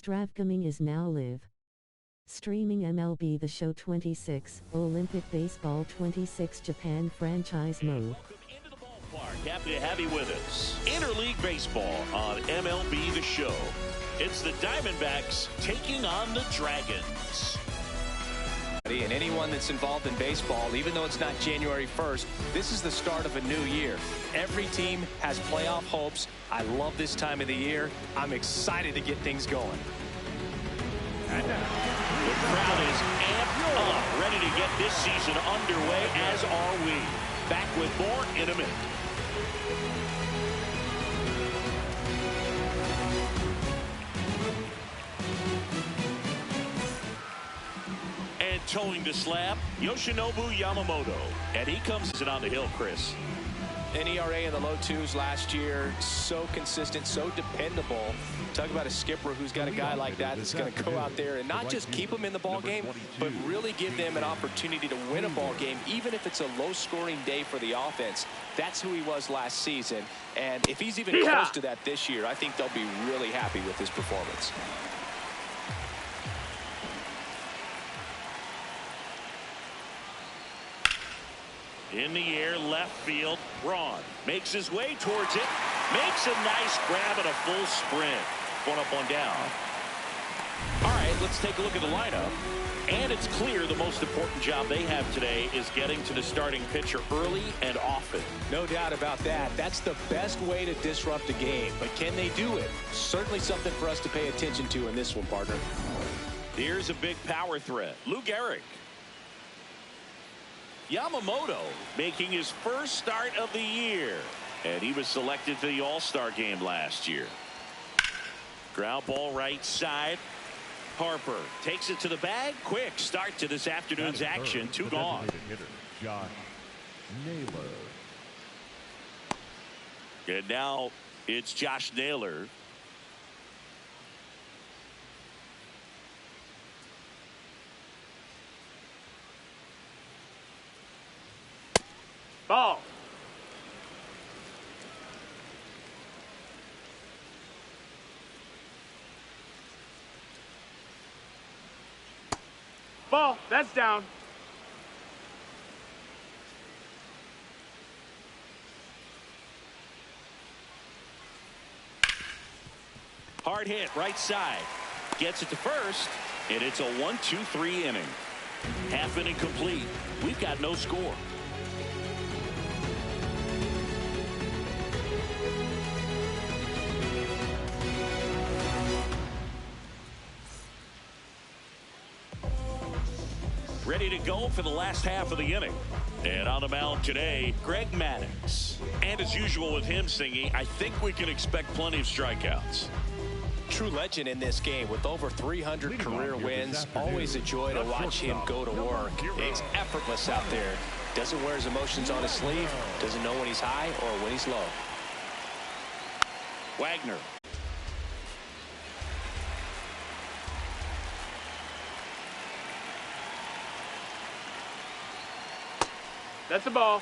DraftKings is now live. Streaming MLB The Show 26, Olympic Baseball 26 Japan Franchise Mode. Happy to have you with us. Interleague Baseball on MLB The Show. It's the Diamondbacks taking on the Dragons. And anyone that's involved in baseball, even though it's not January 1st, this is the start of a new year. Every team has playoff hopes. I love this time of the year. I'm excited to get things going. The crowd is amped up, ready to get this season underway, as are we. Back with more in a minute. And towing the slab, Yoshinobu Yamamoto. And he comes in on the hill, Chris. An ERA in the low twos last year. So consistent, so dependable. Talk about a skipper who's got a guy like that that's going to go out there and not just keep them in the ball game, but really give them an opportunity to win a ball game, even if it's a low-scoring day for the offense. That's who he was last season. And if he's even close to that this year, I think they'll be really happy with his performance. In the air, left field, Braun makes his way towards it, makes a nice grab and a full sprint. One up, one down. All right, let's take a look at the lineup. And it's clear the most important job they have today is getting to the starting pitcher early and often. No doubt about that. That's the best way to disrupt a game. But can they do it? Certainly something for us to pay attention to in this one, partner. Here's a big power threat. Lou Gehrig. Yamamoto making his first start of the year. And he was selected to the All-Star game last year. Ground ball right side. Harper takes it to the bag. Quick start to this afternoon's action. Two gone. Josh Naylor. And now it's Josh Naylor. Ball. Ball. That's down. Hard hit right side. Gets it to first. And it's a 1-2-3 inning. Half inning complete. We've got no score. Ready to go for the last half of the inning. And on the mound today, Greg Maddux. And as usual with him, Singy, I think we can expect plenty of strikeouts. True legend in this game with over 300 career wins. Always a joy to watch him go to work. It's effortless out there. Doesn't wear his emotions on his sleeve. Doesn't know when he's high or when he's low. Wagner. That's the ball.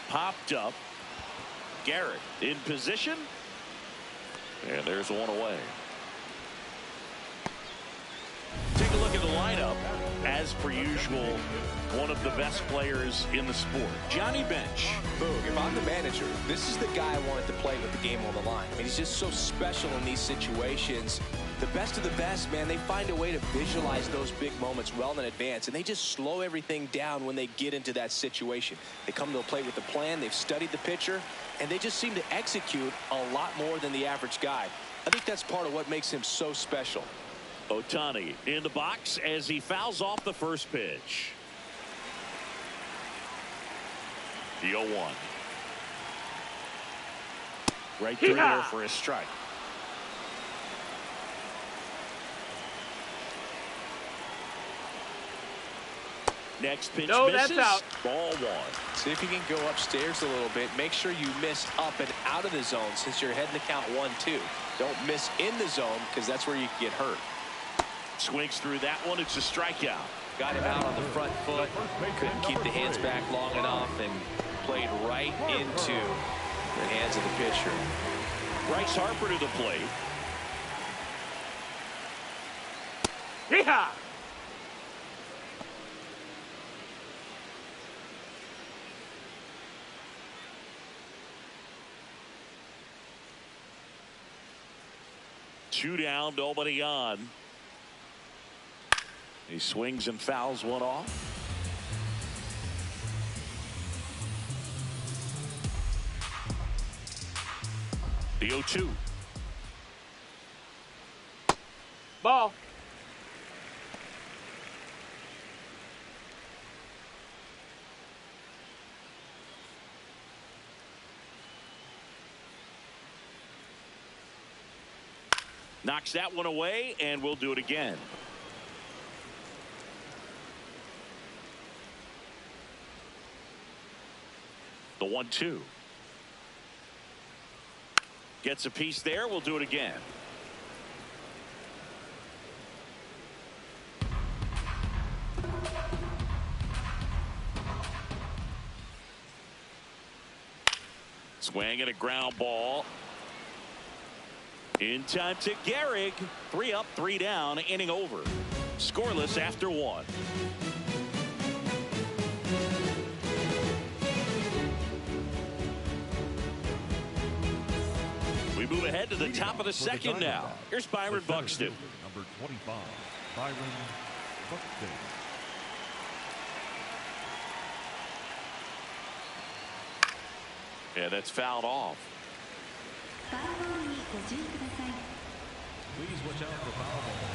Popped up. Garrett in position. And there's one away. Take a look at the lineup. As per usual, one of the best players in the sport, Johnny Bench. Boog, if I'm the manager, this is the guy I wanted to play with the game on the line. I mean, he's just so special in these situations. The best of the best, man, they find a way to visualize those big moments well in advance, and they just slow everything down when they get into that situation. They come to the plate with a plan, they've studied the pitcher, and they just seem to execute a lot more than the average guy. I think that's part of what makes him so special. Ohtani in the box as he fouls off the first pitch. The 0-1. Right through there for a strike. Next pitch misses. That's out. Ball one. See if you can go upstairs a little bit. Make sure you miss up and out of the zone since you're heading to count 1-2. Don't miss in the zone because that's where you can get hurt. Swings through that one. It's a strikeout. Got him out on the front foot. Couldn't keep the hands back long enough, and played right into the hands of the pitcher. Bryce Harper to the plate. Yeehaw! Two down, nobody on. He swings and fouls one off. The 0-2. Ball. Knocks that one away, and we'll do it again. The 1-2. Gets a piece there. We'll do it again. Swing and a ground ball. In time to Gehrig. 3 up, 3 down, inning over. Scoreless after 1. We move ahead to the top of the second now. Here's Byron Buxton. Number 25, Byron Buxton. Yeah, that's fouled off. Please watch out for foul ball.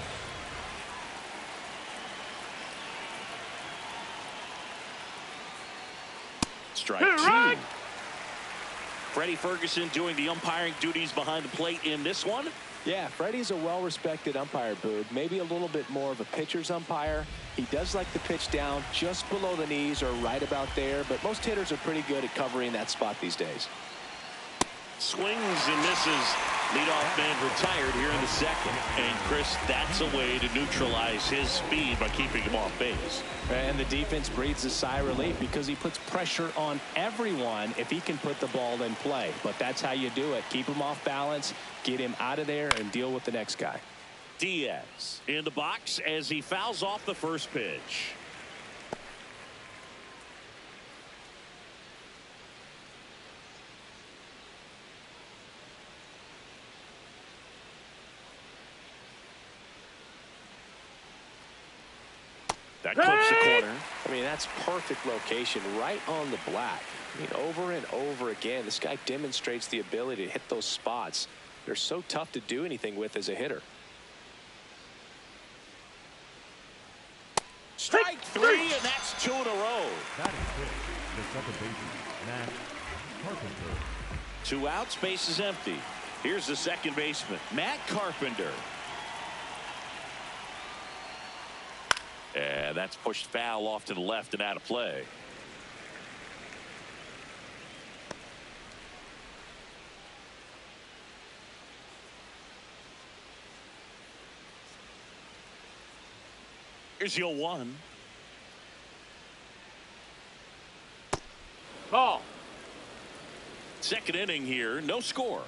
Strike Hit it 2. right. Freddie Ferguson doing the umpiring duties behind the plate in this one. Yeah, Freddie's a well-respected umpire, Boog. Maybe a little bit more of a pitcher's umpire. He does like the pitch down just below the knees or right about there, but most hitters are pretty good at covering that spot these days. Swings and misses. Leadoff man retired here in the second. And Chris, that's a way to neutralize his speed by keeping him off base. And the defense breathes a sigh of relief because he puts pressure on everyone if he can put the ball in play. But that's how you do it. Keep him off balance, get him out of there, and deal with the next guy. Diaz in the box as he fouls off the first pitch. That clips the corner. I mean, that's perfect location right on the black. I mean, over and over again, this guy demonstrates the ability to hit those spots. They're so tough to do anything with as a hitter. Strike 3, and that's 2 in a row. That is hit. The second baseman, Matt Carpenter. 2 outs, base is empty. Here's the second baseman, Matt Carpenter. And that's pushed foul off to the left and out of play. Here's your 1. Ball. Second inning here, no score.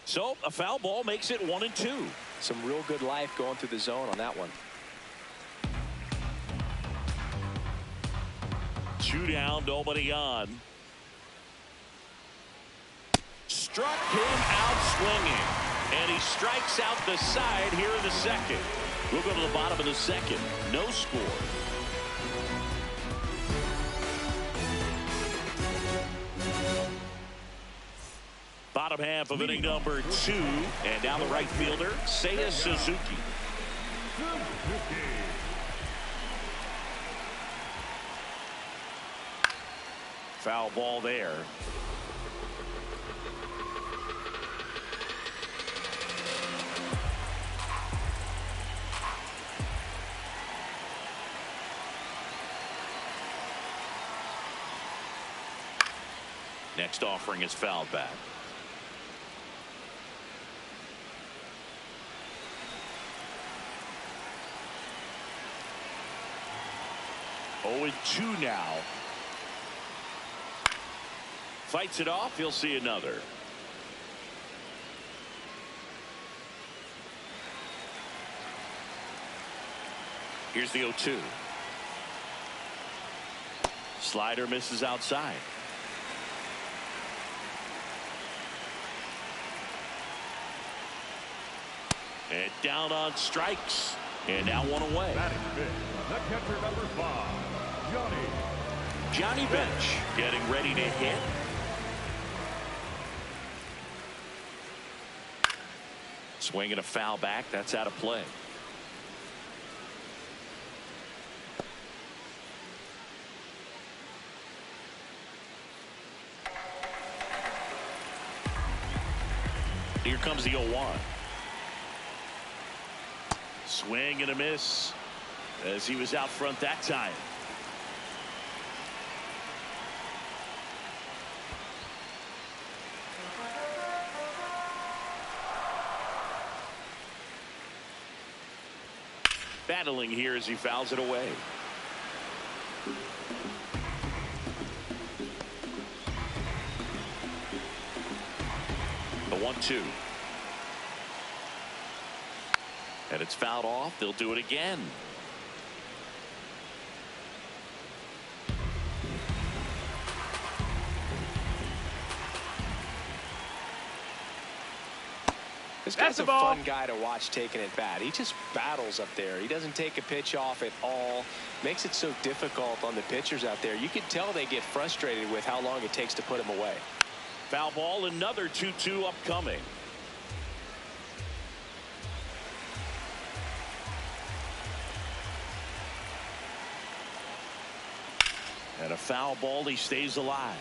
So a foul ball makes it 1-2. Some real good life going through the zone on that one. 2 down, nobody on. Struck him out swinging, and he strikes out the side here in the second. We'll go to the bottom of the second. No score. Bottom half of inning number 2, and down the right fielder, Seiya Suzuki. Foul ball there. Next offering is fouled back. 0-2 now. Fights it off. He'll see another. Here's the 0-2. Slider misses outside. And down on strikes. And now one away. Batting fifth, the catcher number 5, Johnny Bench getting ready to hit. Swinging a foul back. That's out of play. Here comes the 0-1. Swing and a miss as he was out front that time. Battling here as he fouls it away. The 1-2. And it's fouled off. They'll do it again. This guy's a fun guy to watch taking it bat. He just battles up there. He doesn't take a pitch off at all. Makes it so difficult on the pitchers out there. You can tell they get frustrated with how long it takes to put him away. Foul ball, another 2-2 upcoming. And a foul ball, he stays alive.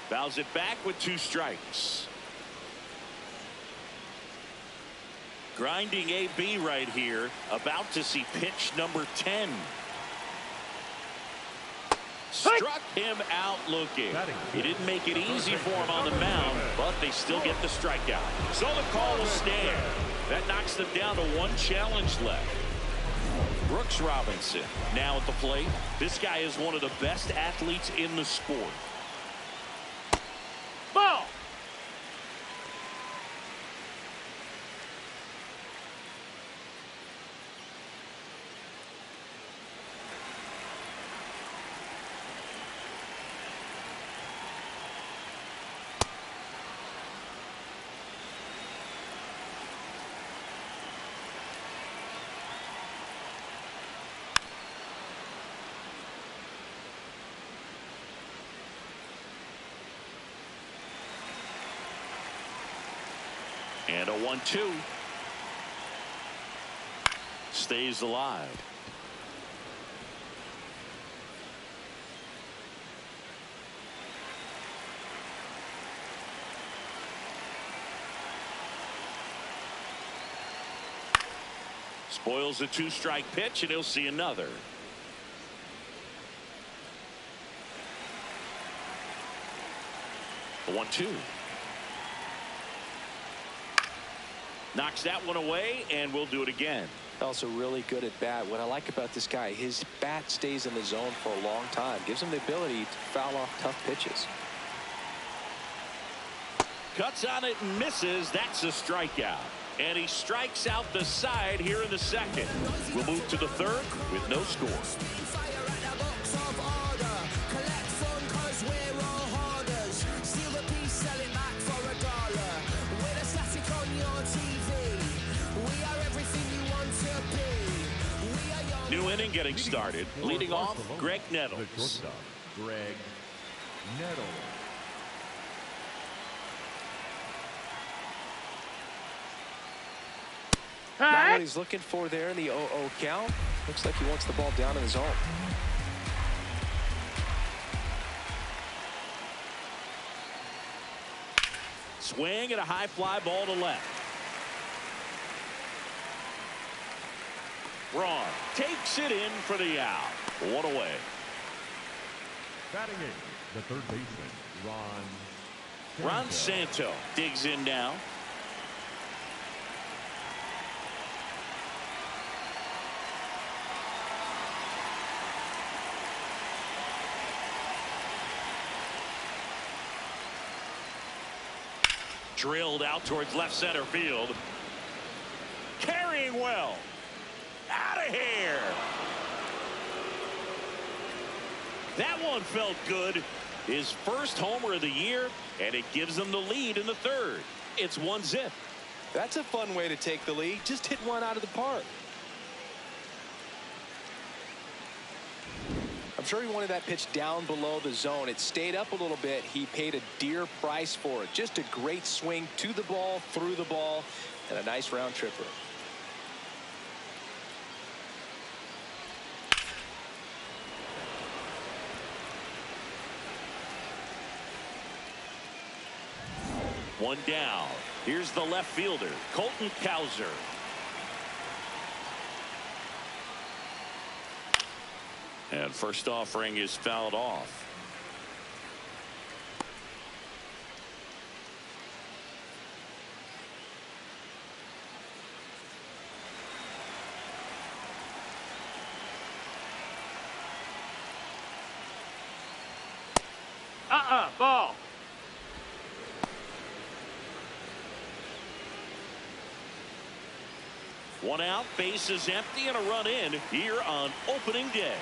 Fouls it back with 2 strikes. Grinding AB right here, about to see pitch number 10. Struck him out looking. He didn't make it easy for him on the mound, but they still get the strikeout. So the call will stand. That knocks them down to 1 challenge left. Brooks Robinson now at the plate. This guy is one of the best athletes in the sport. Ball. And a 1-2. Stays alive. Spoils a 2-strike pitch, and he'll see another. The 1-2. Knocks that one away, and we'll do it again. Also really good at bat. What I like about this guy, his bat stays in the zone for a long time. Gives him the ability to foul off tough pitches. Cuts on it and misses. That's a strikeout. And he strikes out the side here in the second. We'll move to the third with no score. New inning getting started. Leading off, Greg Nettles. The shortstop, Greg Nettles. Not what he's looking for there in the 0-0 count. Looks like he wants the ball down in his zone. Swing and a high fly ball to left. Braun takes it in for the out. 1 away. Batting in, the third baseman, Ron Santo digs in now. Drilled out towards left center field. Carrying well. Out of here. That one felt good. His first homer of the year, and it gives them the lead in the third. It's 1-0. That's a fun way to take the lead. Just hit one out of the park. I'm sure he wanted that pitch down below the zone. It stayed up a little bit. He paid a dear price for it. Just a great swing to the ball, through the ball, and a nice round tripper. One down. Here's the left fielder, Colton Cowser. And first offering is fouled off. Ball. One out, base is empty, and a run in here on opening day.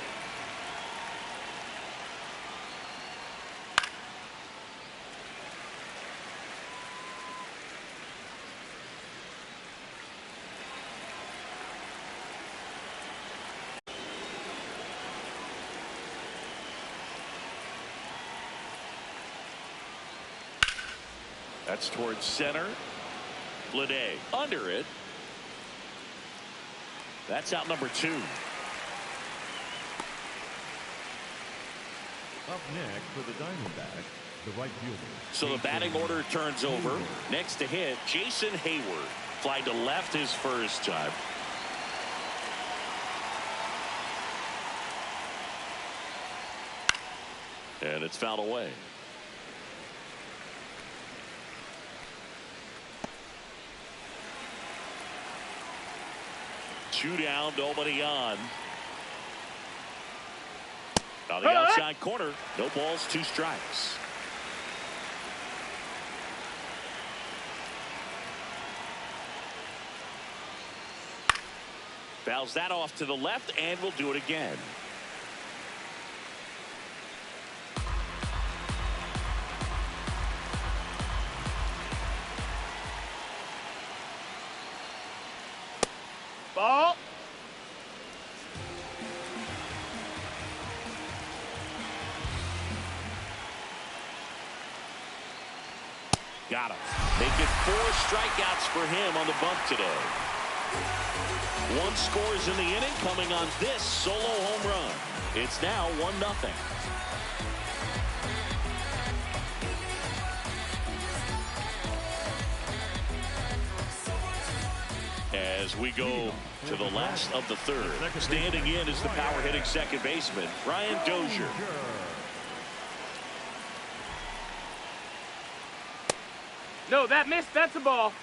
That's towards center. Bleday under it. That's out number 2. Up next for the Diamondbacks, the right fielder. So the batting order turns over. Next to hit, Jason Hayward. Fly to left his first time. And it's fouled away. Two down, nobody on. On the outside corner, no balls, 2 strikes. Fouls that off to the left, and we'll do it again. Ball. Got him. Make it 4 strikeouts for him on the bump today. 1 scores in the inning, coming on this solo home run. It's now 1-0. As we go to the last of the third, standing in is the power hitting second baseman, Brian Dozier. No, that missed. That's a ball.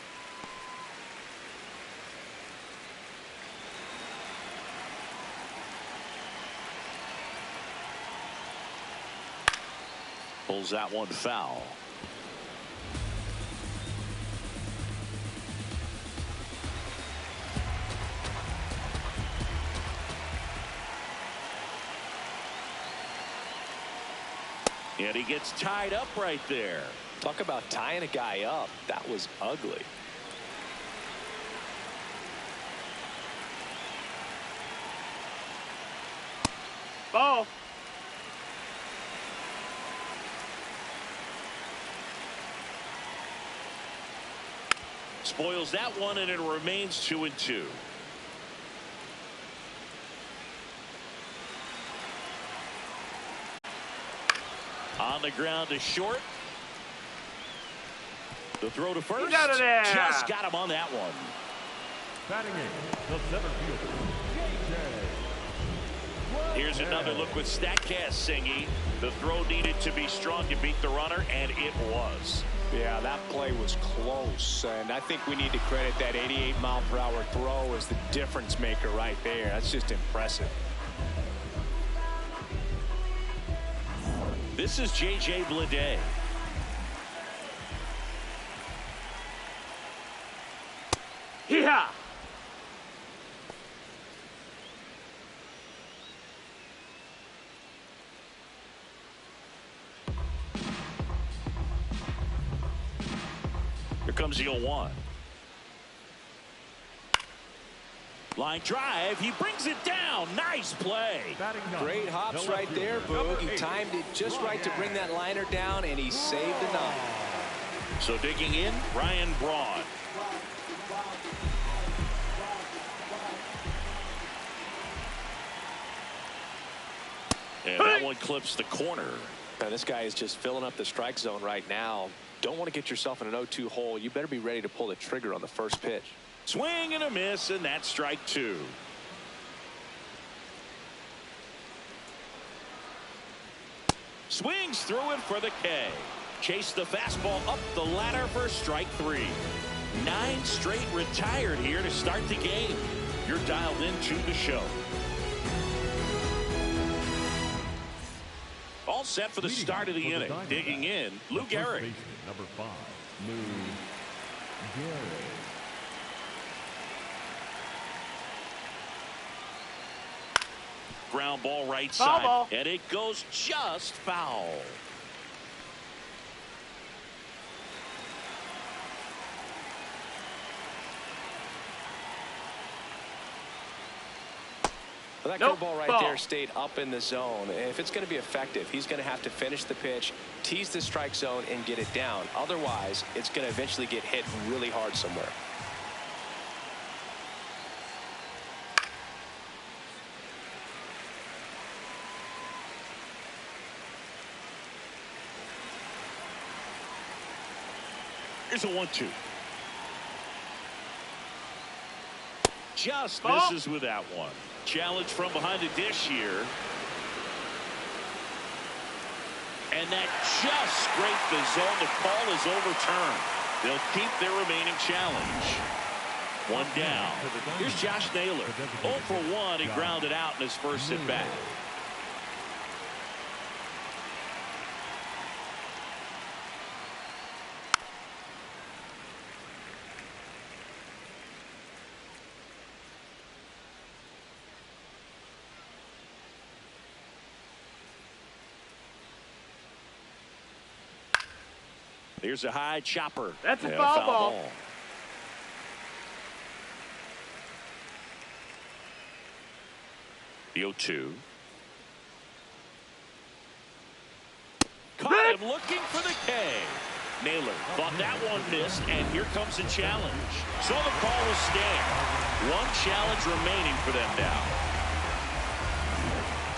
Pulls that one foul. And he gets tied up right there. Talk about tying a guy up. That was ugly. Ball. Spoils that one, and it remains 2-2. On the ground to short. The throw to first. He's out of there. Just got him on that one. Batting in, the center fielder, J.J. Here's another look with StatCast, Singy. The throw needed to be strong to beat the runner, and it was. Yeah, that play was close, and I think we need to credit that 88-mile-per-hour throw as the difference maker right there. That's just impressive. This is J.J. Bleday. Yeah. Here comes the 0-1. Line drive. He brings it down. Nice play. Great hops right there, Boog. He timed it just right to bring that liner down, and he saved the knock. So digging in, Ryan Braun. And that one clips the corner. Now, this guy is just filling up the strike zone right now. Don't want to get yourself in an 0-2 hole. You better be ready to pull the trigger on the first pitch. Swing and a miss, and that's strike 2. Swings through it for the K. Chase the fastball up the ladder for strike 3. 9 straight retired here to start the game. You're dialed into the show. All set for the start of the inning. Digging in, Lou Gehrig. Number 5, Lou Gehrig. Ground ball right Foul side. ball. And it goes just foul. Well, that Nope, curveball right ball. there stayed up in the zone. If it's going to be effective, he's going to have to finish the pitch, tease the strike zone, and get it down. Otherwise, it's going to eventually get hit really hard somewhere. Here's a 1-2. Just Ball. misses with that one. Challenge from behind the dish here. And that just scraped the zone. The call is overturned. They'll keep their remaining challenge. One down. Here's Josh Naylor. 0 for 1. He grounded out in his first at bat. Here's a high chopper. That's a And foul ball. The 0-2. Caught him looking for the K. Naylor thought that one missed, and here comes the challenge. So the call will stand. One challenge remaining for them now.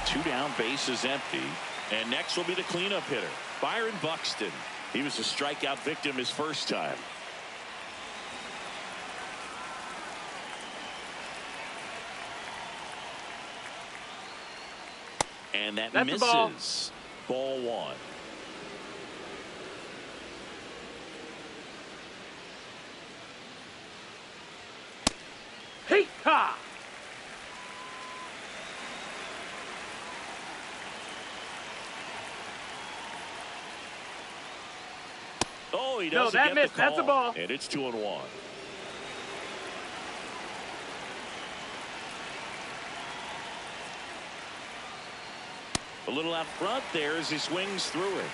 2 down, base is empty. And next will be the cleanup hitter, Byron Buxton. He was a strikeout victim his first time. And that That's a ball. misses. Ball 1. Hey, ha! Oh, he No, doesn't that get missed. the call. That's a ball. And it's 2-1. A little out front there as he swings through it.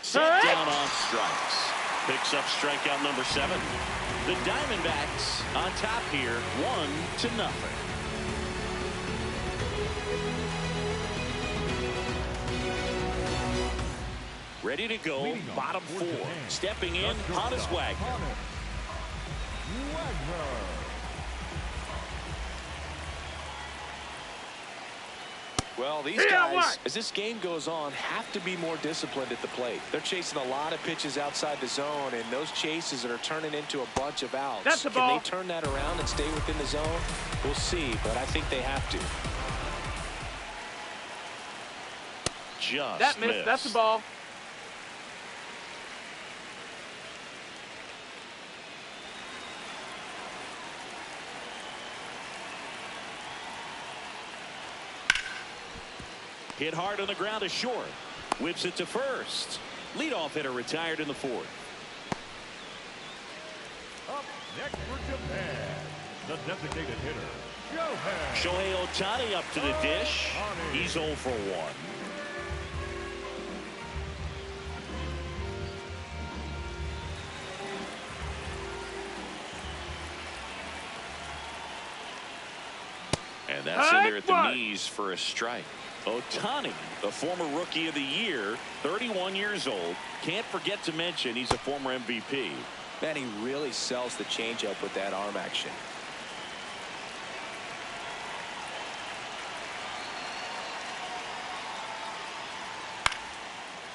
Set down on strikes. Picks up strikeout number 7. The Diamondbacks on top here, 1-0. Ready to go, Leading off bottom for 4. Japan, Stepping in, the Honus shortstop, Wagner. Honus Wagner. Well, these guys, as this game goes on, have to be more disciplined at the plate. They're chasing a lot of pitches outside the zone, and those chases are turning into a bunch of outs. That's the ball. Can they turn that around and stay within the zone? We'll see, but I think they have to. Just that missed. That's the ball. Hit hard on the ground to short. Whips it to first. Leadoff hitter retired in the fourth. Up next for Japan, the designated hitter, Shohei Ohtani up to the dish. He's 0 for 1. And that's in there at the knees for a strike. Ohtani, the former Rookie of the Year, 31 years old. Can't forget to mention he's a former MVP. Man, he really sells the changeup with that arm action.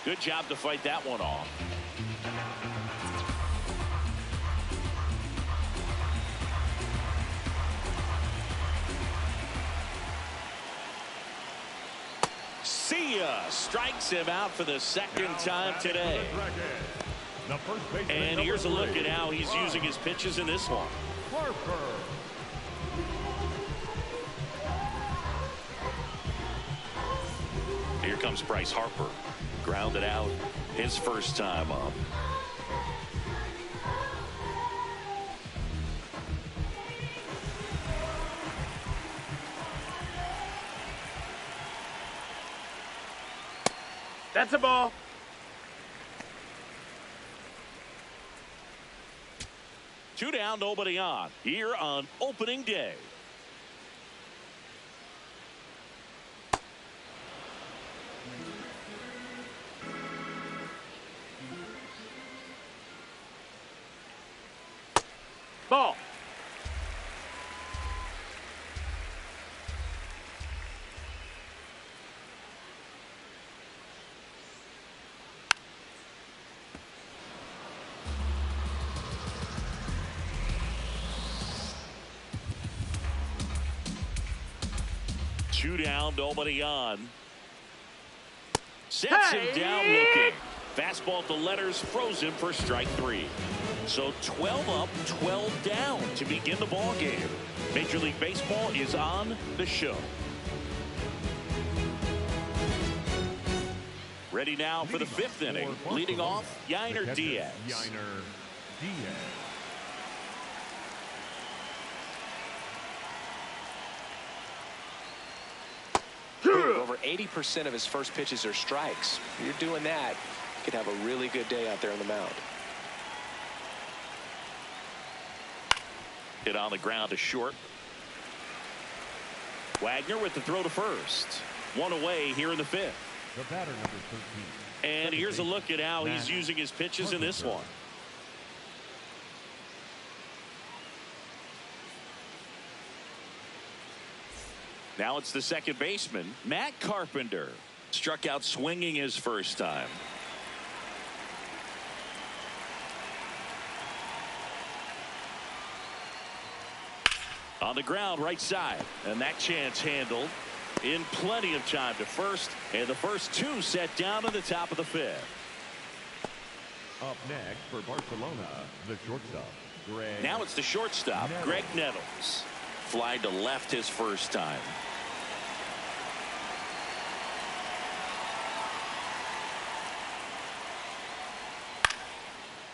Good job to fight that one off. See ya. Strikes him out for the second time today. And here's a look at how he's using his pitches in this one. Harper. Here comes Bryce Harper. Grounded out his first time up. That's a ball. Two down, nobody on. Here on opening day. Ball. Two down, nobody on. Sets him down looking. Fastball to letters, frozen for strike 3. So 12 up, 12 down to begin the ball game. Major League Baseball is on the show. Ready now for the 5th inning. Leading off, Yainer Diaz. Yainer Diaz. Over 80% of his first pitches are strikes. If you're doing that, you could have a really good day out there on the mound. Hit on the ground to short. Wagner with the throw to first. One away here in the 5th. The batter, number 13. And here's a look at how he's using his pitches in this one. Now it's the second baseman, Matt Carpenter. Struck out swinging his first time. On the ground, right side. And that chance handled in plenty of time to first. And the first 2 set down in the top of the 5th. Up next for Barcelona, the shortstop, Greg. Now it's the shortstop, Nettles. Greg Nettles. Fly to left his first time.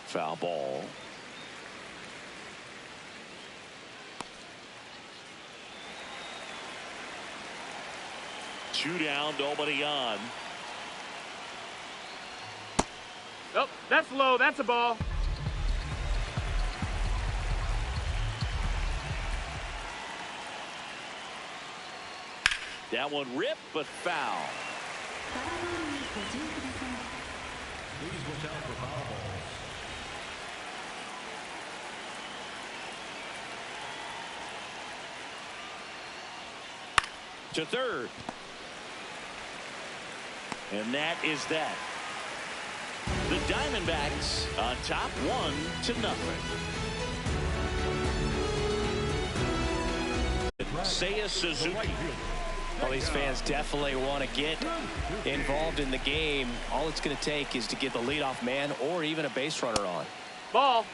Foul ball. Two down, nobody on. Oh, that's low. That's a ball. That one ripped, but foul. Please watch out for foul balls. To third. And that is that. The Diamondbacks on top 1-0. Seiya Suzuki. Well, these fans definitely want to get involved in the game. All it's going to take is to get the leadoff man or even a base runner on. Ball.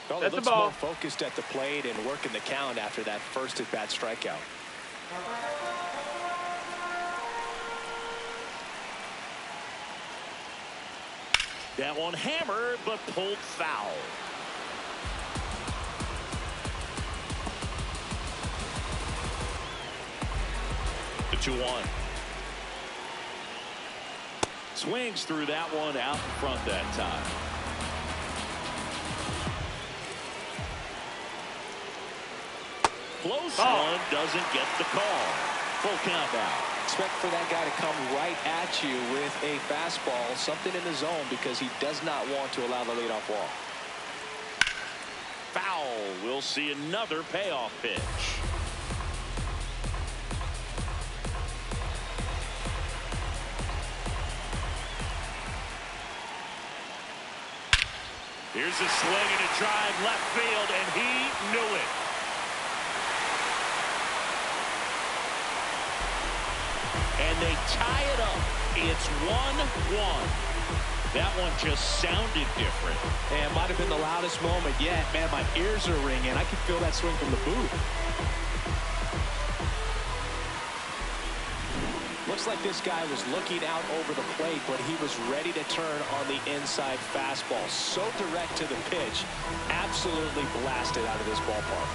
Well, That's it looks a ball. more focused at the plate and working the count after that first at-bat strikeout. That one hammered, but pulled foul. The 2-1. Swings through that one out in front that time. Close one, doesn't get the call. Full count now. Expect for that guy to come right at you with a fastball, something in the zone, because he does not want to allow the leadoff walk. Foul. We'll see another payoff pitch. Here's a swing and a drive left field, and he knew it. And they tie it up. It's 1-1. That one just sounded different. And might have been the loudest moment yet. Man, my ears are ringing. I can feel that swing from the booth. Looks like this guy was looking out over the plate, but he was ready to turn on the inside fastball. So direct to the pitch. Absolutely blasted out of this ballpark.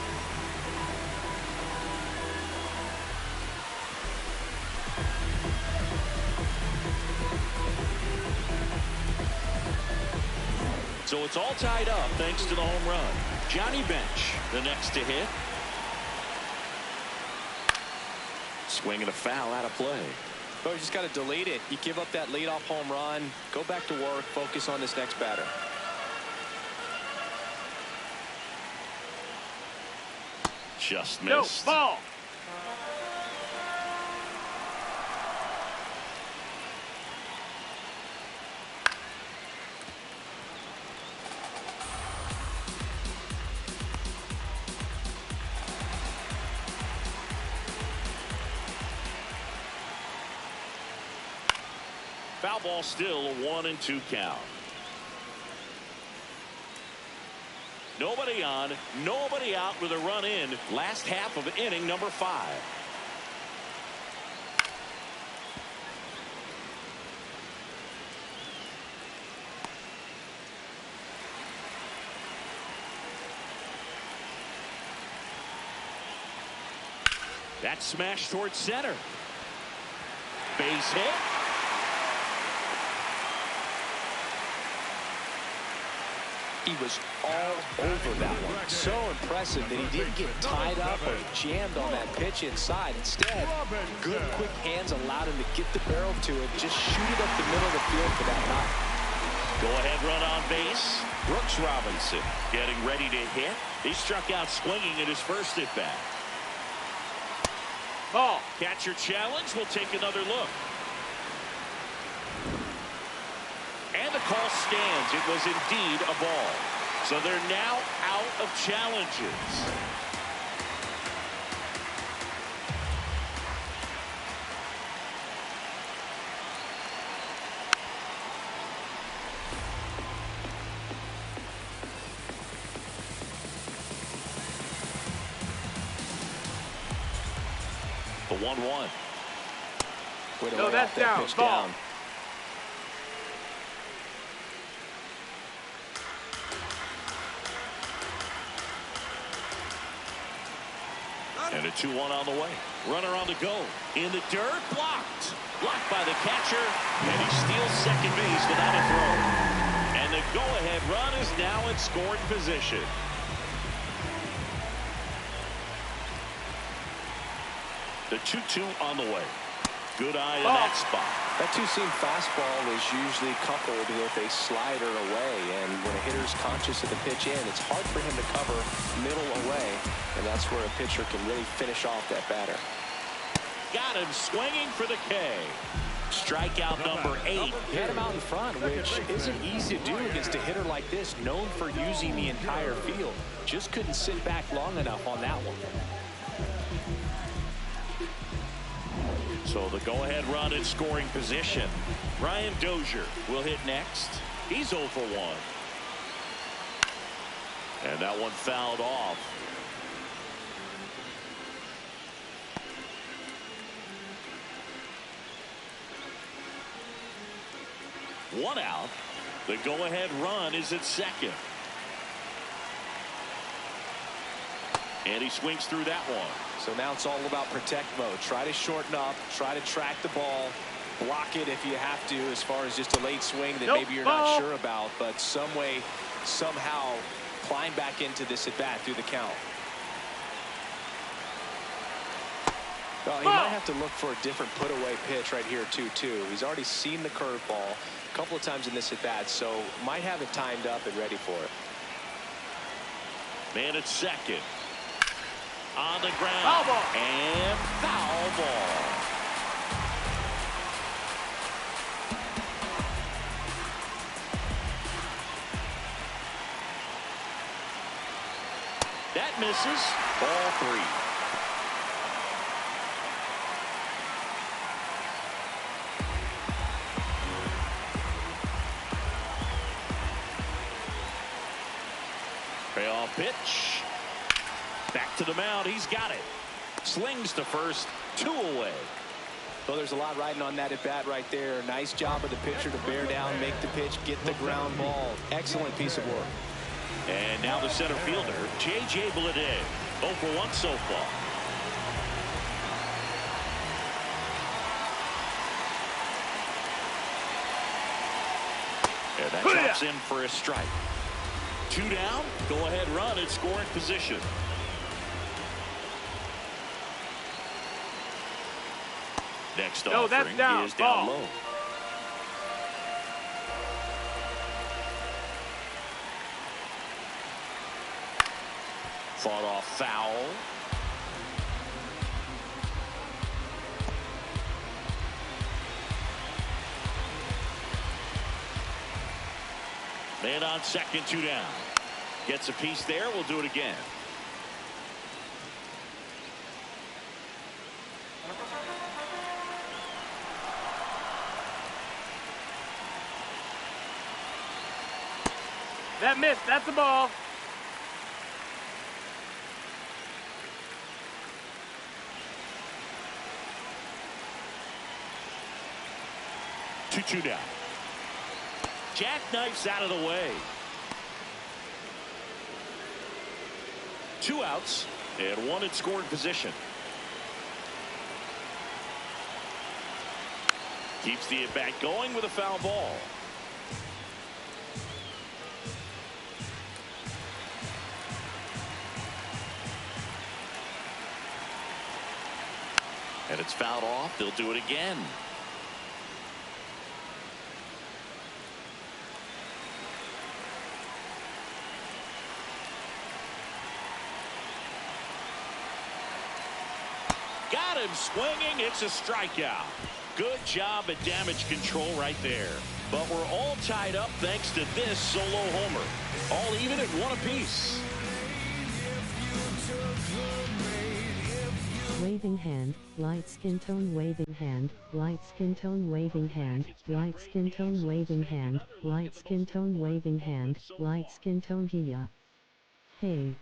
So it's all tied up thanks to the home run. Johnny Bench, the next to hit. Swing and a foul out of play. But you just got to delete it. You give up that leadoff home run. Go back to work. Focus on this next batter. Just missed. No, ball. Foul ball, still a 1-2 count. Nobody on, nobody out with a run in. Last half of inning number 5. That smash towards center. Base hit. He was all over that one. So impressive that he didn't get tied up or jammed on that pitch inside. Instead, good quick hands allowed him to get the barrel to it, just shoot it up the middle of the field for that knock. Go ahead run on base. Brooks Robinson getting ready to hit. He struck out swinging at his first at bat. Ball. Catcher challenge. We'll take another look. And the call stands. It was indeed a ball. So they're now out of challenges. The 1-1. No, that's down. Pitch Ball. down. And a 2-1 on the way. Runner on the go. In the dirt. Blocked. Blocked by the catcher. And he steals second base without a throw. And the go-ahead run is now in scoring position. The 2-2 on the way. Good eye in that spot. That two-seam fastball is usually coupled with a slider away, and when it hitter's conscious of the pitch in. It's hard for him to cover middle away, and that's where a pitcher can really finish off that batter. Got him swinging for the K. Strikeout number 8. He had him out in front, which isn't easy to do against a hitter like this, known for using the entire field. Just couldn't sit back long enough on that one. So the go-ahead run in scoring position. Brian Dozier will hit next. He's 0 for 1. And that one fouled off. One out. The go-ahead run is at second. And he swings through that one. So now it's all about protect mode. Try to shorten up, try to track the ball, block it if you have to, as far as just a late swing that maybe you're not sure about, but some way, somehow climb back into this at bat through the count. Well, he might have to look for a different put away pitch right here too. He's already seen the curveball a couple of times in this at bat, so might have it timed up and ready for it. Man at second. On the ground. Foul ball. And foul ball. That misses. Ball 3. Payoff pitch. Back to the mound. He's got it. Slings to first. 2 away. Well, there's a lot riding on that at bat right there. Nice job of the pitcher to bear down, make the pitch, get the ground ball. Excellent piece of work. And now the center fielder, J.J. Bleday. 0 for 1 so far. And that drops in for a strike. 2 down. Go ahead run in scoring position. Next offering is down low. Fought off foul. Man on second, 2 down. Gets a piece there. We'll do it again. That missed. That's the ball. Two down. Jackknifes out of the way. 2 outs and 1 in scoring position. Keeps the at bat going with a foul ball. And it's fouled off. They'll do it again. Got him swinging. It's a strikeout. Good job at damage control right there. But we're all tied up thanks to this solo homer. All even at 1 apiece. Waving hand, light skin tone waving hand, light skin tone waving hand, light skin tone waving hand, light skin tone waving hand, light skin tone hiya. Hey.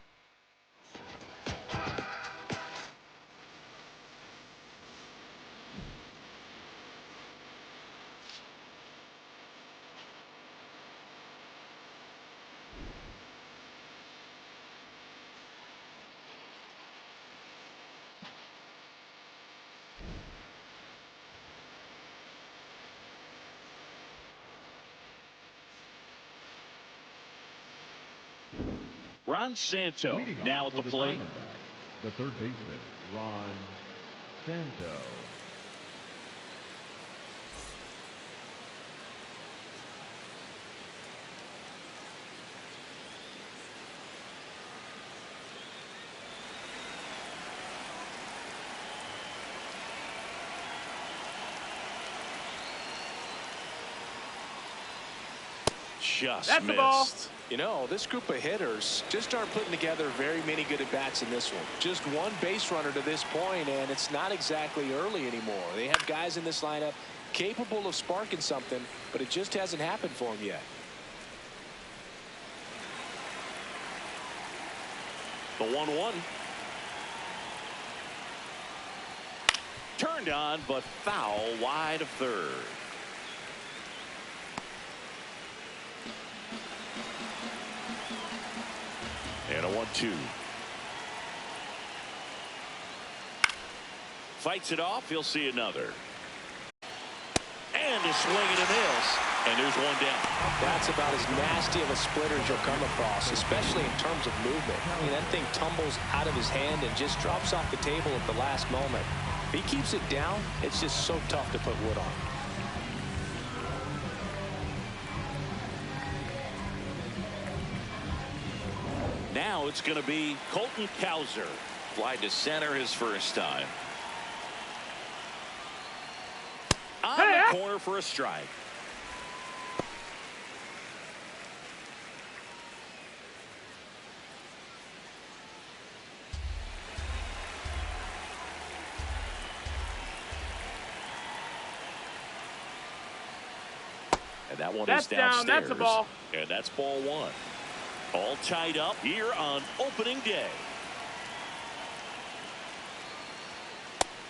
Ron Santo now at the plate. The third baseman, Ron Santo. just That's missed. the ball. You know, this group of hitters just aren't putting together very many good at-bats in this one. Just one base runner to this point, and it's not exactly early anymore. They have guys in this lineup capable of sparking something, but it just hasn't happened for them yet. The 1-1. Turned on, but foul wide of third. And a 1-2. Fights it off. He'll see another. And a swing and a miss. And there's one down. That's about as nasty of a splitter as you'll come across, especially in terms of movement. I mean, that thing tumbles out of his hand and just drops off the table at the last moment. If he keeps it down, it's just so tough to put wood on. Now it's going to be Colton Cowser. Fly to center his first time. On the corner for a strike. And that one is downstairs. That's a ball. And that's ball one. All tied up here on opening day.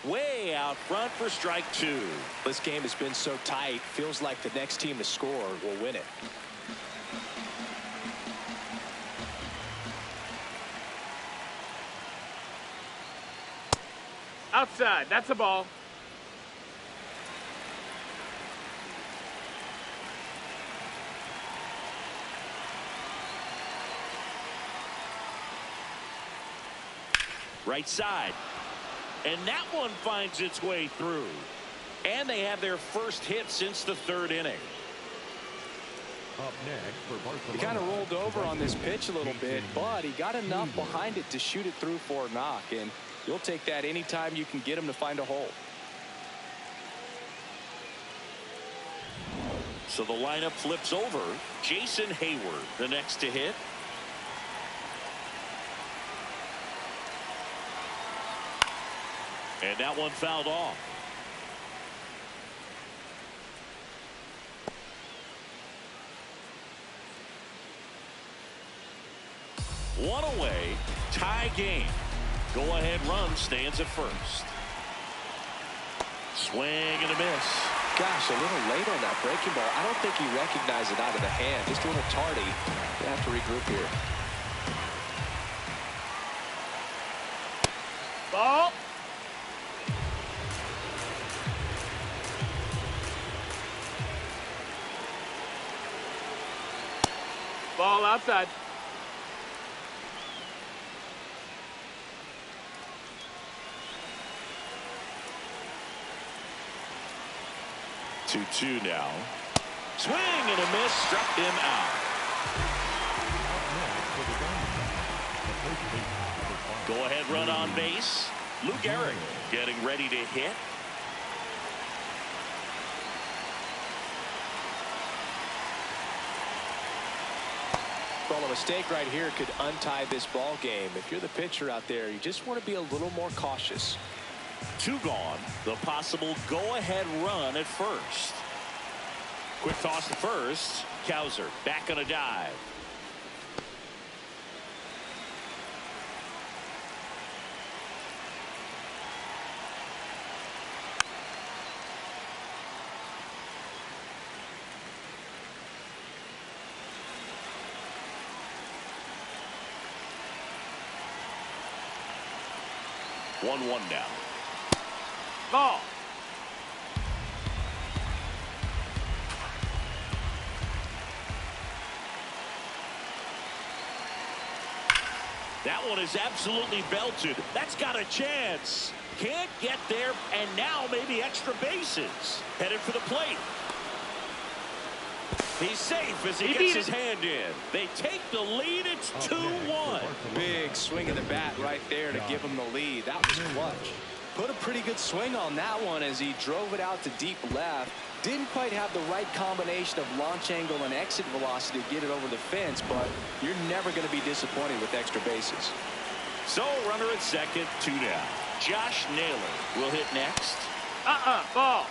Way out front for strike two. This game has been so tight, feels like the next team to score will win it. Outside. That's a ball. Right side. And that one finds its way through. And they have their first hit since the third inning. Up next for Barcelona. He kind of rolled over on this pitch a little bit, but he got enough behind it to shoot it through for a knock. And you'll take that anytime you can get him to find a hole. So the lineup flips over. Jason Hayward, the next to hit. And that one fouled off. One away, tie game. Go ahead run stands at first. Swing and a miss. Gosh, a little late on that breaking ball. I don't think he recognized it out of the hand. Just a little tardy. They have to regroup here. Ball. Ball outside. Two now. Swing and a miss, struck him out. Go ahead run on base. Lou Gehrig getting ready to hit. Well, a mistake right here could untie this ball game. If you're the pitcher out there, you just want to be a little more cautious. Two gone. The possible go-ahead run at first. Quick toss to first. Cowser back on a dive. One now. Ball. That one is absolutely belted. That's got a chance. Can't get there, and now maybe extra bases. Headed for the plate. He's safe as he gets his hand in. They take the lead. It's 2-1. Big swing of the bat right there to give him the lead. That was clutch. Put a pretty good swing on that one as he drove it out to deep left. Didn't quite have the right combination of launch angle and exit velocity to get it over the fence, but you're never going to be disappointed with extra bases. So runner at second, 2 down. Josh Naylor will hit next. Ball.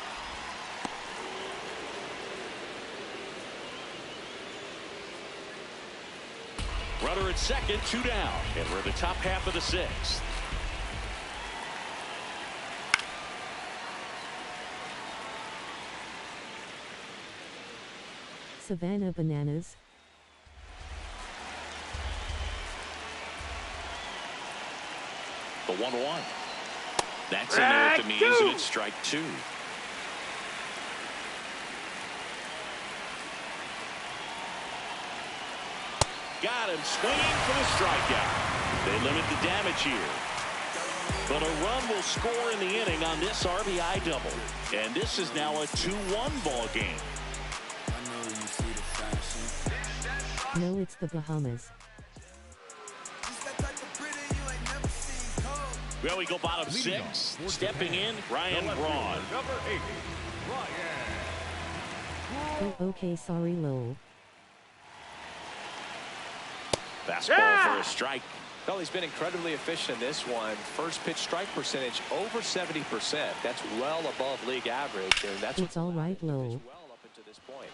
Runner at second, 2 down. And we're in the top half of the 6th. Savannah Bananas. The 1-1. That's in there at the knees, and it's strike 2. Got him swinging for the strikeout. They limit the damage here. But a run will score in the inning on this RBI double. And this is now a 2-1 ball game. No, it's the Bahamas. Well, we go bottom 6. Stepping in, Ryan Braun. Number 8, Ryan. Oh, okay, sorry, lol. Fastball for a strike. Well, he's been incredibly efficient in this one. First pitch strike percentage over 70%. That's well above league average, and that's It's all right, lol. well up until this point.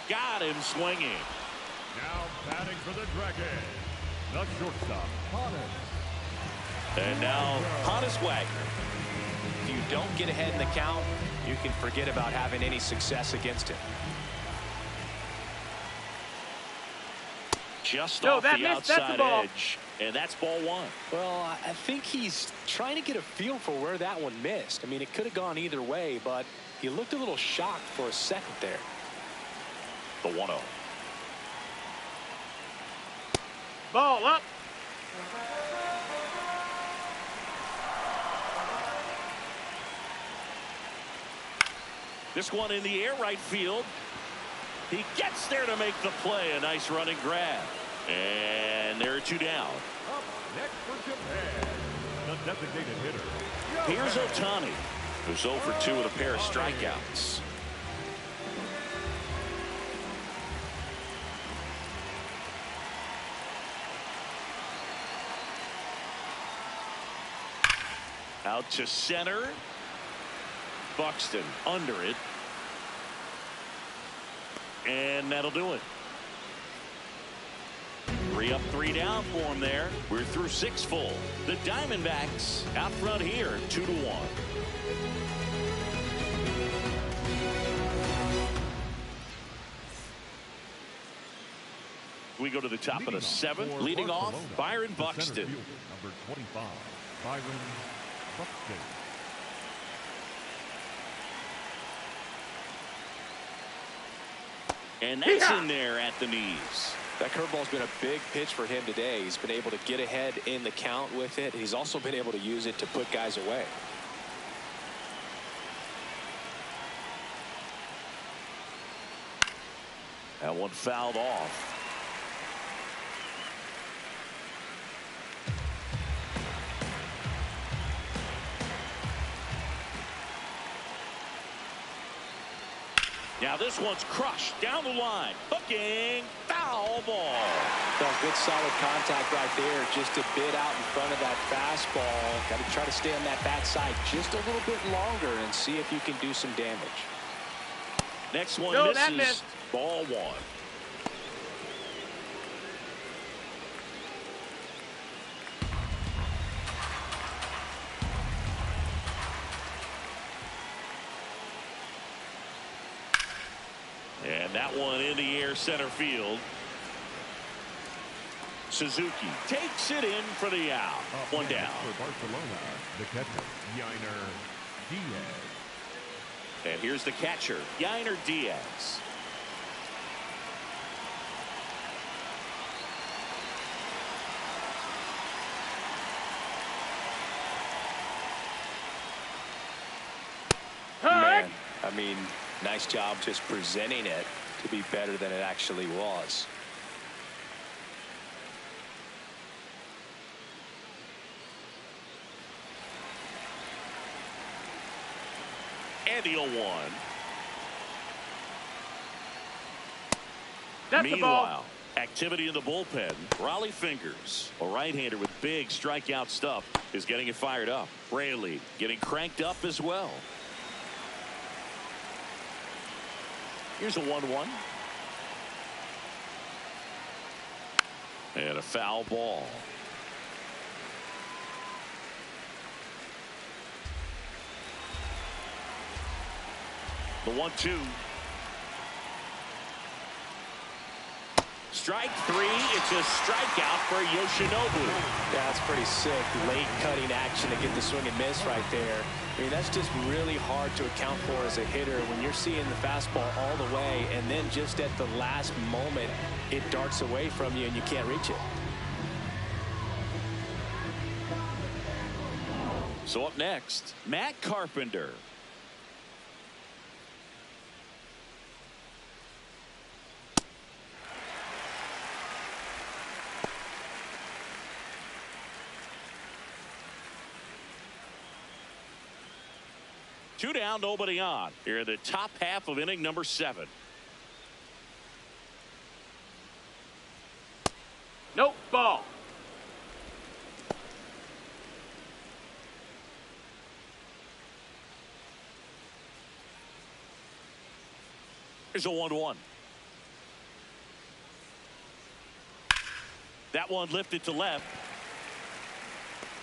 Got him swinging. Now batting for the Dragons, the shortstop, Honus. And now Honus Wagner. If you don't get ahead in the count, you can forget about having any success against him. Just No, off that the missed. That's a outside ball. edge. And that's ball 1. Well, I think he's trying to get a feel for where that one missed. I mean, it could have gone either way, but he looked a little shocked for a second there. The 1-0. Ball up. This one in the air, right field. He gets there to make the play. A nice running grab. And there are 2 down. Up next for Japan, the designated hitter. Here's Ohtani, who's 0 for 2 with a pair of strikeouts. Out to center. Buxton under it. And that'll do it. 3 up, 3 down for him there. We're through 6 full. The Diamondbacks out front here, 2-1. We go to the top of the 7th. Leading off, Byron Buxton. Number 25, Byron Buxton. And that's in there at the knees. That curveball's been a big pitch for him today. He's been able to get ahead in the count with it. He's also been able to use it to put guys away. That one fouled off. Now this one's crushed down the line. Hooking. Foul ball. Well, good solid contact right there. Just a bit out in front of that fastball. Got to try to stay on that backside just a little bit longer and see if you can do some damage. Next one No, that misses. missed. Ball 1. And that one in the air center field. Suzuki takes it in for the out. Up 1 next down. For Barcelona, the catcher, Yainer Diaz. And here's the catcher, Yainer Diaz. mean, nice job just presenting it to be better than it actually was. And the 0-1. That's the ball. Meanwhile, activity in the bullpen. Raleigh Fingers, a right-hander with big strikeout stuff, is getting it fired up. Raley getting cranked up as well. Here's a 1-1. And a foul ball. The 1-2. Strike three. It's a strikeout for Yoshinobu. Yeah, that's pretty sick. Late cutting action to get the swing and miss right there. I mean, that's just really hard to account for as a hitter when you're seeing the fastball all the way, and then just at the last moment, it darts away from you and you can't reach it. So up next, Matt Carpenter. Two down, nobody on. Here in the top half of inning number 7. Nope, ball. Here's a 1-1. That one lifted to left.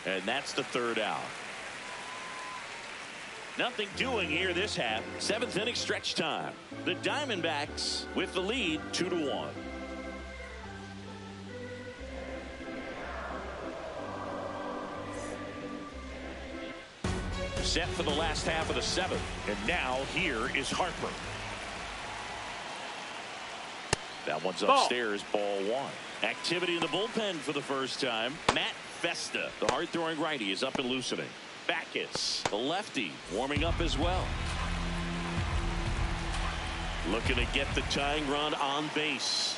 And that's the 3rd out. Nothing doing here this half. 7th inning stretch time. The Diamondbacks with the lead 2-1. Set for the last half of the 7th. And now here is Harper. That one's upstairs, ball 1. Activity in the bullpen for the first time. Matt Festa, the hard-throwing righty, is up and loosening. Backus, the lefty, warming up as well. Looking to get the tying run on base.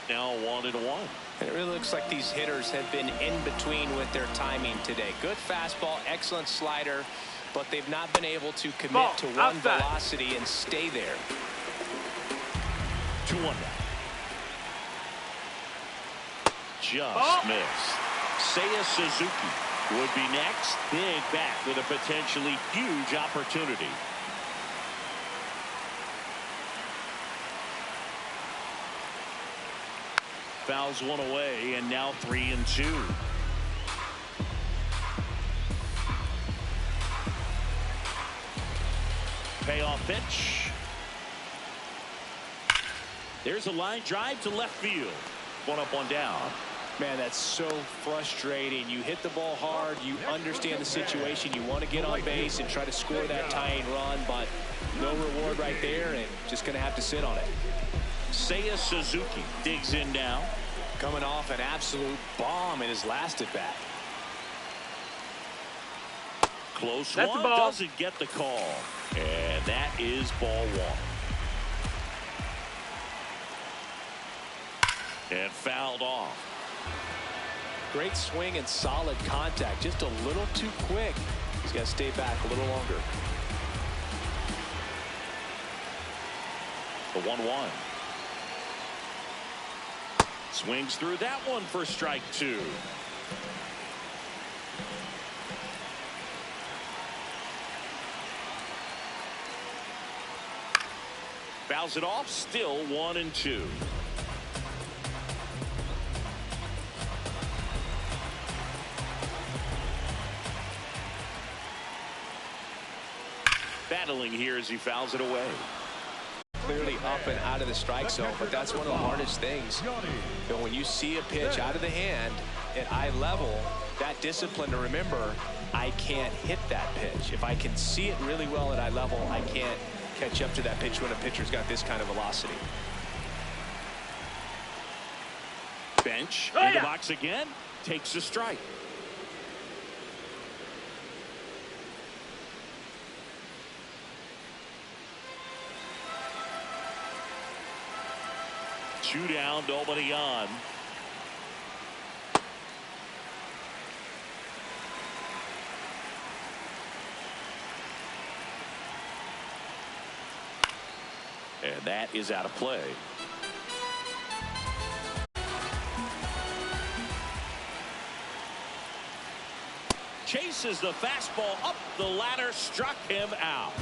Now 1-1. And it really looks like these hitters have been in between with their timing today. Good fastball, excellent slider, but they've not been able to commit to one velocity and stay there. 2-1 now. Just missed. Seiya Suzuki would be next. Big bat with a potentially huge opportunity. Fouls one away, and now 3-2. Payoff pitch. There's a line drive to left field. 1 up, 1 down. Man, that's so frustrating. You hit the ball hard. You understand the situation. You want to get on base and try to score that tying run, but no reward right there, and just going to have to sit on it. Seiya Suzuki digs in now. Coming off an absolute bomb in his last at bat. Close That's one. the ball. Doesn't get the call. And that is ball 1. And fouled off. Great swing and solid contact. Just a little too quick. He's got to stay back a little longer. The 1-1. Swings through that one for strike 2. Fouls it off. Still 1-2. Battling here as he fouls it away. Clearly up and out of the strike zone, but that's one of the hardest things. You know, when you see a pitch out of the hand at eye level, that discipline to remember, I can't hit that pitch. If I can see it really well at eye level, I can't catch up to that pitch when a pitcher's got this kind of velocity. Bench in the box again. Takes a strike. 2 down, nobody on. And that is out of play. Chases the fastball up the ladder, struck him out.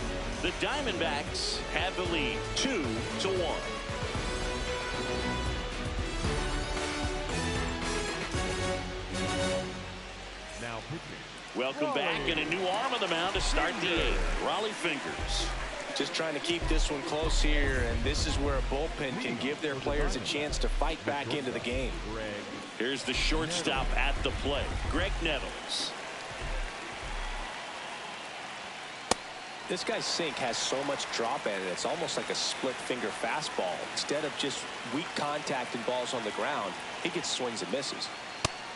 The Diamondbacks have the lead 2-1. Now pitching. Welcome back, and a new arm on the mound to start the 8th. Rollie Fingers. Just trying to keep this one close here, and this is where a bullpen can give their players a chance to fight back into the game. Here's the shortstop at the plate, Greg Nettles. This guy's sink has so much drop at it. It's almost like a split finger fastball. Instead of just weak contact and balls on the ground, he gets swings and misses.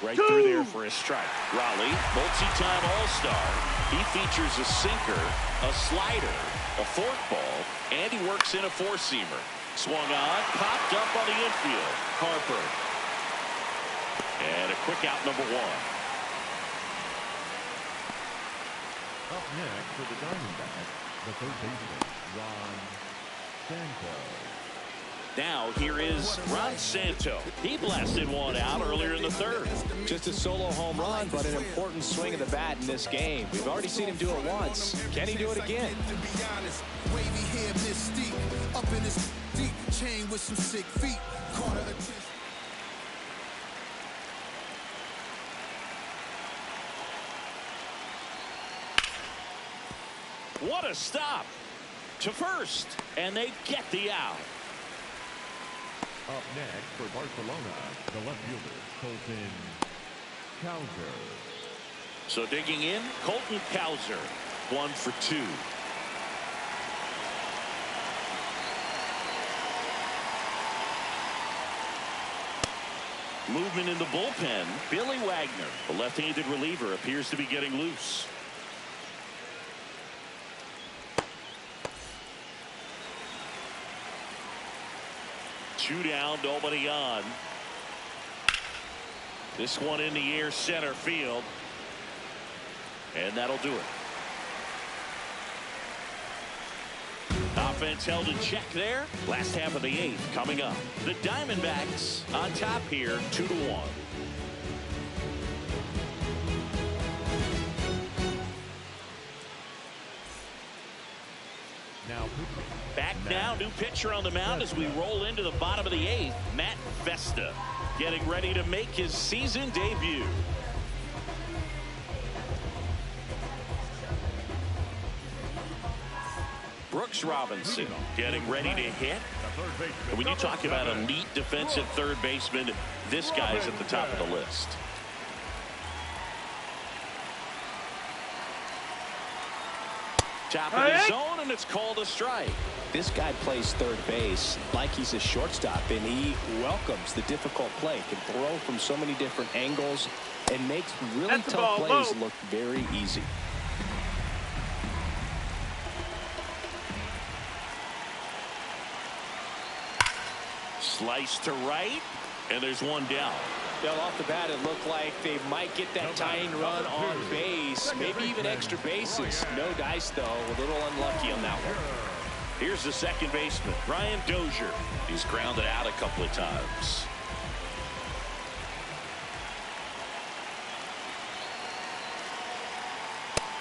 Right through there for a strike. Rollie, multi-time All-Star. He features a sinker, a slider, a forkball, and he works in a four-seamer. Swung on, popped up on the infield. Harper. And a quick out, number 1. Up next for the Diamondbacks, the third baseman, Ron Santo. Now here is Ron Santo. He blasted one out earlier in the 3rd. Just a solo home run, but an important swing of the bat in this game. We've already seen him do it once. Can he do it again? To be honest, wavy hair, mystique, up in his deep chain with some sick feet. Corner attention. What a stop to first, and they get the out. Up next for Barcelona, the left fielder, Colton Cowser. So digging in, Colton Cowser, 1 for 2. Movement in the bullpen. Billy Wagner, the left-handed reliever, appears to be getting loose. Two down, nobody on. This one in the air, center field. And that'll do it. Offense held in check there. Last half of the 8th coming up. The Diamondbacks on top here, 2-1. Now pitching. Back now, new pitcher on the mound as we roll into the bottom of the 8th. Matt Vesta getting ready to make his season debut. Brooks Robinson getting ready to hit. And when you talk about elite defensive third baseman, this guy's at the top of the list. Top of the zone, and it's called a strike. This guy plays third base like he's a shortstop, and he welcomes the difficult play. Can throw from so many different angles and makes really tough plays look very easy. Slice to right, and there's one down. Well, off the bat, it looked like they might get that tying run on base, maybe even extra bases. No dice, though. A little unlucky on that one. Here's the second baseman, Brian Dozier. He's grounded out a couple of times.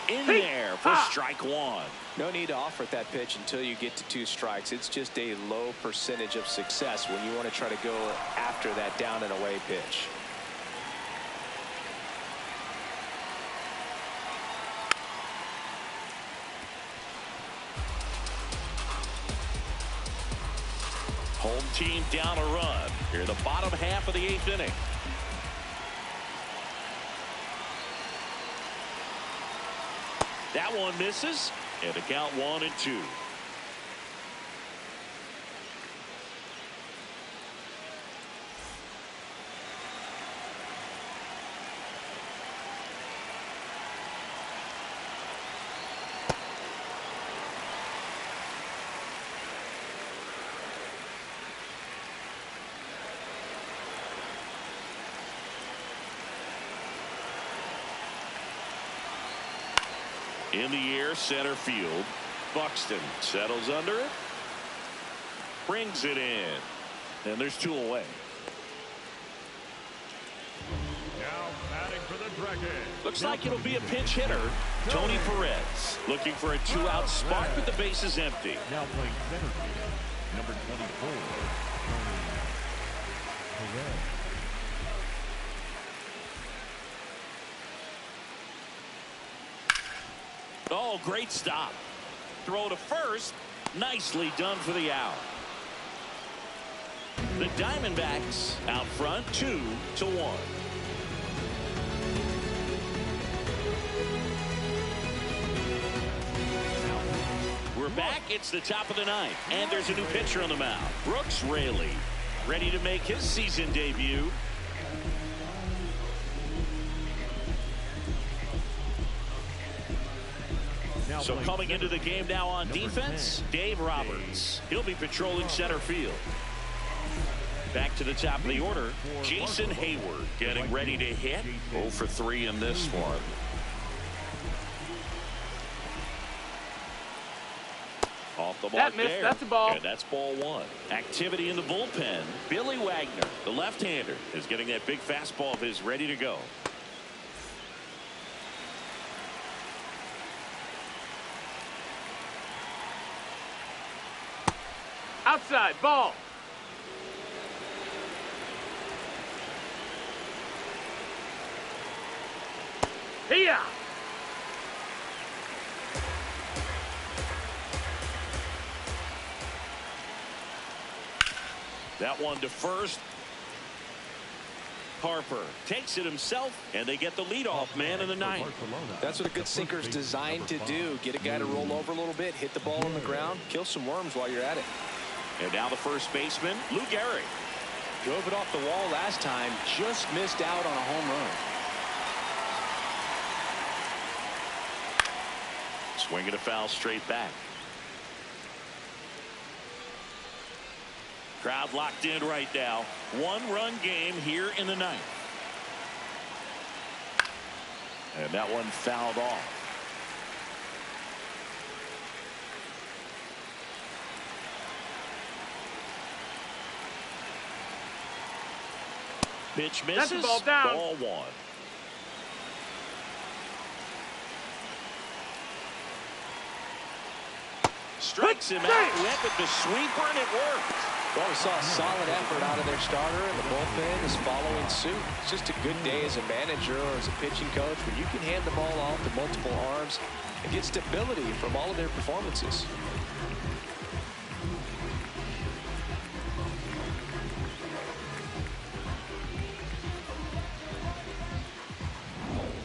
In there for strike 1. No need to offer at that pitch until you get to 2 strikes. It's just a low percentage of success when you want to try to go after that down and away pitch. Home team down a run. Here in the bottom half of the 8th inning. That one misses, and the count 1-2. In the air, center field. Buxton settles under it. Brings it in. And there's 2 away. Now batting for the Dragons. Looks like it'll be a pinch hitter. Tony Perez looking for a 2-out spot with the bases empty. Now playing center field, number 24, Tony Perez. Oh, great stop. Throw to first. Nicely done for the out. The Diamondbacks out front 2-1. We're back. It's the top of the 9th, and there's a new pitcher on the mound. Brooks Raley, ready to make his season debut. So coming into the game now on defense, Dave Roberts. He'll be patrolling center field. Back to the top of the order, Jason Hayward getting ready to hit. 0 for 3 in this one. Off the mark there. That's a ball. And that's ball 1. Activity in the bullpen. Billy Wagner, the left-hander, is getting that big fastball of his ready to go. Outside, ball. Here. That one to first. Harper takes it himself, and they get the leadoff man in the 9th. That's what a good sinker is designed to do. Get a guy to roll over a little bit, hit the ball on the ground, kill some worms while you're at it. And now the first baseman, Lou Gehrig. Drove it off the wall last time, just missed out on a home run. Swinging a foul straight back. Crowd locked in right now. 1-run game here in the 9th. And that one fouled off. Pitch misses. That's a ball down. Ball 1. Strikes him out. Went with the sweeper, and it worked. Well, we saw a solid effort out of their starter, and the bullpen is following suit. It's just a good day as a manager or as a pitching coach when you can hand the ball off to multiple arms and get stability from all of their performances.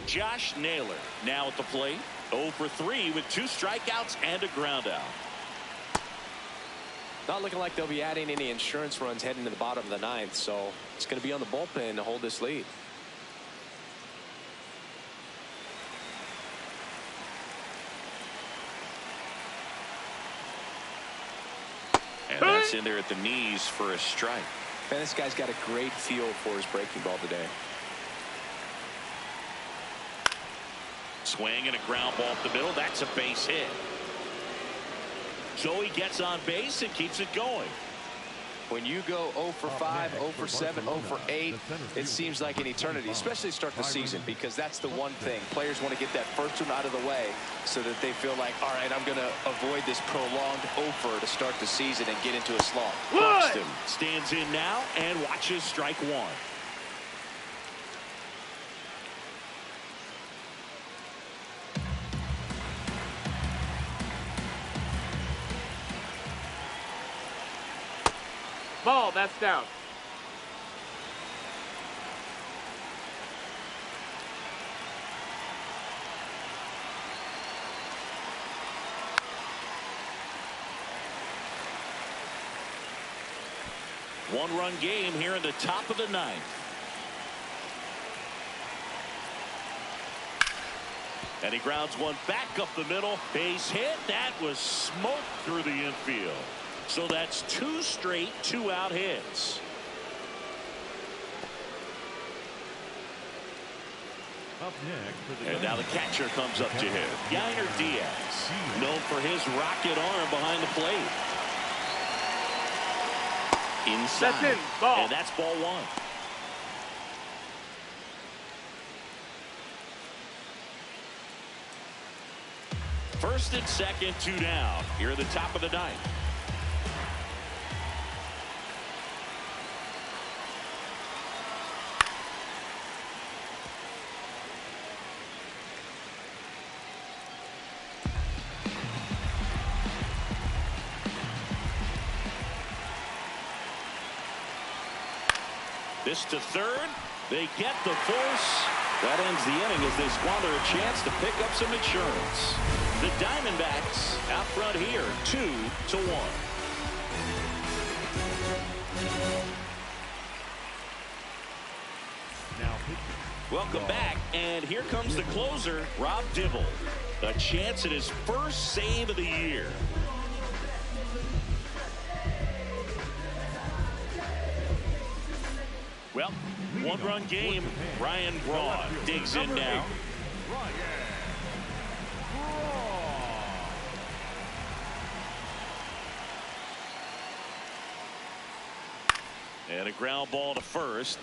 Josh Naylor now at the plate. 0 for 3 with 2 strikeouts and a ground out. Not looking like they'll be adding any insurance runs heading to the bottom of the 9th, so it's going to be on the bullpen to hold this lead. And that's in there at the knees for a strike. Man, this guy's got a great feel for his breaking ball today. Swing and a ground ball up the middle. That's a base hit. So he gets on base and keeps it going. When you go 0 for 5, 0 for 7, 0 for 8, it seems like an eternity, especially to start the season, because that's the one thing. Players want to get that first one out of the way so that they feel like, all right, I'm going to avoid this prolonged 0-fer to start the season and get into a slump. Buxton stands in now and watches strike 1. Ball, that's down. One-run game here in the top of the 9th. And he grounds one back up the middle. Base hit. That was smoked through the infield. So that's 2 straight 2-out hits. Up next for the And now the Diamondbacks, catcher comes up to him. Yainer Diaz, known for his rocket arm behind the plate. Inside. That's in. Ball. And that's ball one. First and second, 2 down. Here at the top of the ninth. This to third. They get the force. That ends the inning as they squander a chance to pick up some insurance. The Diamondbacks out front here, 2-1. now pitching. Welcome back, and here comes the closer, Rob Dibble. A chance at his first save of the year. Well, one-run game. Ryan Braun digs in now. And a ground ball to first.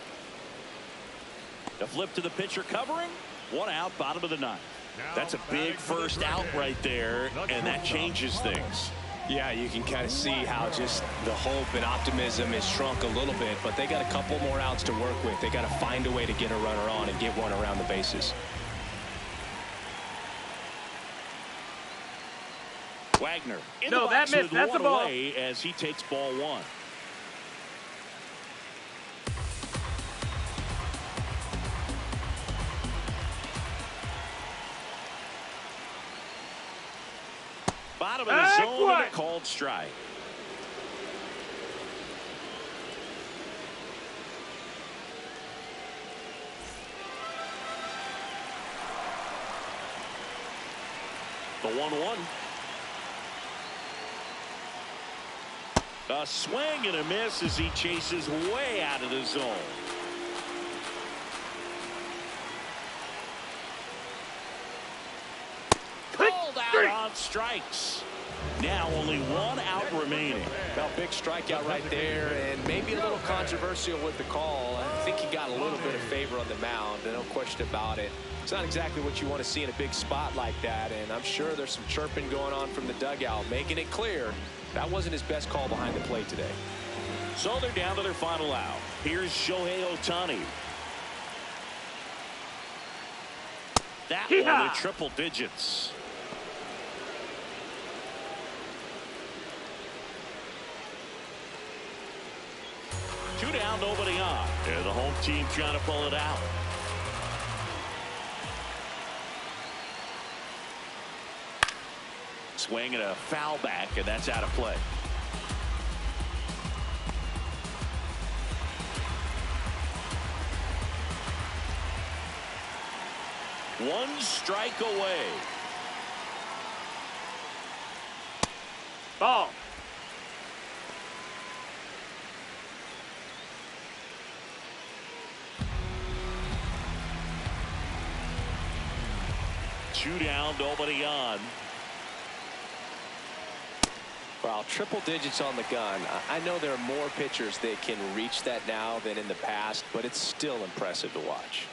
A flip to the pitcher covering. 1 out, bottom of the ninth. That's a big first out right there, and that changes things. Yeah, you can kind of see how just the hope and optimism is shrunk a little bit, but they got a couple more outs to work with. They got to find a way to get a runner on and get one around the bases. Wagner in No, the that box missed. with That's one a ball. away as he takes ball one. Bottom of the zone and a called strike. The 1-1. A swing and a miss as he chases way out of the zone. Called out on strikes. Now only 1 out remaining. Well, big strikeout right there, and maybe a little controversial with the call. I think he got a little bit of favor on the mound, no question about it. It's not exactly what you want to see in a big spot like that, and I'm sure there's some chirping going on from the dugout, making it clear that wasn't his best call behind the plate today. So they're down to their final out. Here's Shohei Ohtani. That one with triple digits. Two down, nobody on. And the home team trying to pull it out. Swing and a foul back, and that's out of play. One strike away. Ball. Two down, nobody on. Wow, triple digits on the gun. I know there are more pitchers that can reach that now than in the past, but it's still impressive to watch.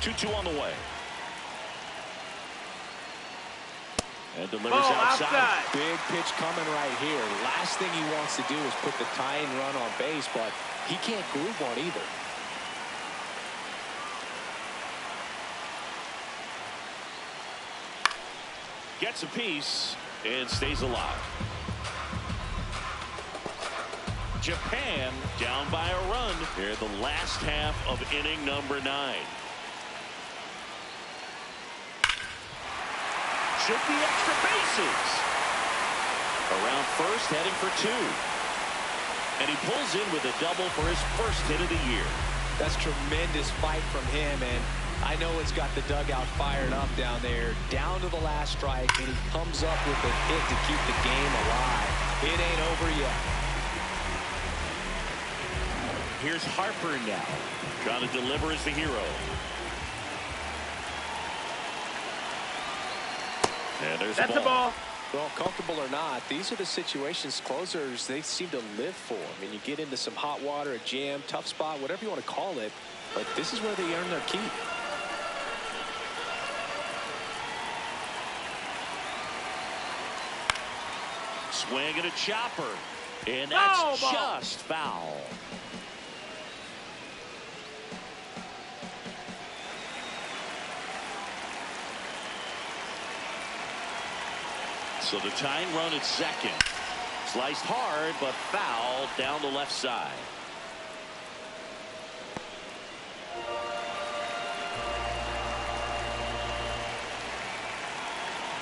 Two on the way. And delivers Ball outside. Big pitch coming right here. Last thing he wants to do is put the tying run on base, but he can't groove one either. Gets a piece and stays alive. Japan down by a run here in the last half of inning number 9. Should be extra bases. Around first, heading for 2. And he pulls in with a double for his first hit of the year. That's tremendous fight from him, and I know it's got the dugout fired up down there. Down to the last strike, and he comes up with a hit to keep the game alive. It ain't over yet. Here's Harper now. Trying to deliver as the hero. And there's That's the ball. Well, comfortable or not, these are the situations closers they seem to live for. I mean, you get into some hot water, a jam, tough spot, whatever you want to call it, but this is where they earn their keep. Swing and a chopper. And that's Ball. just foul. So the tying run at second. Sliced hard, but fouled down the left side.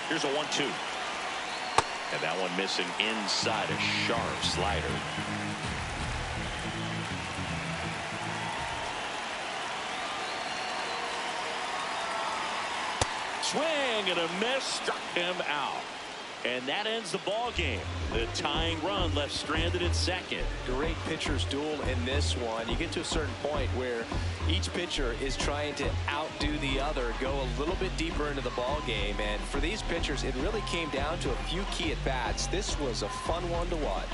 Here's a 1-2. And that one missing inside a sharp slider. Swing and a miss, struck him out. And that ends the ball game. The tying run left stranded at second. Great pitcher's duel in this one. You get to a certain point where each pitcher is trying to outdo the other, go a little bit deeper into the ball game. And for these pitchers, it really came down to a few key at bats. This was a fun one to watch.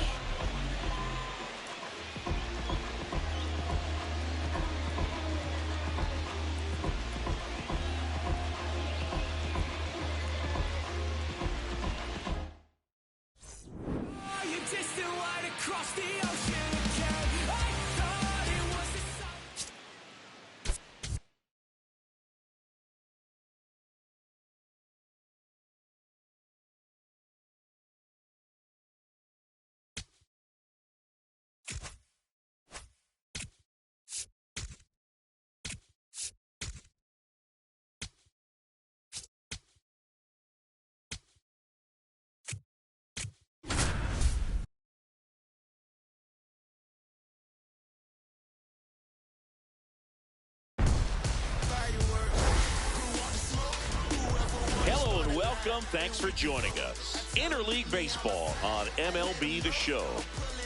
Welcome. Thanks for joining us. Interleague Baseball on MLB The Show.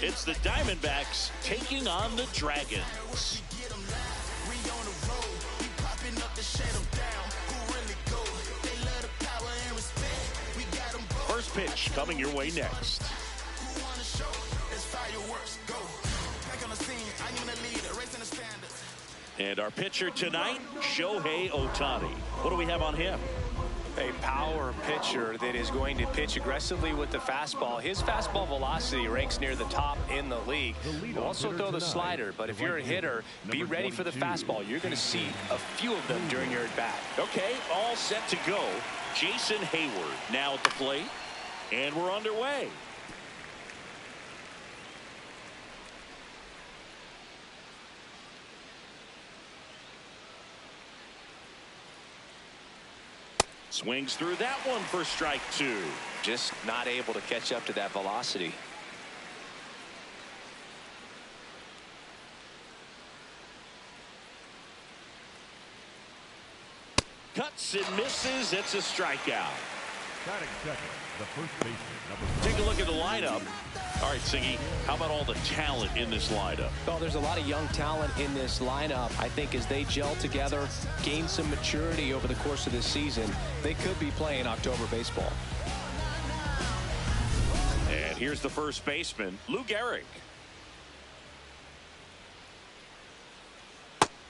It's the Diamondbacks taking on the Dragons. First pitch coming your way next. And our pitcher tonight, Shohei Ohtani. What do we have on him? A power pitcher that is going to pitch aggressively with the fastball. His fastball velocity ranks near the top in the league. He'll also throw the slider, but if you're a hitter, be ready for the fastball. You're going to see a few of them during your at-bat. Okay, all set to go. Jason Heyward now at the plate, and we're underway. Swings through that one for strike two. Just not able to catch up to that velocity. Cuts and misses. It's a strikeout. Batting second, the first baseman, number 5. Take a look at the lineup. All right, Siggy, how about all the talent in this lineup? Well, there's a lot of young talent in this lineup. I think as they gel together, gain some maturity over the course of this season, they could be playing October baseball. And here's the first baseman, Lou Gehrig.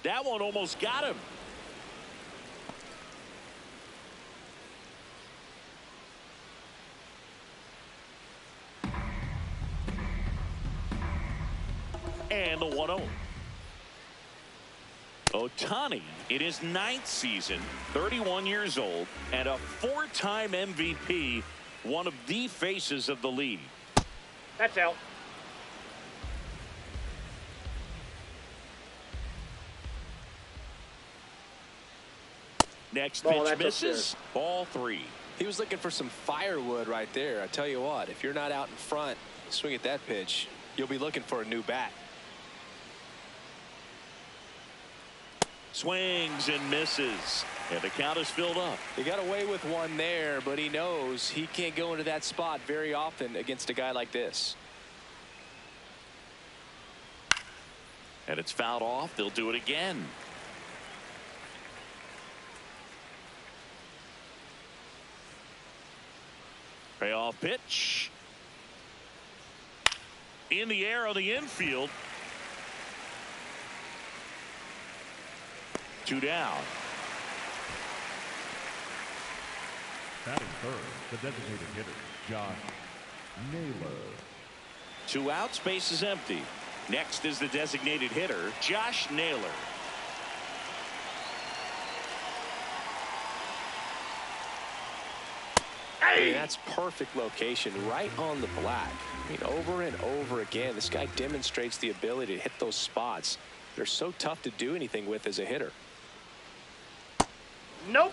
That one almost got him. And the 1-0. Ohtani in his 9th season, 31 years old, and a 4-time MVP, one of the faces of the league. That's out. Next Ball, pitch that's misses. Ball 3. He was looking for some firewood right there. I tell you what, if you're not out in front, swing at that pitch, you'll be looking for a new bat. Swings and misses, and the count is filled up. He got away with one there, but he knows he can't go into that spot very often against a guy like this. And it's fouled off. They'll do it again. Payoff pitch. In the air on the infield. 2 down. Batting third, the designated hitter, Josh Naylor. 2 outs, base is empty. Next is the designated hitter, Josh Naylor. Hey, that's perfect location, right on the black. I mean, over and over again, this guy demonstrates the ability to hit those spots. They're so tough to do anything with as a hitter. Nope.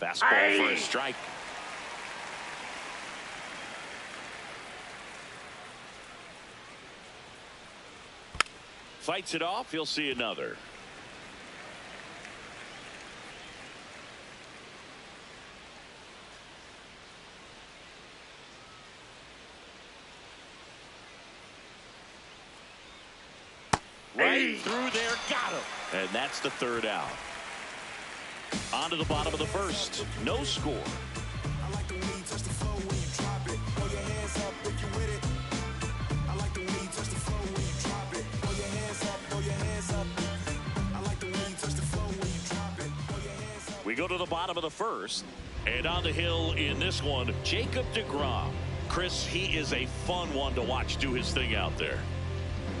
Fastball for a strike. Fights it off. He'll see another. Right through there, got him. And that's the 3rd out. On to the bottom of the 1st. No score. I like the way you touch the floor when you drop it. Throw your hands up if you with it. I like the way you touch the floor when you drop it. Throw your hands up, throw your hands up. I like the way you touch the floor when you drop it. Throw your hands up. We go to the bottom of the 1st. And on the hill in this one, Jacob deGrom. Chris, he is a fun one to watch do his thing out there.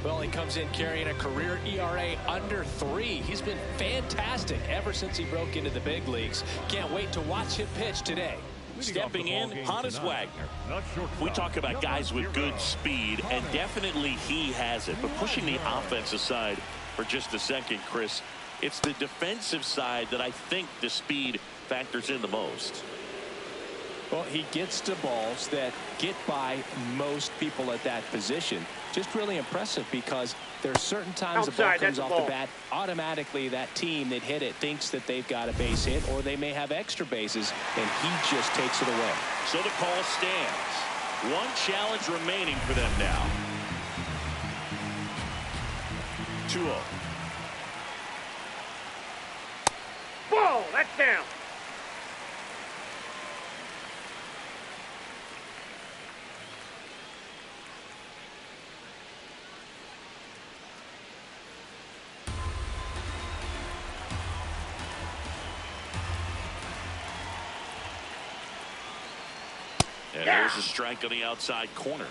Well, he comes in carrying a career ERA under 3. He's been fantastic ever since he broke into the big leagues. Can't wait to watch him pitch today. Stepping in, Honus Wagner. We talk about guys with good speed, and definitely he has it. But pushing the offense aside for just a second, Chris, it's the defensive side that I think the speed factors in the most. Well, he gets to balls that get by most people at that position. Just really impressive because there are certain times the ball comes off the bat, automatically that team that hit it thinks that they've got a base hit or they may have extra bases, and he just takes it away. So the call stands. 1 challenge remaining for them now. 2-0. Ball, that's down. And there's a strike on the outside corner.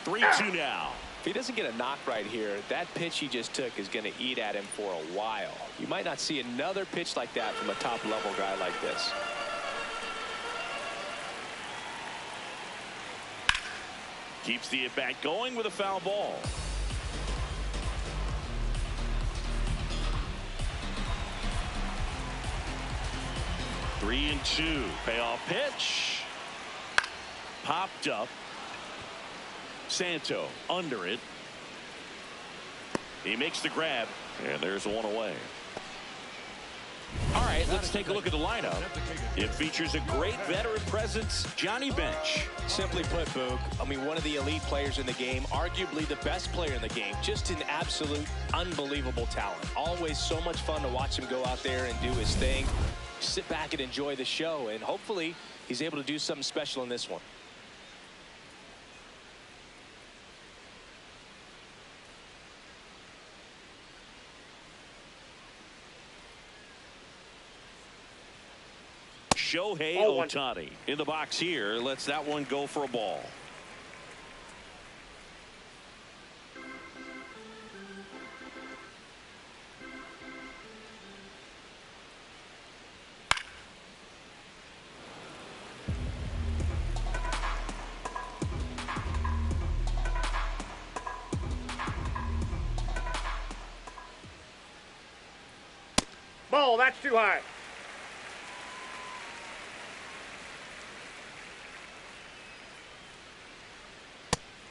Three-2 now. If he doesn't get a knock right here, that pitch he just took is going to eat at him for a while. You might not see another pitch like that from a top-level guy like this. Keeps the at-bat going with a foul ball. Three and 2. Payoff pitch. Popped up. Santo under it. He makes the grab, and there's one away. All right, let's take a look at the lineup. It features a great veteran presence, Johnny Bench. Simply put, Boog, I mean, one of the elite players in the game, arguably the best player in the game, just an absolute unbelievable talent. Always so much fun to watch him go out there and do his thing. Sit back and enjoy the show, and hopefully he's able to do something special in this one. Shohei Ohtani in the box here. Lets that one go for a ball. Ball, that's too high.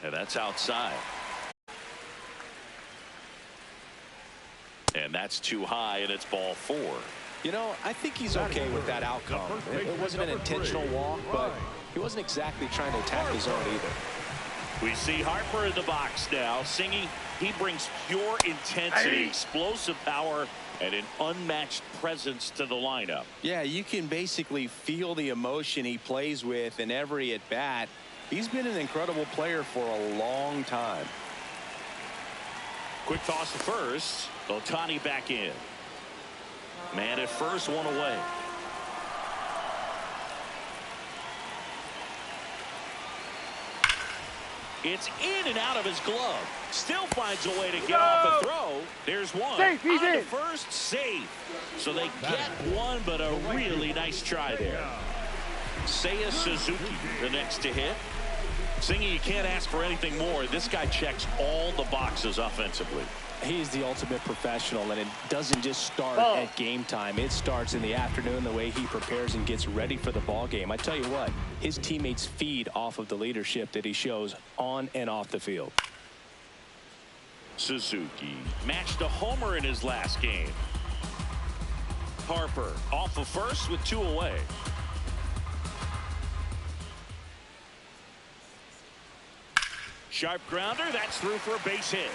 And that's outside. And that's too high, and it's ball 4. You know, I think he's okay with that outcome. It wasn't an intentional walk, but he wasn't exactly trying to attack the zone either. We see Harper in the box now. Singy, he brings pure intensity, explosive power, and an unmatched presence to the lineup. Yeah, you can basically feel the emotion he plays with in every at-bat. He's been an incredible player for a long time. Quick toss to first. Ohtani back in. Man at first, one away. It's in and out of his glove. Still finds a way to get off the throw. There's one. Safe, he's on in. to first, safe. So they get one, but a really nice try there. Seiya Suzuki, the next to hit. Singy, you can't ask for anything more. This guy checks all the boxes offensively. He's the ultimate professional, and it doesn't just start at game time. It starts in the afternoon, the way he prepares and gets ready for the ball game. I tell you what, his teammates feed off of the leadership that he shows on and off the field. Suzuki matched a homer in his last game. Harper off of first with 2 away. Sharp grounder, that's through for a base hit.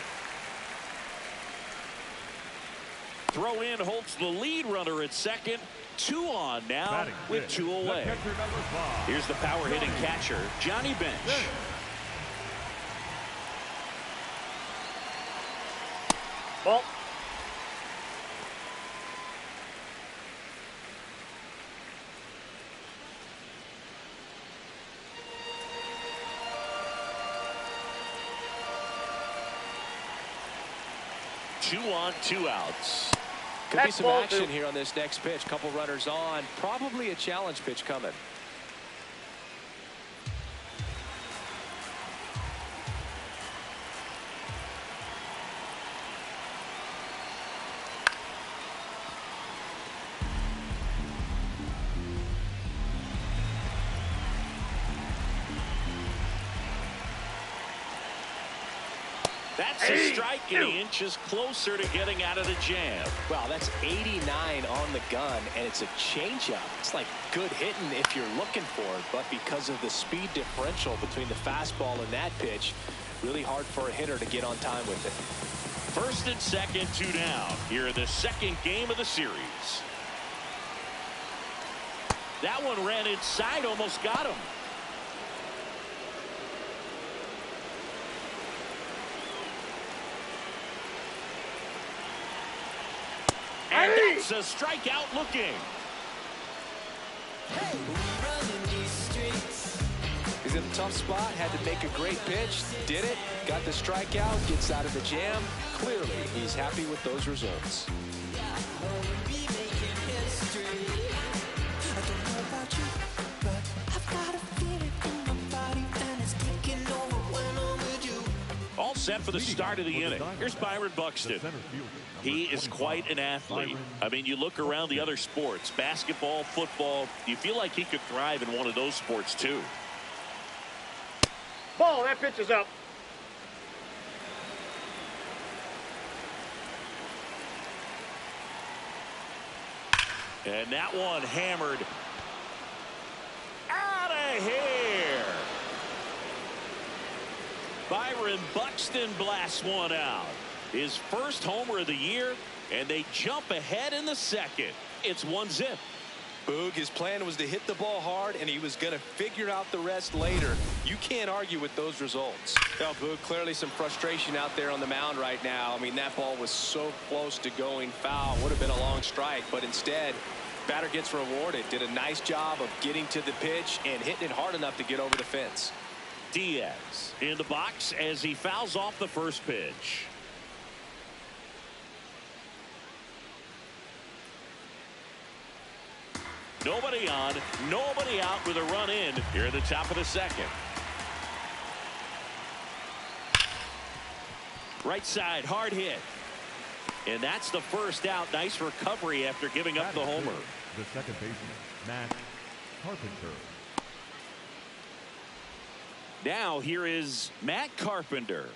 Throw in holds the lead runner at second. 2 on now with 2 away. Here's the power hitting catcher, Johnny Bench. Ball. Two on, 2 outs. Could be some action here on this next pitch. Couple runners on. Probably a challenge pitch coming. That's a strike, and he inches closer to getting out of the jam. Wow, that's 89 on the gun, and it's a changeup. It's like good hitting if you're looking for it, but because of the speed differential between the fastball and that pitch, really hard for a hitter to get on time with it. First and second, 2 down. Here in the second game of the series. That one ran inside, almost got him. And that's a strikeout looking. He's in a tough spot, had to make a great pitch, did it, got the strikeout, gets out of the jam. Clearly, he's happy with those results. All set for the start of the inning. Here's Byron Buxton. He is quite an athlete. I mean, you look around the other sports, basketball, football, you feel like he could thrive in one of those sports too. Ball, that pitch is up. And that one hammered out of here. Byron Buxton blasts one out. His first homer of the year, and they jump ahead in the second. It's 1-0. Boog, his plan was to hit the ball hard, and he was going to figure out the rest later. You can't argue with those results. Well, Boog, clearly some frustration out there on the mound right now. I mean, that ball was so close to going foul. Would have been a long strike, but instead, batter gets rewarded. Did a nice job of getting to the pitch and hitting it hard enough to get over the fence. Diaz in the box as he fouls off the first pitch. Nobody on, nobody out with a run in here at the top of the second. Right side, hard hit. And that's the first out. Nice recovery after giving up the homer. The second baseman, Matt Carpenter. Now here is Matt Carpenter.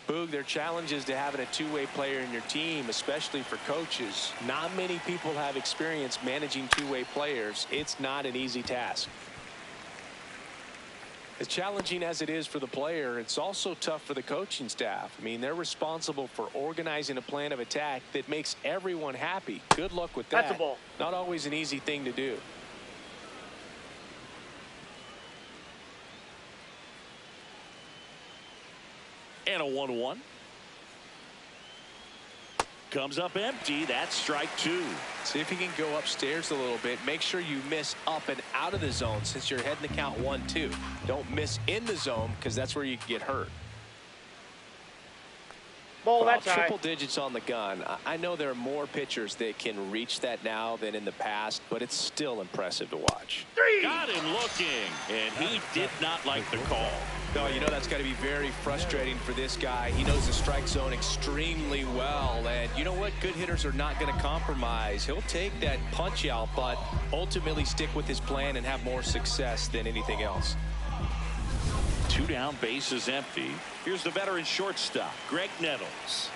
Boog, there are challenges to having a two-way player in your team, especially for coaches. Not many people have experience managing two-way players. It's not an easy task. As challenging as it is for the player, it's also tough for the coaching staff. I mean, they're responsible for organizing a plan of attack that makes everyone happy. Good luck with that. That's a ball. Not always an easy thing to do. And a 1-1. Comes up empty. That's strike two. See if you can go upstairs a little bit. Make sure you miss up and out of the zone since you're heading the count 1-2. Don't miss in the zone because that's where you can get hurt. Ball, Well, that's high. triple digits on the gun. I know there are more pitchers that can reach that now than in the past, but it's still impressive to watch. Got him looking, and he did not like the call. No, you know that's got to be very frustrating for this guy. He knows the strike zone extremely well, and you know what? Good hitters are not going to compromise. He'll take that punch out, but ultimately stick with his plan and have more success than anything else. 2 down, bases empty. Here's the veteran shortstop, Greg Nettles.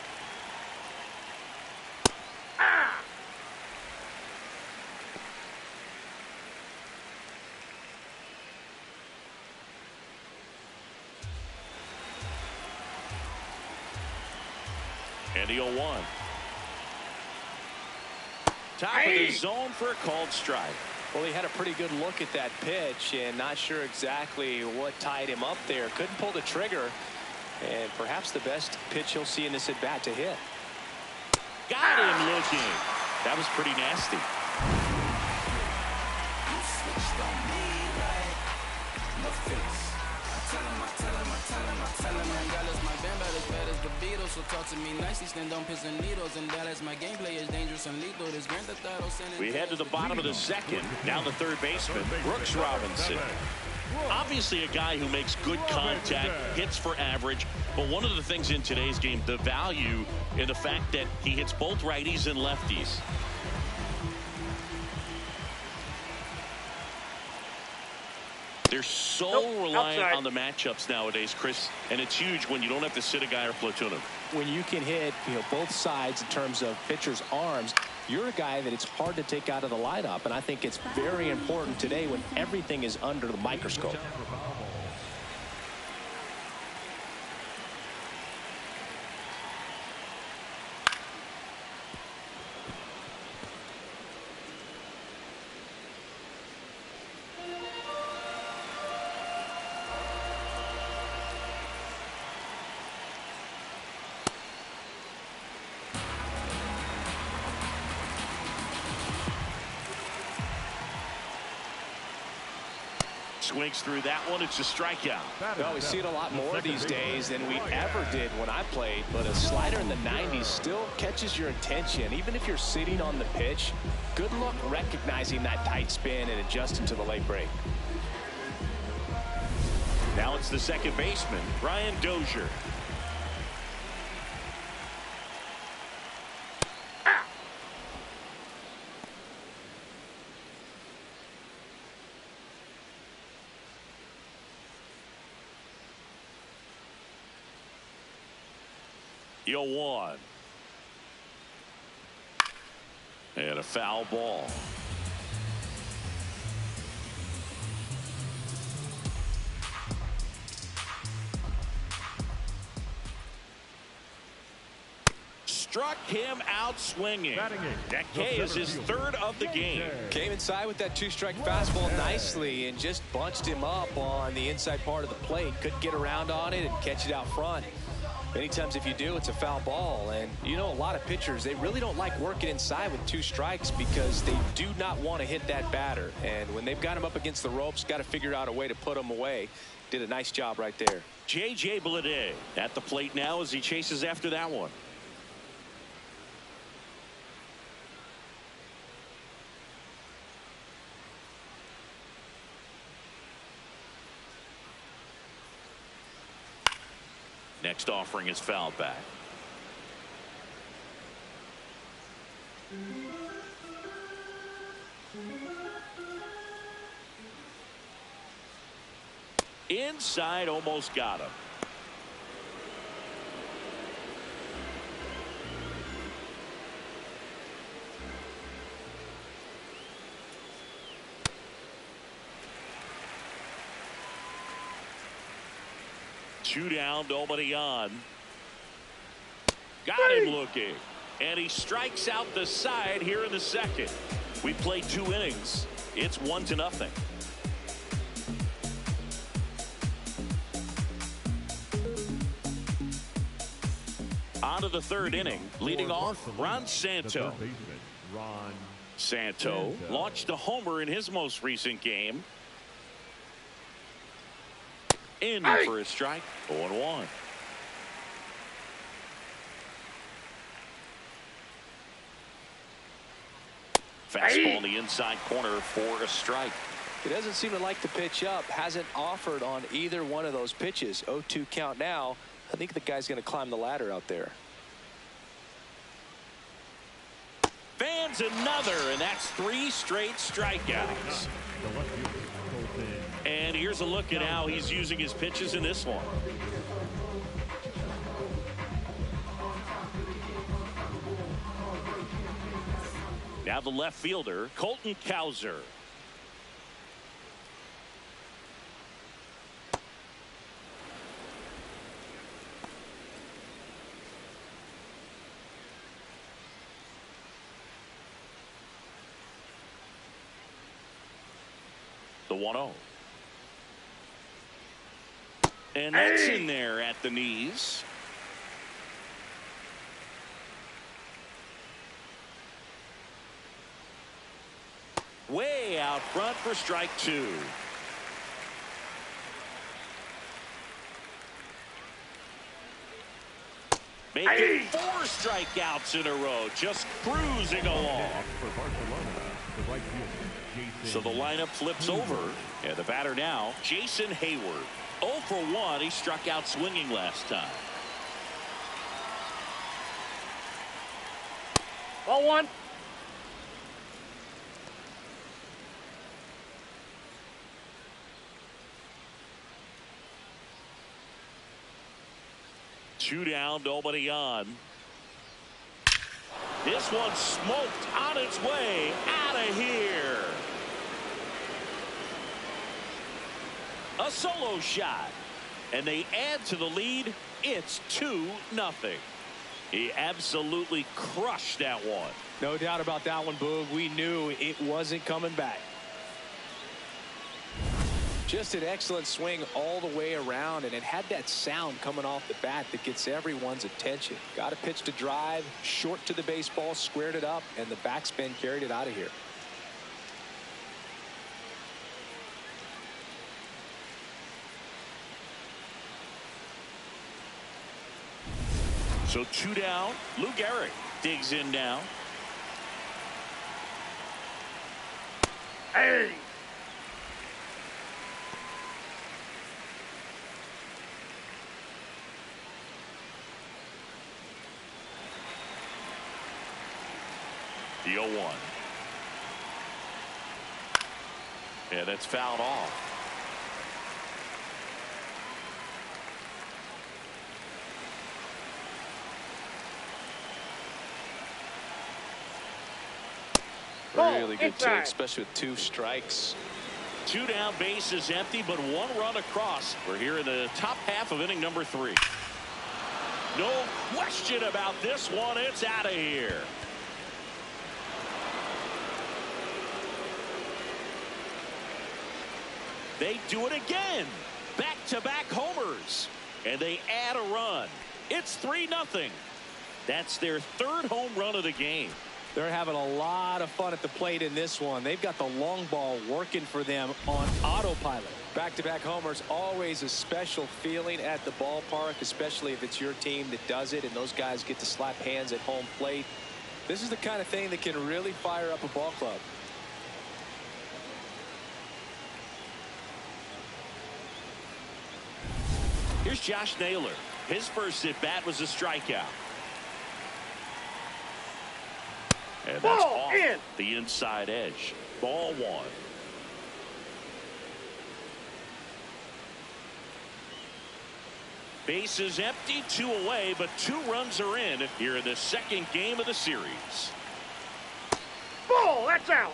And the 0-1. Top of the zone for a called strike. Well, he had a pretty good look at that pitch and not sure exactly what tied him up there. Couldn't pull the trigger, and perhaps the best pitch he'll see in this at-bat to hit. Got him looking. That was pretty nasty. We head to the bottom of the second. Now the third baseman, Brooks Robinson. Obviously a guy who makes good contact, hits for average, but one of the things in today's game, the value in the fact that he hits both righties and lefties. They're so reliant outside on the matchups nowadays, Chris, and it's huge when you don't have to sit a guy or platoon him. When you can hit, both sides in terms of pitchers' arms, you're a guy that it's hard to take out of the lineup, and I think it's very important today when everything is under the microscope. Swings through that one. It's a strikeout. Well, we see it a lot more these days than we ever did when I played, but a slider in the 90s still catches your attention. Even if you're sitting on the pitch, good luck recognizing that tight spin and adjusting to the late break. Now it's the second baseman, Brian Dozier. The 0-1. And a foul ball. Struck him out swinging. That K is his third of the game. Came inside with that two-strike fastball nicely and just bunched him up on the inside part of the plate. Couldn't get around on it and catch it out front. Many times if you do, it's a foul ball. And you know, a lot of pitchers, they really don't like working inside with 2 strikes because they do not want to hit that batter. And when they've got him up against the ropes, got to figure out a way to put him away. Did a nice job right there. J.J. Bleday at the plate now as he chases after that one. Next offering is fouled back. Inside, almost got him. 2 down, nobody on. Got him looking. And he strikes out the side here in the second. We played 2 innings. It's 1-0. On to the 3rd inning. Leading off, Ron Santo. Santo launched a homer in his most recent game. In for a strike. 0-1. Fastball in the inside corner for a strike. He doesn't seem to like to pitch up. Hasn't offered on either one of those pitches. 0-2 count now. I think the guy's going to climb the ladder out there. Fans another, and that's 3 straight strikeouts. And here's a look at how he's using his pitches in this one. Now the left fielder, Colton Cowser. The 1-0. And that's in there at the knees. Way out front for strike 2. Making 4 strikeouts in a row, just cruising along. So the lineup flips over, and the batter now, Jason Hayward. 0 for 1. He struck out swinging last time. Ball 1. Two down, nobody on. This one smoked on its way out of here. A solo shot, and they add to the lead. It's 2-0. He absolutely crushed that one. No doubt about that one, Boog. We knew it wasn't coming back. Just an excellent swing all the way around, and it had that sound coming off the bat that gets everyone's attention. Got a pitch to drive, short to the baseball, squared it up, and the backspin carried it out of here. So 2 down. Lou Gehrig digs in now. Hey! The 0-1. Yeah, that's fouled off. Really good take, especially with 2 strikes. 2 down, bases empty, but 1 run across. We're here in the top half of inning number 3. No question about this one. It's out of here. They do it again. Back-to-back homers. And they add a run. It's 3-0. That's their 3rd home run of the game. They're having a lot of fun at the plate in this one. They've got the long ball working for them on autopilot. Back-to-back homers, always a special feeling at the ballpark, especially if it's your team that does it and those guys get to slap hands at home plate. This is the kind of thing that can really fire up a ball club. Here's Josh Naylor. His first at-bat was a strikeout. And that's off the inside edge. Ball 1. Bases empty, 2 away, but 2 runs are in here in the 2nd game of the series. Ball, that's out.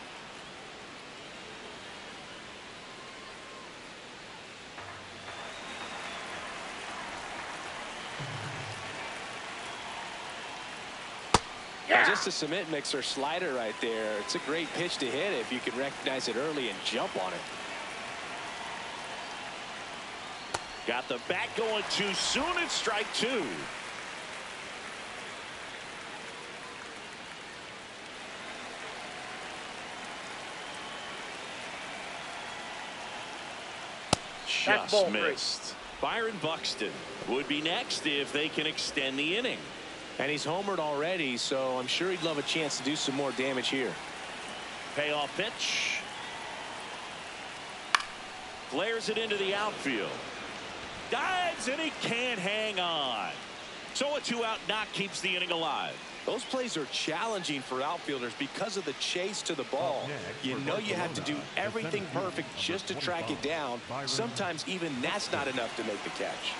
just a cement mixer slider right there. It's a great pitch to hit if you can recognize it early and jump on it. Got the bat going too soon. It's strike two. Just missed. Byron Buxton would be next if they can extend the inning. And he's homered already, so I'm sure he'd love a chance to do some more damage here. Payoff pitch. Flares it into the outfield. Dives, and he can't hang on. So a 2-out knock keeps the inning alive. Those plays are challenging for outfielders because of the chase to the ball. You know you have to do everything perfect just to track it down. Sometimes even that's not enough to make the catch.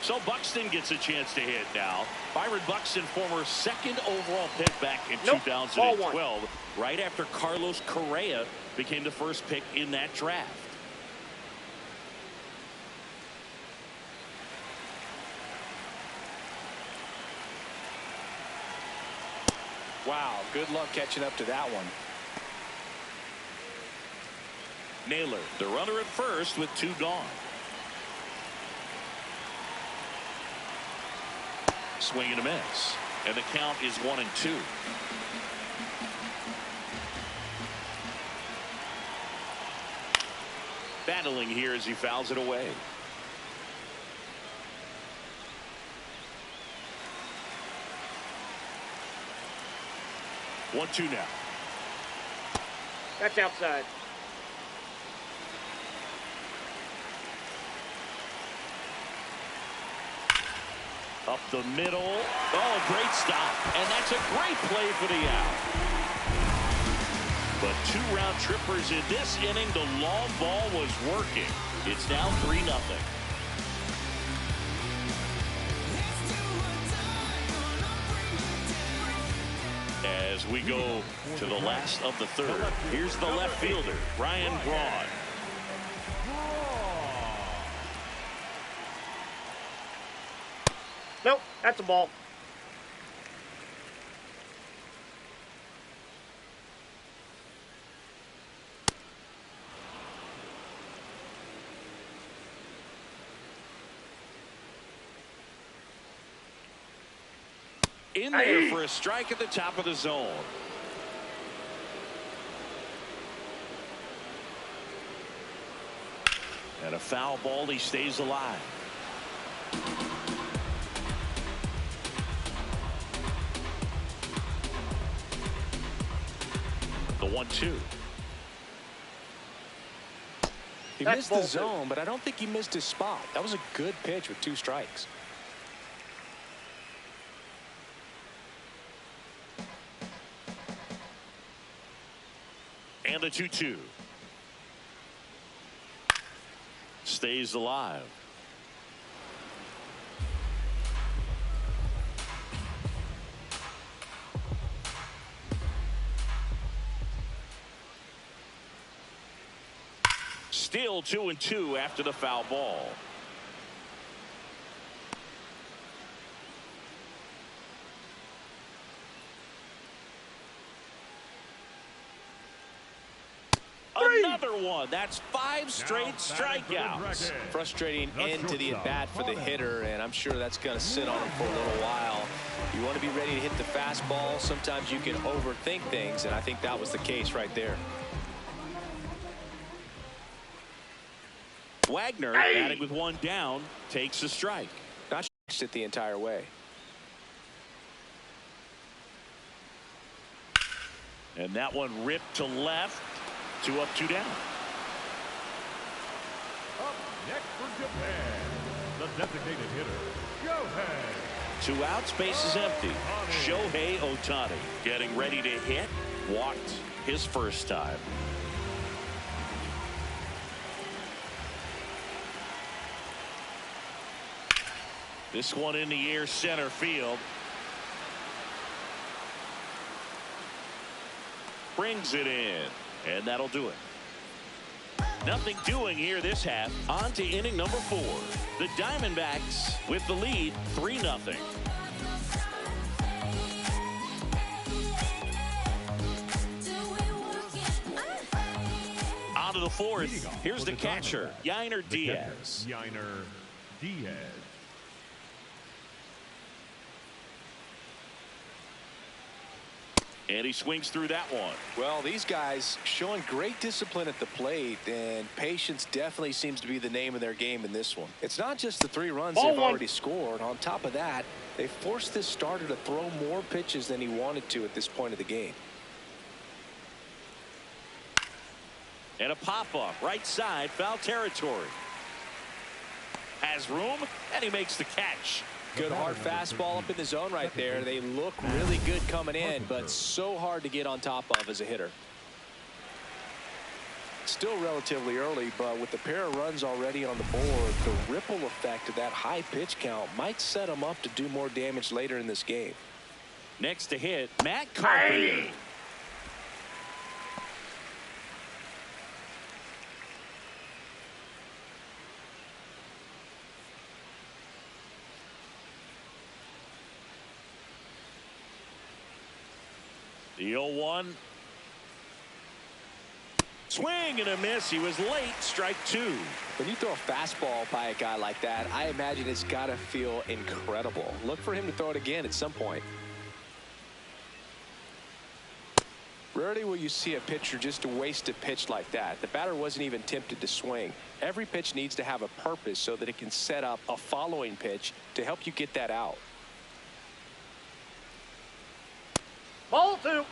So Buxton gets a chance to hit now. Byron Buxton, former second overall pick back in 2012, right after Carlos Correa became the first pick in that draft. Wow, good luck catching up to that one. Naylor, the runner at first with 2 gone. Swing and a miss. And the count is 1-2. Battling here as he fouls it away. One, 2 now. That's outside. Up the middle. Oh, great stop. And that's a great play for the out. But 2 round trippers in this inning. The long ball was working. It's now 3-0. As we go to the last of the third, here's the left fielder, Ryan Braun. Nope, that's a ball. In there for a strike at the top of the zone. And a foul ball. He stays alive. The 1-2. He missed the zone, but I don't think he missed his spot. That was a good pitch with 2 strikes. And the 2-2. Stays alive. Still 2-2 after the foul ball. Another one. That's 5 straight strikeouts. Frustrating end to the at-bat for the hitter, and I'm sure that's going to sit on him for a little while. You want to be ready to hit the fastball. Sometimes you can overthink things, and I think that was the case right there. Wagner, batting with 1 down, takes a strike. Not it the entire way. And that one ripped to left. 2 up, 2 down. Up next for Japan, the designated hitter, Shohei. 2 outs, base is empty. Shohei Ohtani getting ready to hit. Walked his first time. This one in the air, center field. Brings it in. And that'll do it. Nothing doing here this half. On to inning number 4. The Diamondbacks with the lead, 3-0. to the fourth. Here's the catcher, Yainer Diaz. Yainer Diaz. And he swings through that one. Well, these guys showing great discipline at the plate, and patience definitely seems to be the name of their game in this one. It's not just the 3 runs they've already scored. On top of that, they forced this starter to throw more pitches than he wanted to at this point of the game. And a pop-up, right side, foul territory. Has room, and he makes the catch. Good hard fastball up in the zone right there. They look really good coming in, but so hard to get on top of as a hitter. Still relatively early, but with the pair of runs already on the board, the ripple effect of that high pitch count might set them up to do more damage later in this game. Next to hit, Matt Carpenter. The 0-1. Swing and a miss. He was late. Strike 2. When you throw a fastball by a guy like that, I imagine it's got to feel incredible. Look for him to throw it again at some point. Rarely will you see a pitcher just waste a pitch like that. The batter wasn't even tempted to swing. Every pitch needs to have a purpose so that it can set up a following pitch to help you get that out. Ball 2.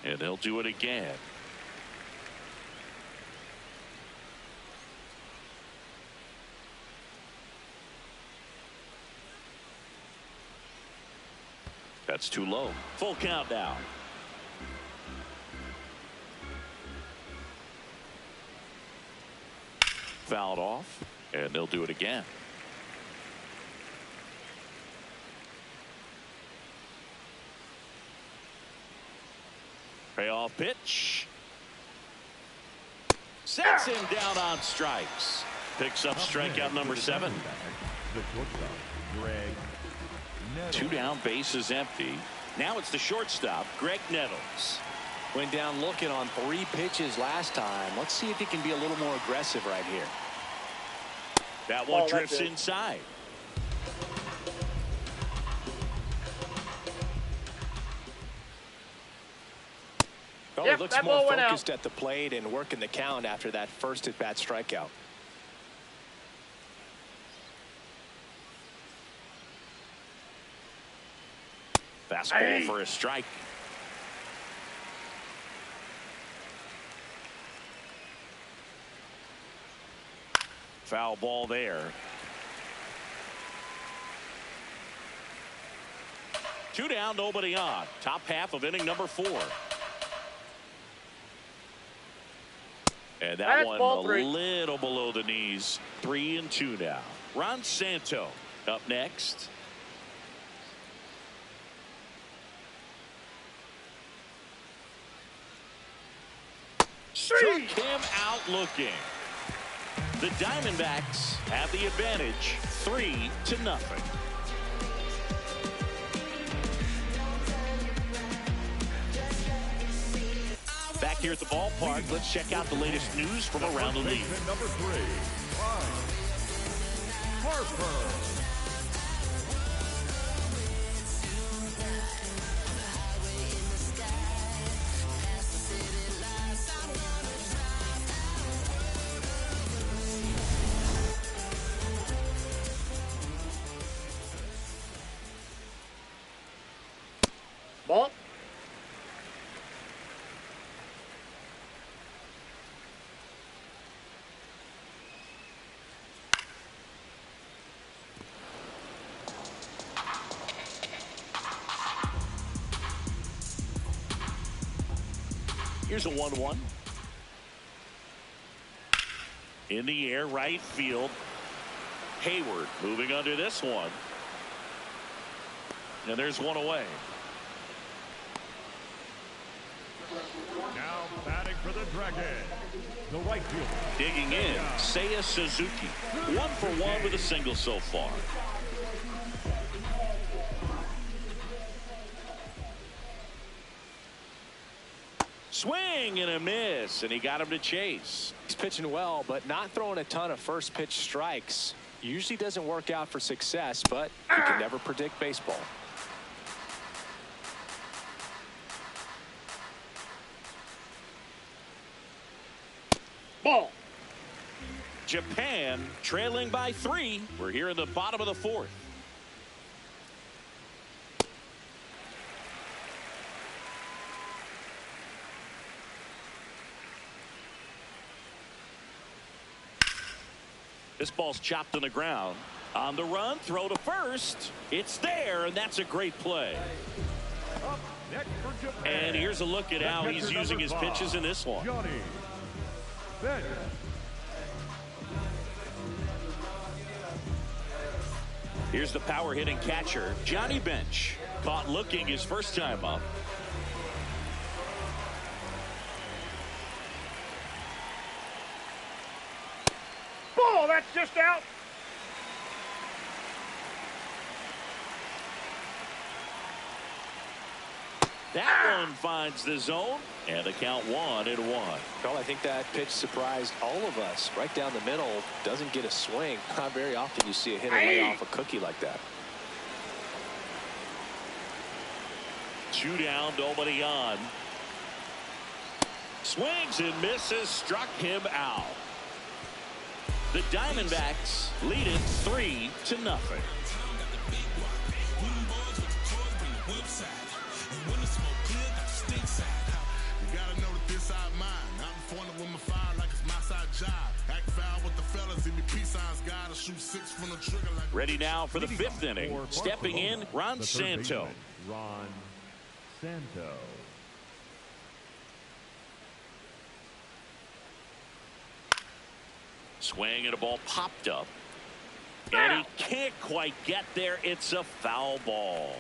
And they'll do it again. That's too low. Full count now. Fouled off, and they'll do it again. Payoff pitch. Sets him down on strikes. Picks up strikeout number 7. The shortstop, Greg Nettles. 2 down, bases empty. Now it's the shortstop, Greg Nettles. Went down looking on 3 pitches last time. Let's see if he can be a little more aggressive right here. That one drifts inside. Oh, he looks more focused at the plate and working the count after that first at-bat strikeout. Fastball for a strike. Foul ball there. 2 down, nobody on. Top half of inning number 4. And that one a little below the knees. 3-2 now. Ron Santo up next. Struck him out looking. The Diamondbacks have the advantage, 3-0. Back here at the ballpark, let's check out the latest news from around the league. Number 3, Bryce Harper. Ball. Here's a 1-1. In the air, right field. Hayward moving under this one. And there's one away. Now batting for the Dragons, The right fielder. Digging in, Seiya Suzuki. 1 for 1 with a single so far. Swing and a miss, and he got him to chase. He's pitching well, but not throwing a ton of first pitch strikes. Usually doesn't work out for success, but you can never predict baseball. Ball. Japan trailing by 3. We're here in the bottom of the 4th. This ball's chopped on the ground. On the run, throw to first. It's there, and that's a great play. Up next for Japan. And here's a look at how The he's catcher, using his number pitches in this one. Johnny Bench. Here's the power hitting catcher, Johnny Bench. Caught looking his first time up. Ball. That's just out. That one finds the zone, and the count 1-1. Well, I think that pitch surprised all of us. Right down the middle, doesn't get a swing. Not very often you see a hitter lay off a cookie like that. 2 down, nobody on. Swings and misses, struck him out. The Diamondbacks lead it 3-0. You gotta know that this out mine. I'm falling with my fire like it's my side job. Act foul with the fellas in the peace signs. Gotta shoot 6 from the trigger like. Ready now for the 5th inning. For Stepping in, Barcelona, Ron the third Santo. baseman, Ron Santo. Swing and a ball popped up. And he can't quite get there. It's a foul ball.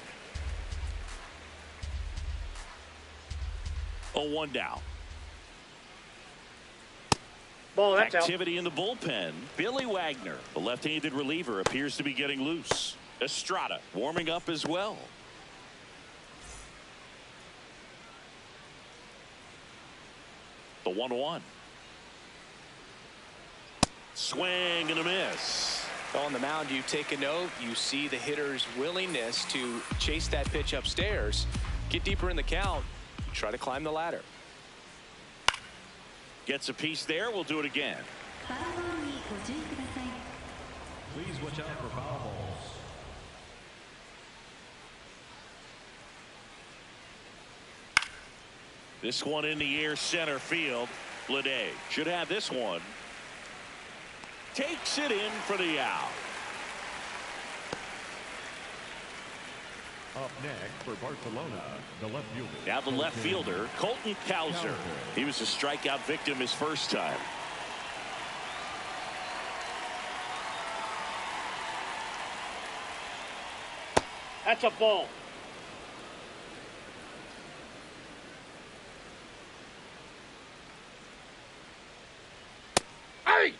0-1 down. Ball. That's out. Activity in the bullpen. Billy Wagner, the left-handed reliever, appears to be getting loose. Estrada warming up as well. The 1-1. Swing and a miss. On the mound, you take a note. You see the hitter's willingness to chase that pitch upstairs, get deeper in the count, try to climb the ladder. Gets a piece there. We'll do it again. Please watch out for foul balls. This one in the air, center field. Bleday should have this one. Takes it in for the out. Up next for Barcelona, the left fielder. Now the left fielder, Colton Cowser. He was a strikeout victim his first time. That's a ball. Hey!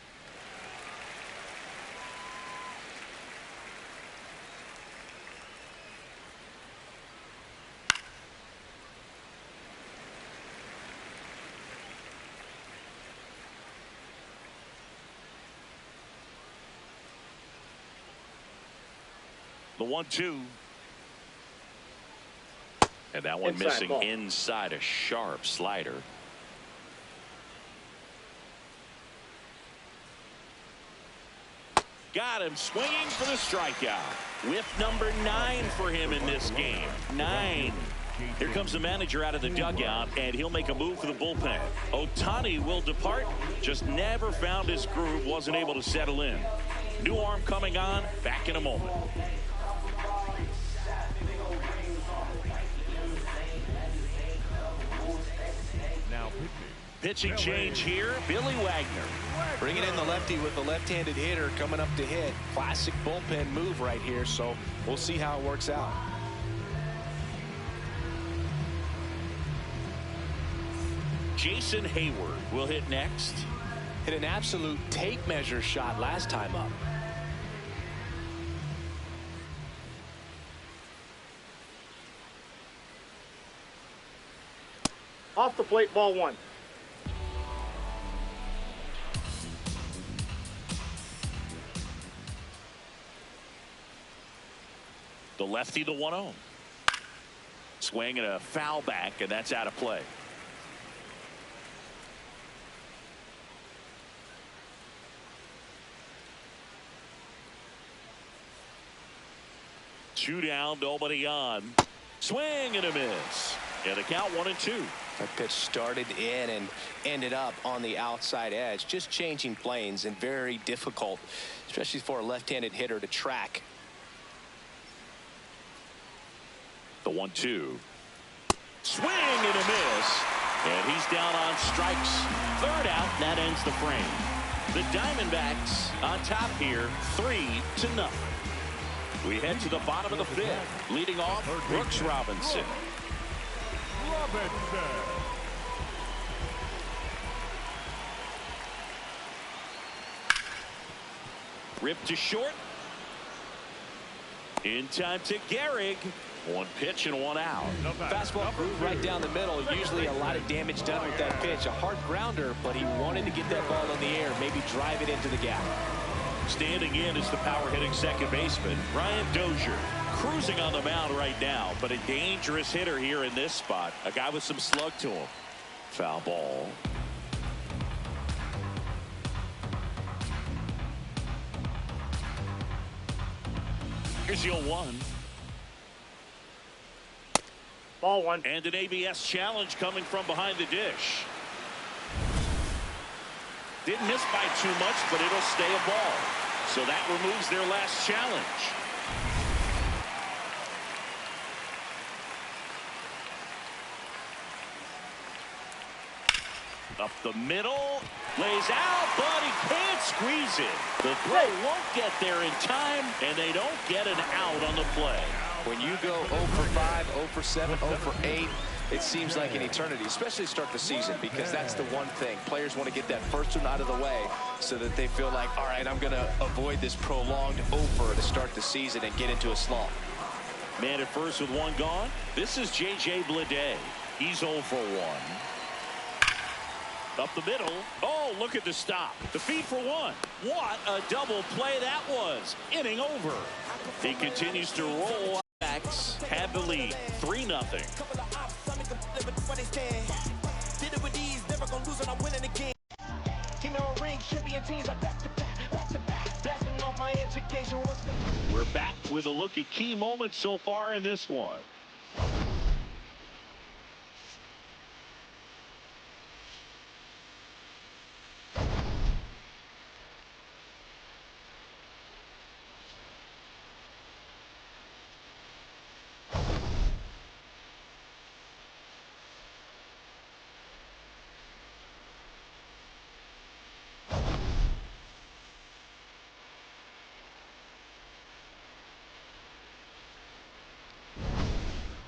The 1-2. And that one Inside missing ball. inside a sharp slider. Got him swinging for the strikeout. Whip number 9 for him in this game. 9. Here comes the manager out of the dugout, and he'll make a move for the bullpen. Ohtani will depart. Just never found his groove. Wasn't able to settle in. New arm coming on. Back in a moment. Now Pitching change here. Billy Wagner. Bringing in the lefty with the left-handed hitter coming up to hit. Classic bullpen move right here, so we'll see how it works out. Jason Hayward will hit next. Hit an absolute tape measure shot last time up. Off the plate, ball one. The lefty, the 1-0. Swing and a foul back, and that's out of play. Two down, nobody on. Swing and a miss. And the count 1-2. That pitch started in and ended up on the outside edge. Just changing planes and very difficult, especially for a left-handed hitter to track. The 1-2. Swing and a miss. And he's down on strikes. Third out, and that ends the frame. The Diamondbacks on top here, 3-0. We head to the bottom of the fifth. Leading off, Brooks Robinson. Ripped to short. In time to Gehrig. One pitch and one out. Fastball groove right down the middle. Usually a lot of damage done with that pitch. A hard grounder, but he wanted to get that ball in the air, maybe drive it into the gap. Standing in is the power-hitting second baseman, Ryan Dozier. Cruising on the mound right now, but a dangerous hitter here in this spot. A guy with some slug to him. Foul ball. Here's your 1. Ball one. And an ABS challenge coming from behind the dish. Didn't miss by too much, but it'll stay a ball. So that removes their last challenge. Up the middle, lays out, but he can't squeeze it. The throw won't get there in time, and they don't get an out on the play. When you go 0 for 5, 0 for 7, 0 for 8, it seems like an eternity, especially to start the season, because that's the one thing. Players want to get that first one out of the way so that they feel like, all right, I'm going to avoid this prolonged over to start the season and get into a slump. Man at first with one gone. This is J.J. Bleday. He's 0 for 1. Up the middle. Oh, look at the stop. The feed for 1. What a double play that was. Inning over. He continues to roll. Backs had the lead. 3-0. We're back with a look at key moments so far in this one.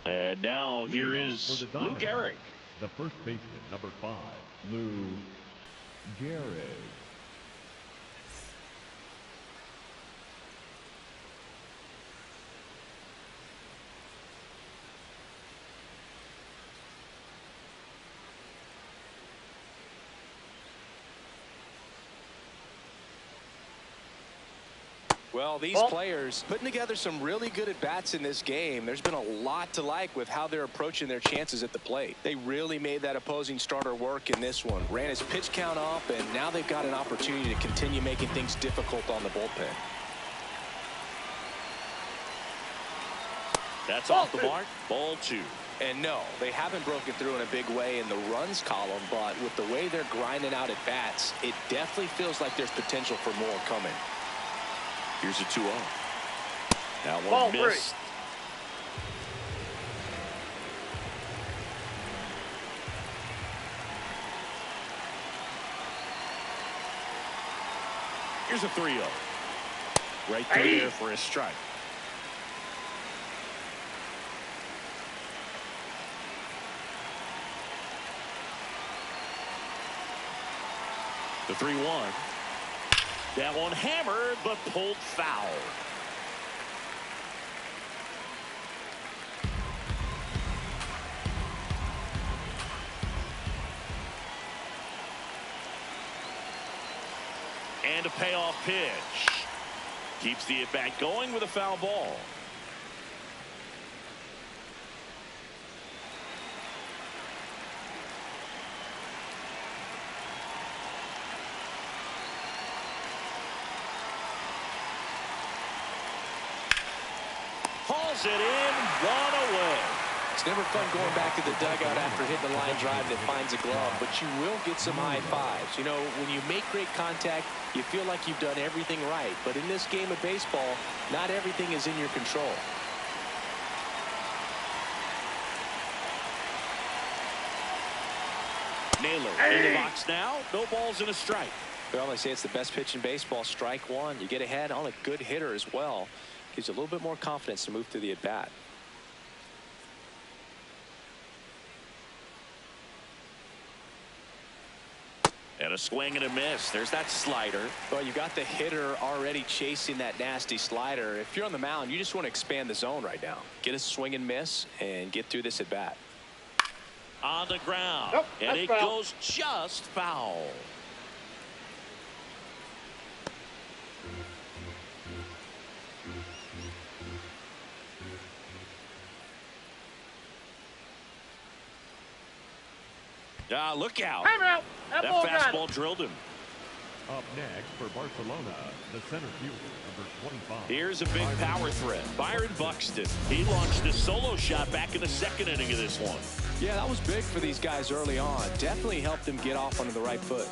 And now here is Lou Gehrig. The first baseman, number 5, Lou Gehrig. Well, these players putting together some really good at-bats in this game. There's been a lot to like with how they're approaching their chances at the plate. They really made that opposing starter work in this one. Ran his pitch count up, and now they've got an opportunity to continue making things difficult on the bullpen. That's off the mark. Ball 2. And no, they haven't broken through in a big way in the runs column, but with the way they're grinding out at-bats, it definitely feels like there's potential for more coming. Here's a 2-0. That one Ball missed. 3. Here's a 3-0. Right there for a strike. The 3-1. That one hammered, but pulled foul. And a payoff pitch. Keeps the at-bat going with a foul ball. Hauls it in, one away. It's never fun going back to the dugout after hitting the line drive that finds a glove, but you will get some high fives. You know, when you make great contact, you feel like you've done everything right. But in this game of baseball, not everything is in your control. Naylor in the box now. No balls and a strike. Well, they say it's the best pitch in baseball. Strike one. You get ahead on a good hitter as well. Gives you a little bit more confidence to move through the at-bat. And a swing and a miss. There's that slider. Well, you got the hitter already chasing that nasty slider. If you're on the mound, you just want to expand the zone right now. Get a swing and miss and get through this at bat. On the ground. Nope, and it foul. goes just foul. Look out. Time out. That ball got fastball drilled him. Up next for Barcelona, the center fielder, number 25. Here's a big power threat. Byron Buxton. He launched a solo shot back in the second inning of this one. Yeah, that was big for these guys early on. Definitely helped them get off onto the right foot.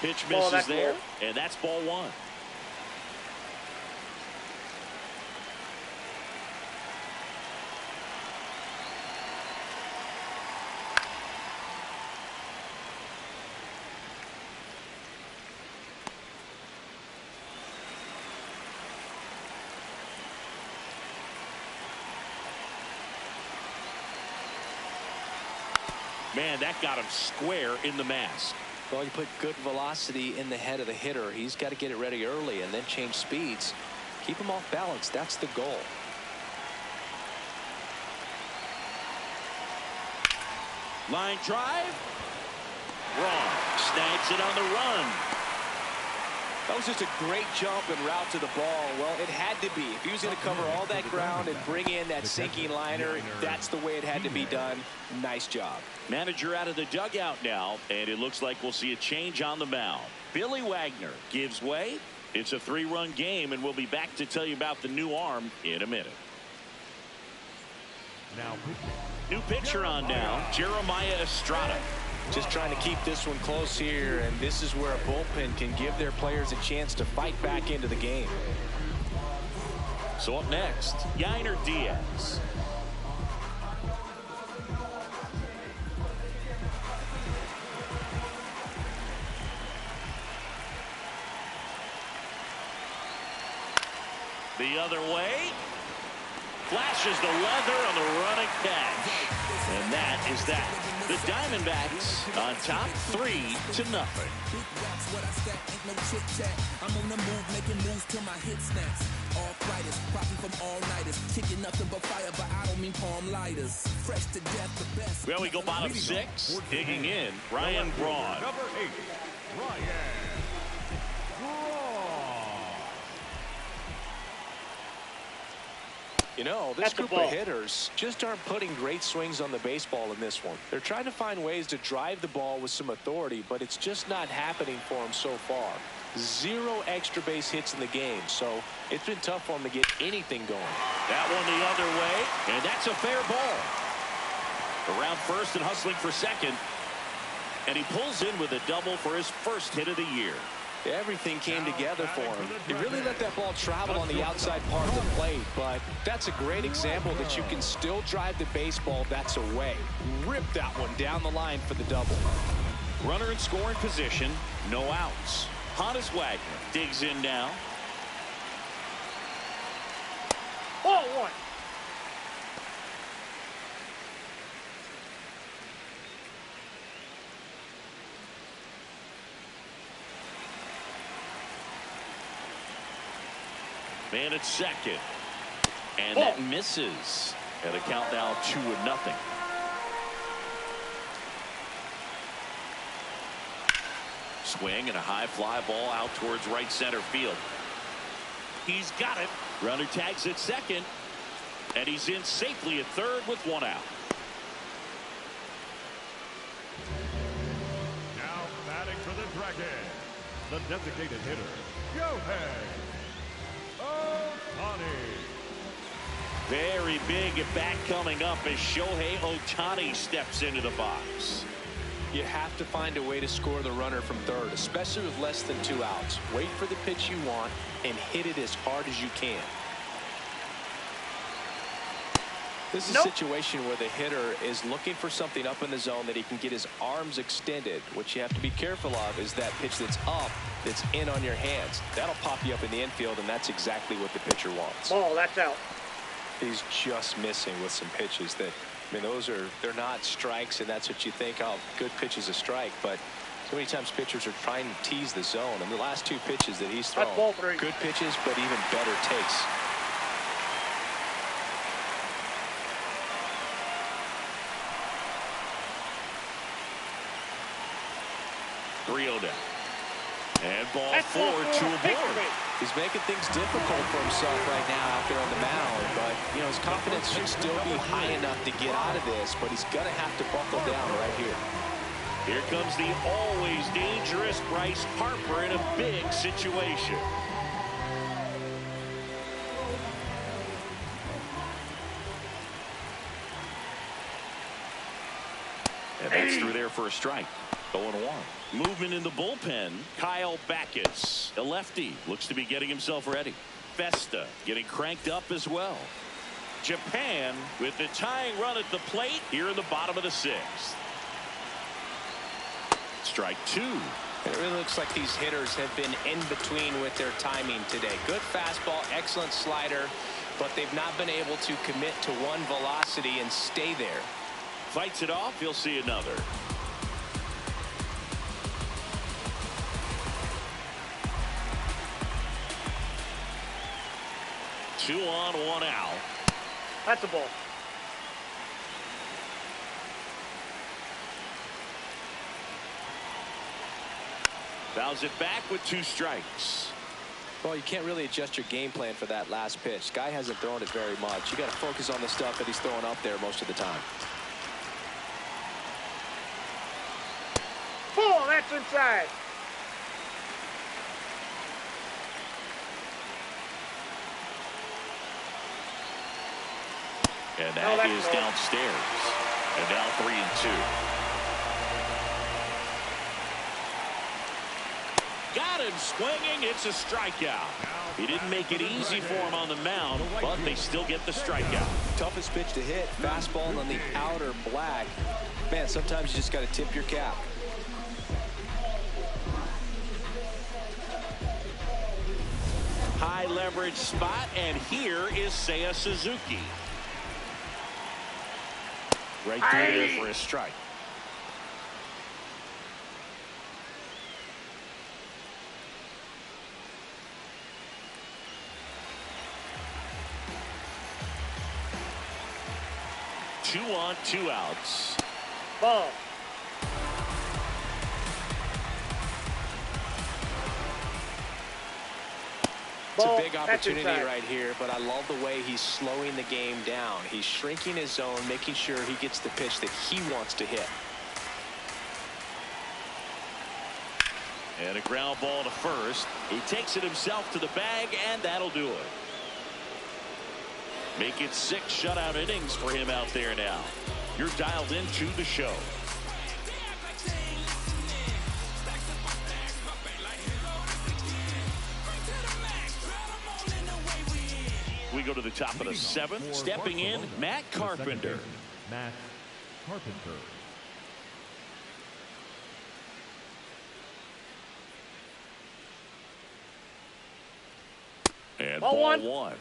Pitch Ball misses back there, there. and that's ball one. Man, that got him square in the mask. Well, you put good velocity in the head of the hitter. He's got to get it ready early and then change speeds. Keep him off balance. That's the goal. Line drive. Wrong. Snags it on the run. That was just a great jump and route to the ball. Well, it had to be. If he was going to cover all that ground and bring in that sinking liner, that's the way it had to be done. Nice job. Manager out of the dugout now, and it looks like we'll see a change on the mound. Billy Wagner gives way. It's a 3-run game, and we'll be back to tell you about the new arm in a minute. Now, New pitcher on now, Jeremiah Estrada. Just trying to keep this one close here, and this is where a bullpen can give their players a chance to fight back into the game. So up next, Yainer Diaz. The other way. Flashes the leather on the running catch. And that is that. The Diamondbacks on top 3-0. I'm on the move, making moves till my hit snaps. All fighters, probably from all nighters. Kicking nothing but fire, but I don't mean palm lighters. Fresh to death, the best. Well, we go bottom 6. Digging in, Ryan Braun. number 8, Ryan Braun. You know, this That's the group of ball. hitters just aren't putting great swings on the baseball in this one. They're trying to find ways to drive the ball with some authority, but it's just not happening for them so far. 0 extra base hits in the game, so it's been tough for them to get anything going. That one the other way, and that's a fair ball. Around first and hustling for second. And he pulls in with a double for his first hit of the year. Everything came together for him. He really let that ball travel on the outside part of the plate, but that's a great example that you can still drive the baseball that's away. Rip that one down the line for the double. Runner in scoring position, no outs. Honus Wagner digs in now. Ball one. Man at second. And that misses. And a count now 2-0. Swing and a high fly ball out towards right center field. He's got it. Runner tags at second. And he's in safely at third with one out. Now batting for the Dragons, the designated hitter, Shohei Ohtani. Very big at bat coming up as Shohei Ohtani steps into the box. You have to find a way to score the runner from third, especially with less than 2 outs. Wait for the pitch you want and hit it as hard as you can. This is a situation where the hitter is looking for something up in the zone that he can get his arms extended. What you have to be careful of is that pitch that's up, that's in on your hands. That'll pop you up in the infield, and that's exactly what the pitcher wants. Ball, that's out. He's just missing with some pitches that, I mean, they're not strikes, and that's what you think, oh, good pitch is a strike. But so many times pitchers are trying to tease the zone. And the last 2 pitches that he's thrown, That's ball 3. good pitches, but even better takes. And ball 4 to a board. He's making things difficult for himself right now out there on the mound, but you know his confidence should still be high enough to get out of this, but he's gonna have to buckle down right here. Here comes the always dangerous Bryce Harper in a big situation. And that's through there for a strike. 0-1. Movement in the bullpen. Kyle Backus, a lefty, looks to be getting himself ready. Festa getting cranked up as well. Japan with the tying run at the plate here in the bottom of the 6th. Strike 2. And it really looks like these hitters have been in between with their timing today. Good fastball, excellent slider, but they've not been able to commit to one velocity and stay there. Fights it off. You'll see another. Two on, 1 out. That's a ball. Fouls it back with 2 strikes. Well, you can't really adjust your game plan for that last pitch. Guy hasn't thrown it very much. You got to focus on the stuff that he's throwing up there most of the time. Ball, that's inside. And that is downstairs. And now 3-2. Got him swinging. It's a strikeout. He didn't make it easy for him on the mound, but they still get the strikeout. Toughest pitch to hit. Fastball on the outer black. Man, sometimes you just got to tip your cap. High leverage spot, and here is Seiya Suzuki. Right through there for a strike. Two on, 2 outs. Ball. It's a big opportunity right here, but I love the way he's slowing the game down. He's shrinking his zone, making sure he gets the pitch that he wants to hit. And a ground ball to first. He takes it himself to the bag, and that'll do it. Make it 6 shutout innings for him out there now. You're dialed into the show. We go to the top of the 7th. Stepping in, Matt Carpenter. Matt Carpenter. And Ball ball one. one.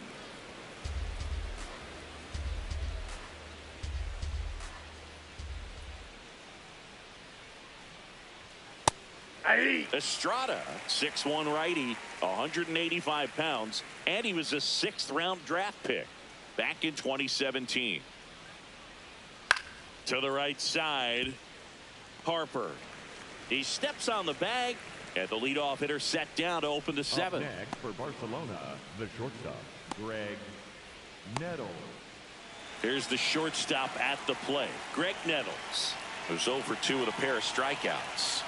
Estrada, 6'1" righty, 185 pounds, and he was a 6th-round draft pick back in 2017. To the right side, Harper. He steps on the bag, and the leadoff hitter set down to open the 7th. Up next for Barcelona, the shortstop, Greg Nettles. Here's the shortstop at the plate, Greg Nettles, who's 0 for 2 with a pair of strikeouts.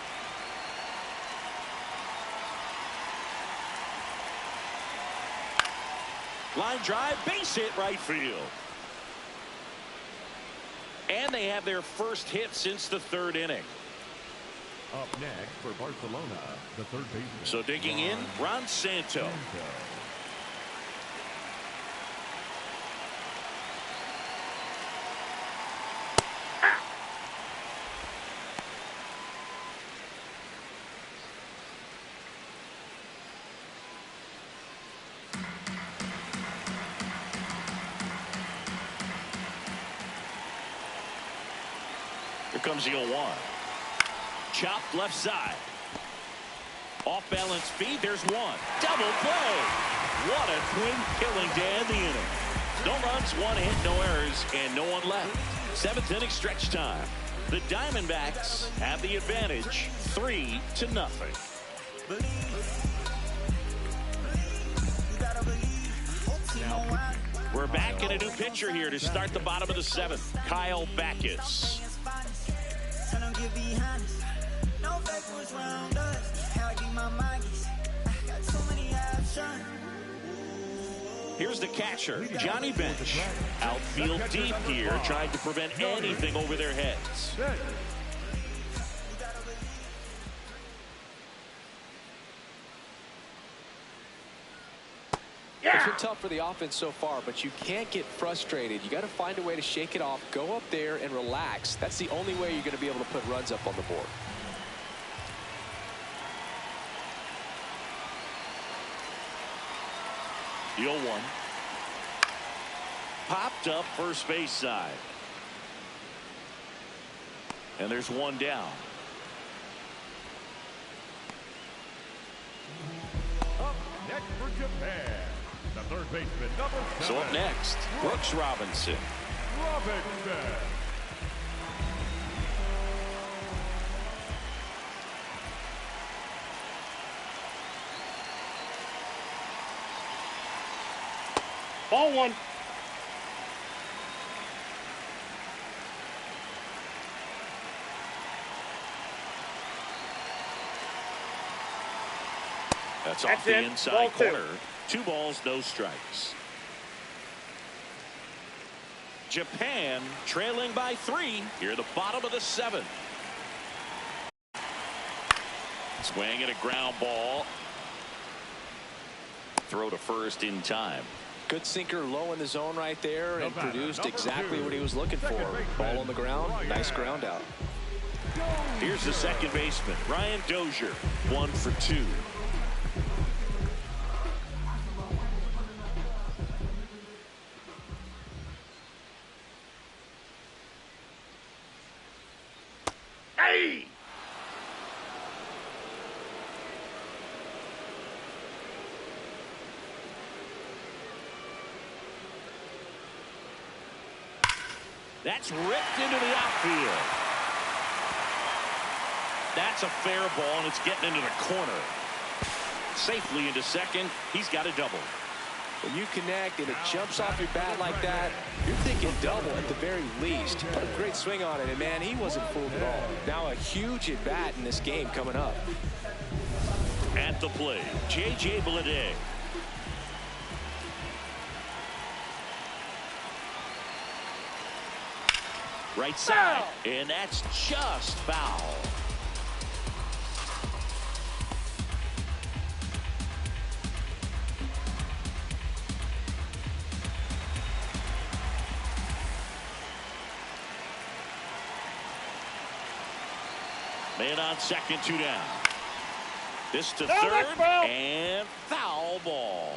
Line drive, base hit right field. And they have their first hit since the 3rd inning. Up next for Barcelona, the third baseman. So digging in, Ron Santo. Here comes the 0-1. Chopped left side. Off balance speed. There's one. Double play. What a twin killing to end the inning. No runs, 1 hit, no errors, and no one left. 7th inning stretch time. The Diamondbacks have the advantage, 3-0. We're back in a new pitcher here to start the bottom of the 7th. Kyle Backus. Here's the catcher, Johnny Bench. Outfield deep here, trying to prevent anything over their heads. It's been tough for the offense so far, but you can't get frustrated. You got to find a way to shake it off, go up there and relax. That's the only way you're going to be able to put runs up on the board. The 0-1. Popped up first base side. And there's one down. Up next for Japan, the third baseman, number 7. So up next, Brooks Robinson. Robinson. Ball one. That's That's off the it. inside Ball two. corner. 2 balls, no strikes. Japan trailing by 3 here at the bottom of the 7th. Swing at a ground ball. Throw to first in time. Good sinker low in the zone right there and Nevada, produced number exactly 2. what he was looking for. Second baseman, Ball on the ground, nice ground out. Here's the second baseman, Ryan Dozier, 1 for 2. Hey! That's ripped into the outfield. That's a fair ball, and it's getting into the corner. Safely into second. He's got a double. When you connect and it jumps off your bat like that, you're thinking double at the very least. Put a great swing on it, and man, he wasn't fooled at all. Now a huge at bat in this game coming up. At the plate, J.J. Bleday. Right side, and that's just foul. Man on second, 2 down. This to No, third, that's foul. and foul ball.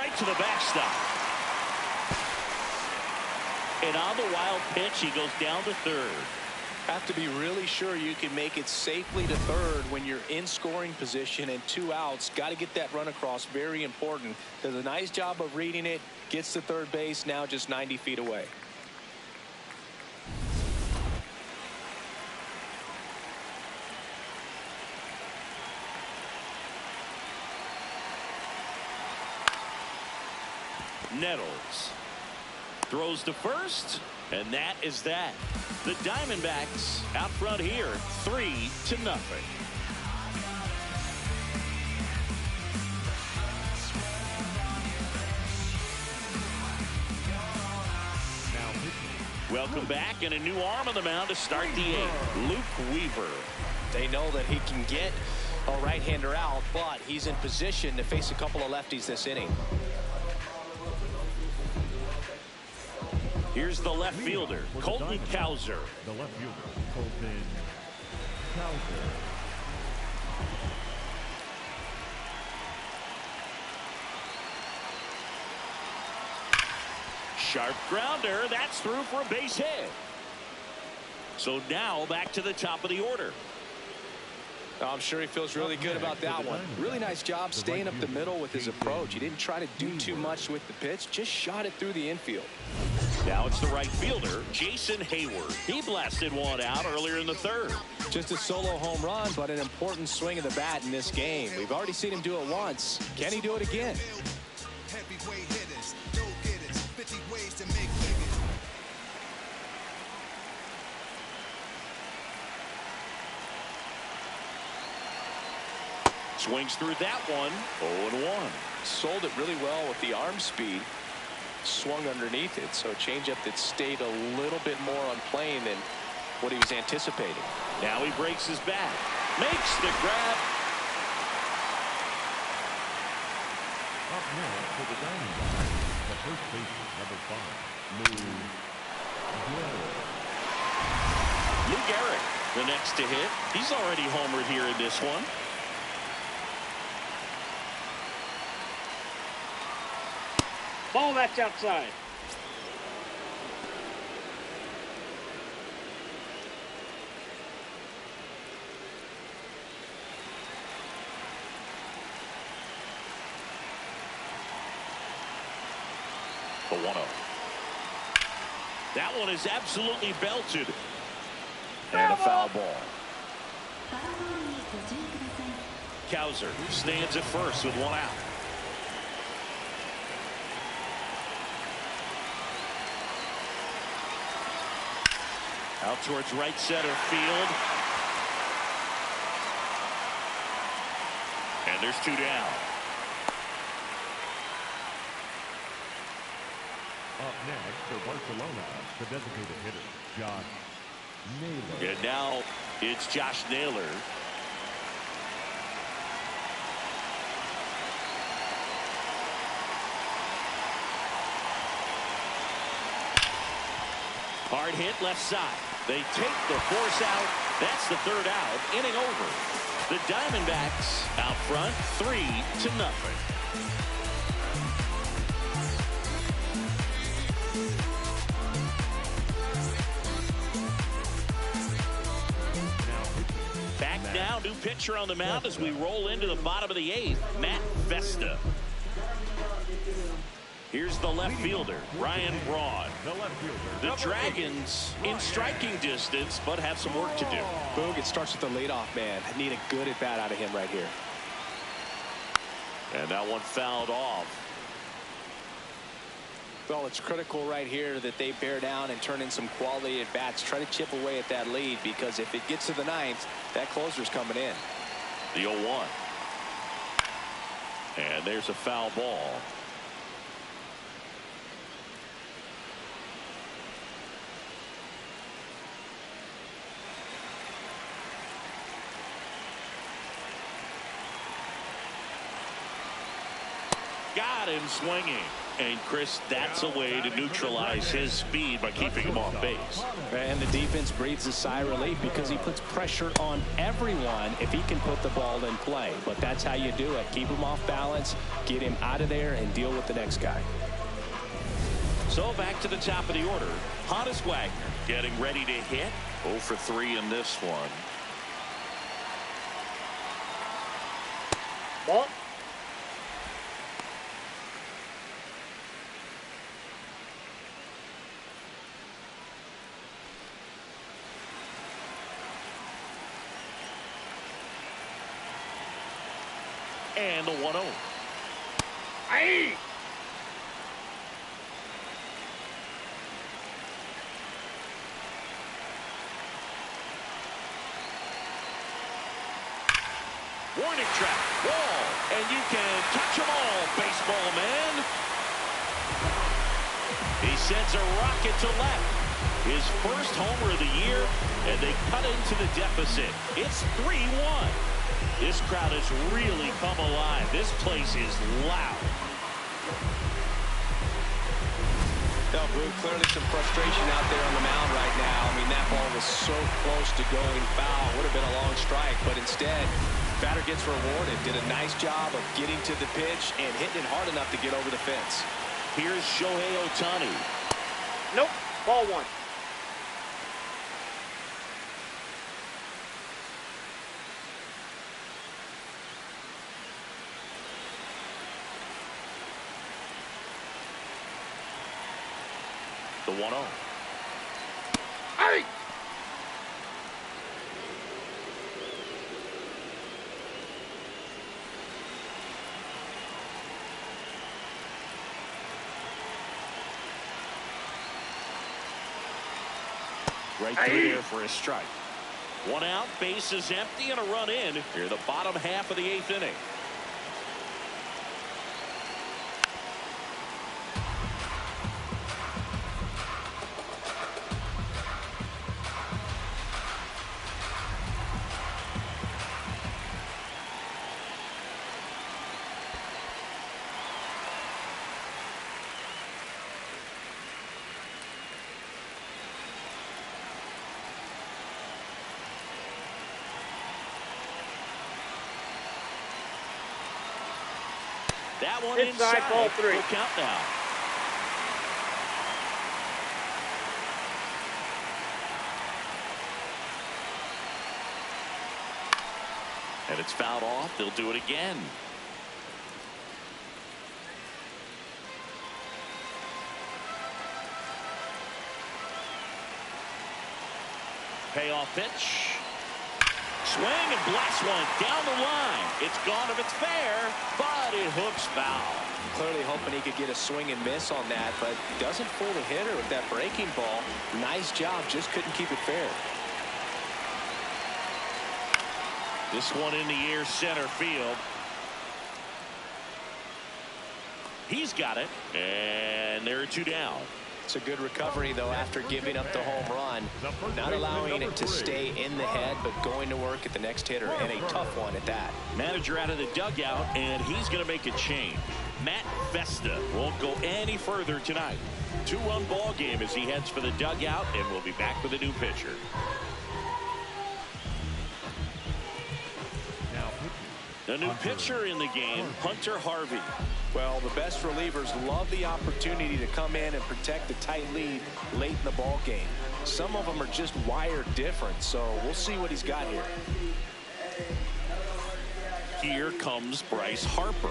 right to the backstop. And on the wild pitch, he goes down to third. Have to be really sure you can make it safely to third when you're in scoring position and 2 outs. Got to get that run across. Very important. Does a nice job of reading it. Gets to third base, now just 90 feet away. Nettles throws to first, and that is that. The Diamondbacks out front here, 3-0. Welcome back, and a new arm on the mound to start the 8th, Luke Weaver. They know that he can get a right-hander out, but he's in position to face a couple of lefties this inning. Here's the left fielder, Colton Cowser. The left fielder, Colton Cowser. Sharp grounder. That's through for a base hit. So now back to the top of the order. I'm sure he feels really good about that one. Really nice job staying up the middle with his approach. He didn't try to do too much with the pitch, just shot it through the infield. Now it's the right fielder, Jason Hayward. He blasted one out earlier in the 3rd. Just a solo home run, but an important swing of the bat in this game. We've already seen him do it once. Can he do it again? Heavyweight hitters, go-getters, 50 ways to make figures. Swings through that one, 0-1. Sold it really well with the arm speed. Swung underneath it, so a changeup that stayed a little bit more on plane than what he was anticipating. Now he breaks his bat, makes the grab. Up now for the Diamondbacks, the first baseman, number 5, Lou Gehrig. Lou Gehrig, the next to hit. He's already homered here in this one. Ball, that's outside. The 1-0. That one is absolutely belted. And a foul ball. Cowser stands at first with 1 out. Out towards right center field. And there's 2 down. Up next for Barcelona, the designated hitter, Josh Naylor. And now it's Josh Naylor. Hard hit left side. They take the force out. That's the 3rd out. Inning over. The Diamondbacks out front 3-0. Back now, new pitcher on the mound as we roll into the bottom of the 8th, Matt Vesta. Here's the left fielder, Ryan Braun. The Dragons in striking distance, but have some work to do. Boog, it starts with the leadoff man. Need a good at bat out of him right here. And that one fouled off. Well, it's critical right here that they bear down and turn in some quality at bats. Try to chip away at that lead, because if it gets to the 9th, that closer's coming in. The 0-1. And there's a foul ball. got him swinging. And, Chris, that's a way to neutralize his speed by keeping him off base. And the defense breathes a sigh of relief because he puts pressure on everyone if he can put the ball in play. But that's how you do it. Keep him off balance, get him out of there, and deal with the next guy. So back to the top of the order. Honus Wagner getting ready to hit. 0 for 3 in this one. Ball. And the 1-0. Aye. Warning track, wall, and you can catch them all, baseball man. He sends a rocket to left. His first homer of the year, and they cut into the deficit. It's 3-1. This crowd has really come alive. This place is loud. No, Brew, clearly some frustration out there on the mound right now. I mean, that ball was so close to going foul. Would have been a long strike, but instead, batter gets rewarded. Did a nice job of getting to the pitch and hitting it hard enough to get over the fence. Here's Shohei Ohtani. Nope. Ball 1. The 1-0. Aye. Right through there for a strike. 1 out, base is empty, and a run in. Here, the bottom half of the 8th inning. That one inside. Ball 3. Full count now. And it's fouled off. They'll do it again. Payoff pitch. Swing and blast one down the line. It's gone if it's fair, but it hooks foul. Clearly hoping he could get a swing and miss on that, but doesn't fool the hitter with that breaking ball. Nice job, just couldn't keep it fair. This one in the air, center field. He's got it, and there are 2 down. It's a good recovery, though, after giving up the home run. Not allowing it to stay in the head, but going to work at the next hitter, and a tough one at that. Manager out of the dugout, and he's going to make a change. Matt Vesta won't go any further tonight. 2-run ball game as he heads for the dugout, and we'll be back with a new pitcher. The new pitcher in the game, Hunter Harvey. Well, the best relievers love the opportunity to come in and protect the tight lead late in the ball game. Some of them are just wired different, so we'll see what he's got here. Here comes Bryce Harper.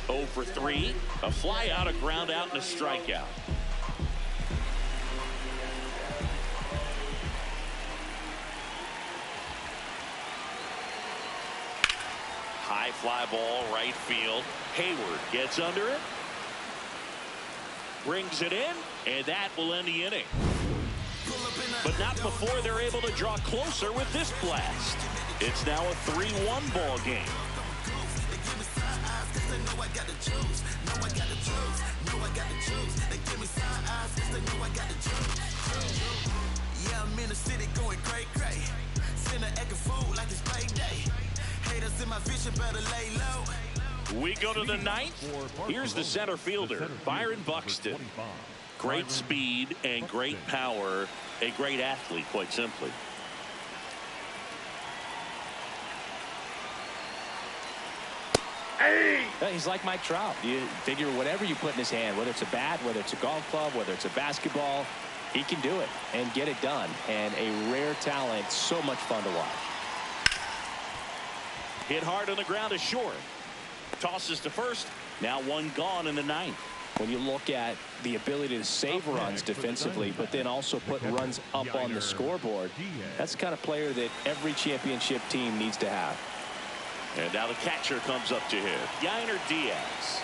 0 for 3, a fly out, a ground out, and a strikeout. High fly ball, right field. Hayward gets under it. Brings it in, and that will end the inning. But not before they're able to draw closer with this blast. It's now a 3-1 ball game. Yeah, I'm in the city going cray cray. Send an egg of food like it's payday. Haters in my vision better lay low. We go to the ninth. Here's the center fielder, Byron Buxton. Great speed and great power. A great athlete, quite simply. Hey! He's like Mike Trout. You figure whatever you put in his hand, whether it's a bat, whether it's a golf club, whether it's a basketball, he can do it and get it done. And a rare talent, so much fun to watch. Hit hard on the ground is short. Tosses to first. Now one gone in the ninth. When you look at the ability to save runs defensively, but then also put runs up on the scoreboard, that's the kind of player that every championship team needs to have. And now the catcher comes up to hit. Yainer Diaz.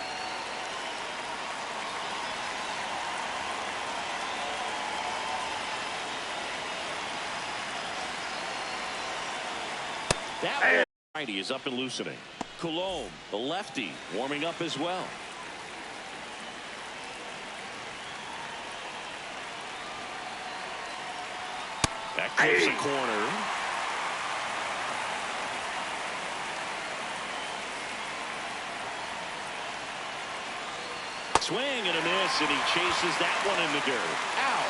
That righty is up and loosening. Coulombe, the lefty, warming up as well. That clips the corner. Swing and a miss, and he chases that one in the dirt. Ow!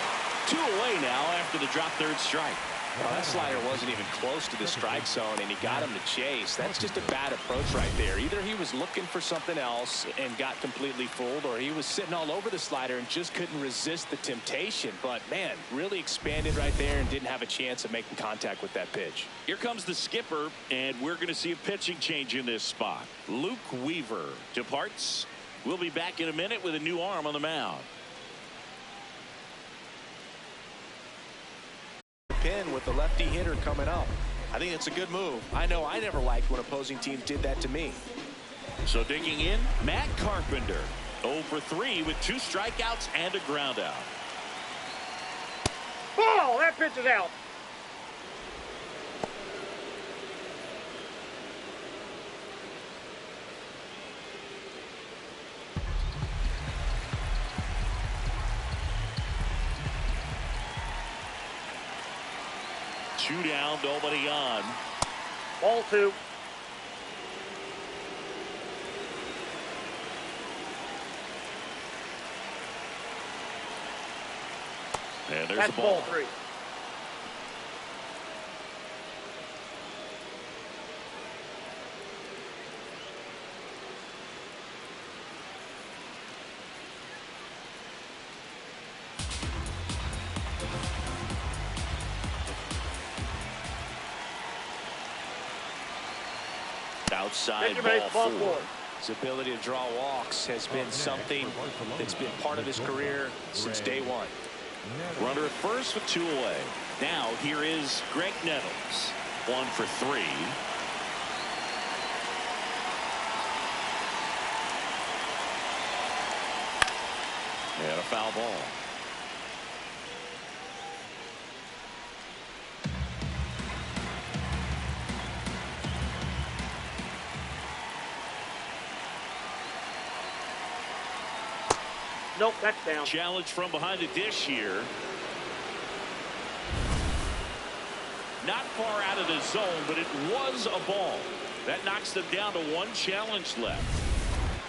2 away now after the drop third strike. Well, that slider wasn't even close to the strike zone, and he got him to chase. That's just a bad approach right there. Either he was looking for something else and got completely fooled, or he was sitting all over the slider and just couldn't resist the temptation. But, man, really expanded right there and didn't have a chance of making contact with that pitch. Here comes the skipper, and we're going to see a pitching change in this spot. Luke Weaver departs. We'll be back in a minute with a new arm on the mound. Pin with the lefty hitter coming up. I think it's a good move. I know I never liked when opposing teams did that to me. So digging in, Matt Carpenter. 0 for 3 with 2 strikeouts and a ground out. Ball! That pitch is out. Two down, nobody on. Ball 2. And there's That's the ball. ball 3. Outside ball 4. His ability to draw walks has been something that's been part of his career since day one. Runner at first with 2 away. Now here is Greg Nettles. 1 for 3. And a foul ball. Nope, that's down. Challenge from behind the dish here. Not far out of the zone, but it was a ball. That knocks them down to 1 challenge left.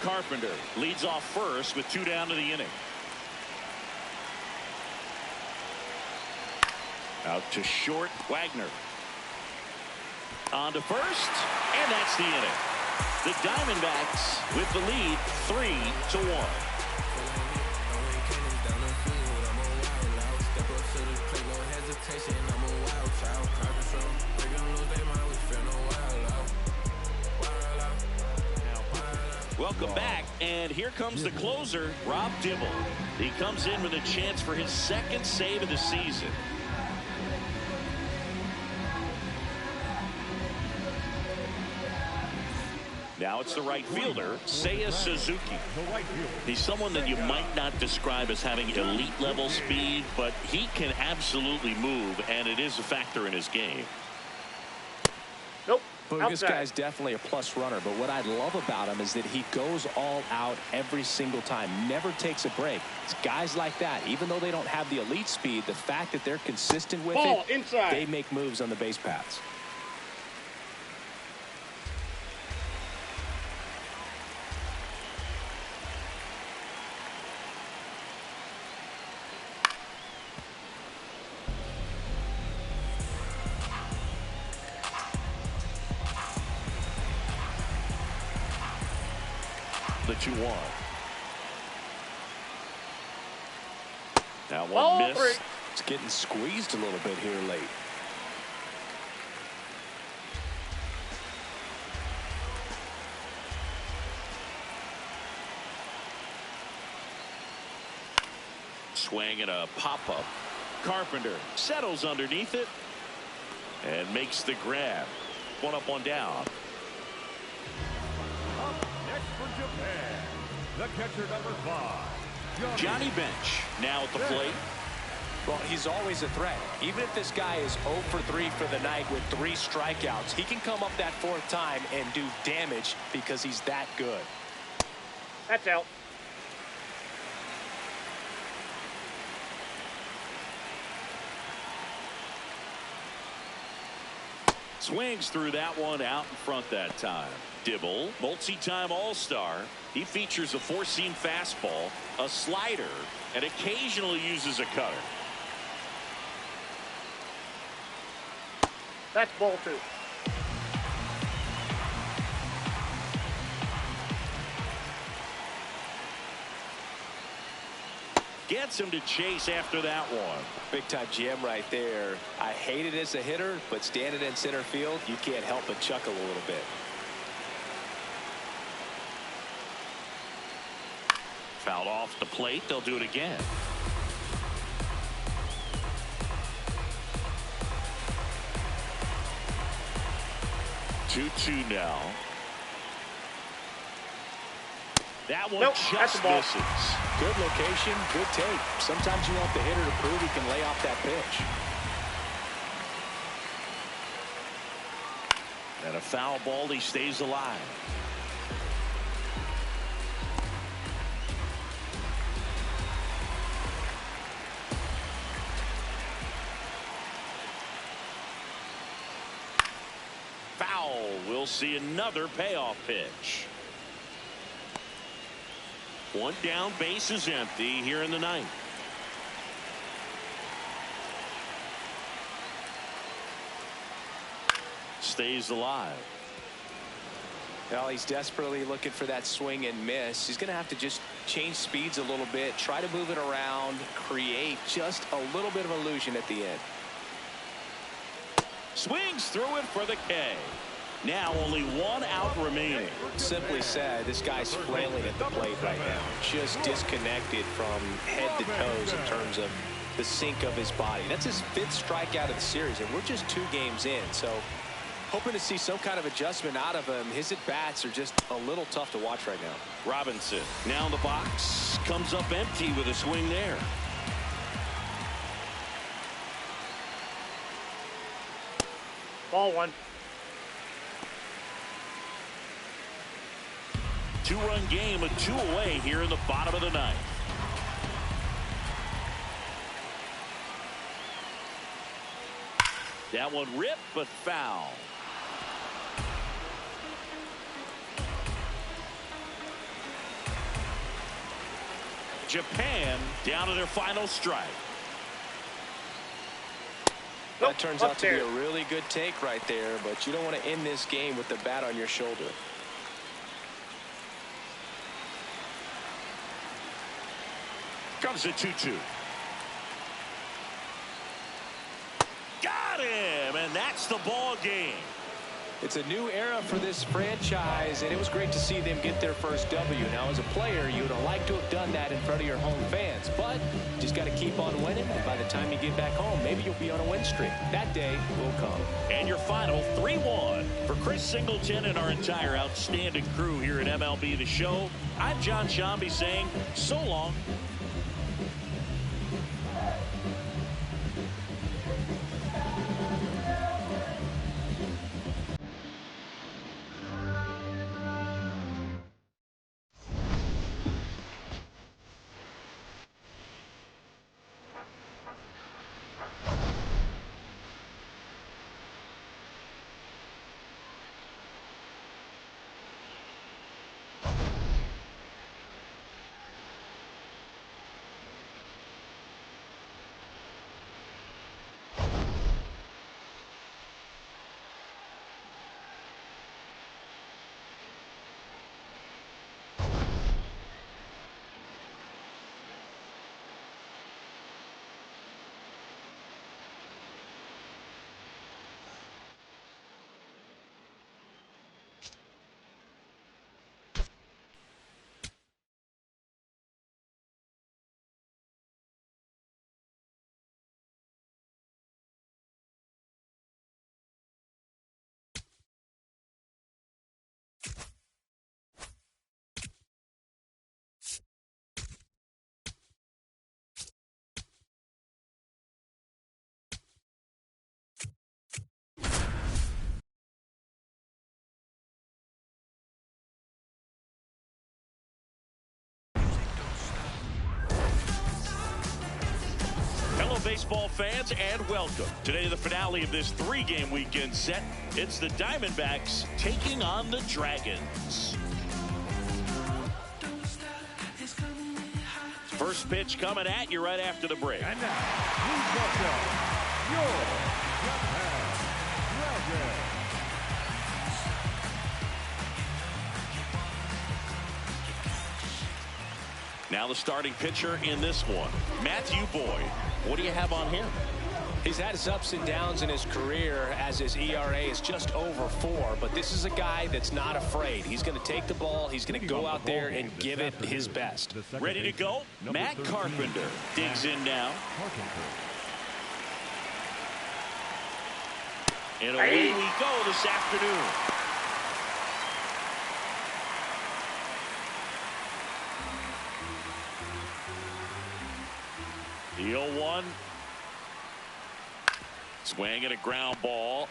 Carpenter leads off first with 2 down to the inning. Out to short, Wagner. On to first, and that's the inning. The Diamondbacks with the lead 3-1. Welcome back, and here comes the closer, Rob Dibble. He comes in with a chance for his 2nd save of the season. Now it's the right fielder, Seiya Suzuki. He's someone that you might not describe as having elite level speed, but he can absolutely move, and it is a factor in his game. Nope. But this guy's definitely a plus runner, but what I love about him is that he goes all out every single time, never takes a break. It's guys like that, even though they don't have the elite speed, the fact that they're consistent with Ball it, inside. they make moves on the base paths. the 2-1. That one Ball missed. 3. It's getting squeezed a little bit here late. Swing and a pop-up. Carpenter settles underneath it and makes the grab. 1 up, 1 down. Up next for Japan, the catcher number 5, Johnny Bench now at the plate. Well, he's always a threat. Even if this guy is 0 for 3 for the night with 3 strikeouts, he can come up that 4th time and do damage because he's that good. That's out. Swings through that one out in front that time. Dibble, multi-time All-Star. He features a 4-seam fastball, a slider, and occasionally uses a cutter. That's ball 2. Gets him to chase after that one. Big time jam right there. I hate it as a hitter, but standing in center field, you can't help but chuckle a little bit. Fouled off the plate. They'll do it again. Two now. That one Nope, that's just a ball. misses. Good location, good take. Sometimes you want the hitter to prove he can lay off that pitch. And a foul ball. He stays alive. Foul. We'll see another payoff pitch. 1 down, base is empty here in the 9th. Stays alive. Well, he's desperately looking for that swing and miss. He's going to have to just change speeds a little bit, try to move it around, create just a little bit of illusion at the end. Swings through it for the K. Now only 1 out remaining. Simply said, this guy's flailing at the plate right now. Just disconnected from head to toes in terms of the sink of his body. That's his 5th strikeout of the series, and we're just 2 games in. So hoping to see some kind of adjustment out of him. His at-bats are just a little tough to watch right now. Robinson now in the box. Comes up empty with a swing there. Ball 1. 2-run game, a 2 away here in the bottom of the 9th. That one ripped, but foul. Japan down to their final strike. That turns out to be a really good take right there, but you don't want to end this game with the bat on your shoulder. Comes the 2-2. Got him, and that's the ball game. It's a new era for this franchise, and it was great to see them get their first W. Now, as a player, you would have liked to have done that in front of your home fans, but you just got to keep on winning, and by the time you get back home, maybe you'll be on a win streak. That day will come. And your final 3-1 for Chris Singleton and our entire outstanding crew here at MLB The Show. I'm John Shambi saying so long. baseball fans, and welcome. Today, the finale of this 3-game weekend set. It's the Diamondbacks taking on the Dragons. First pitch coming at you right after the break. And now, please welcome your Dragons. Now the starting pitcher in this one, Matthew Boyd. What do you have on him? He's had his ups and downs in his career as his ERA is just over 4, but this is a guy that's not afraid. He's going to take the ball, he's going to go out there and give it his best. Ready to go? Matt Carpenter digs in now. And away we go this afternoon. The 0-1. Swing and a ground ball.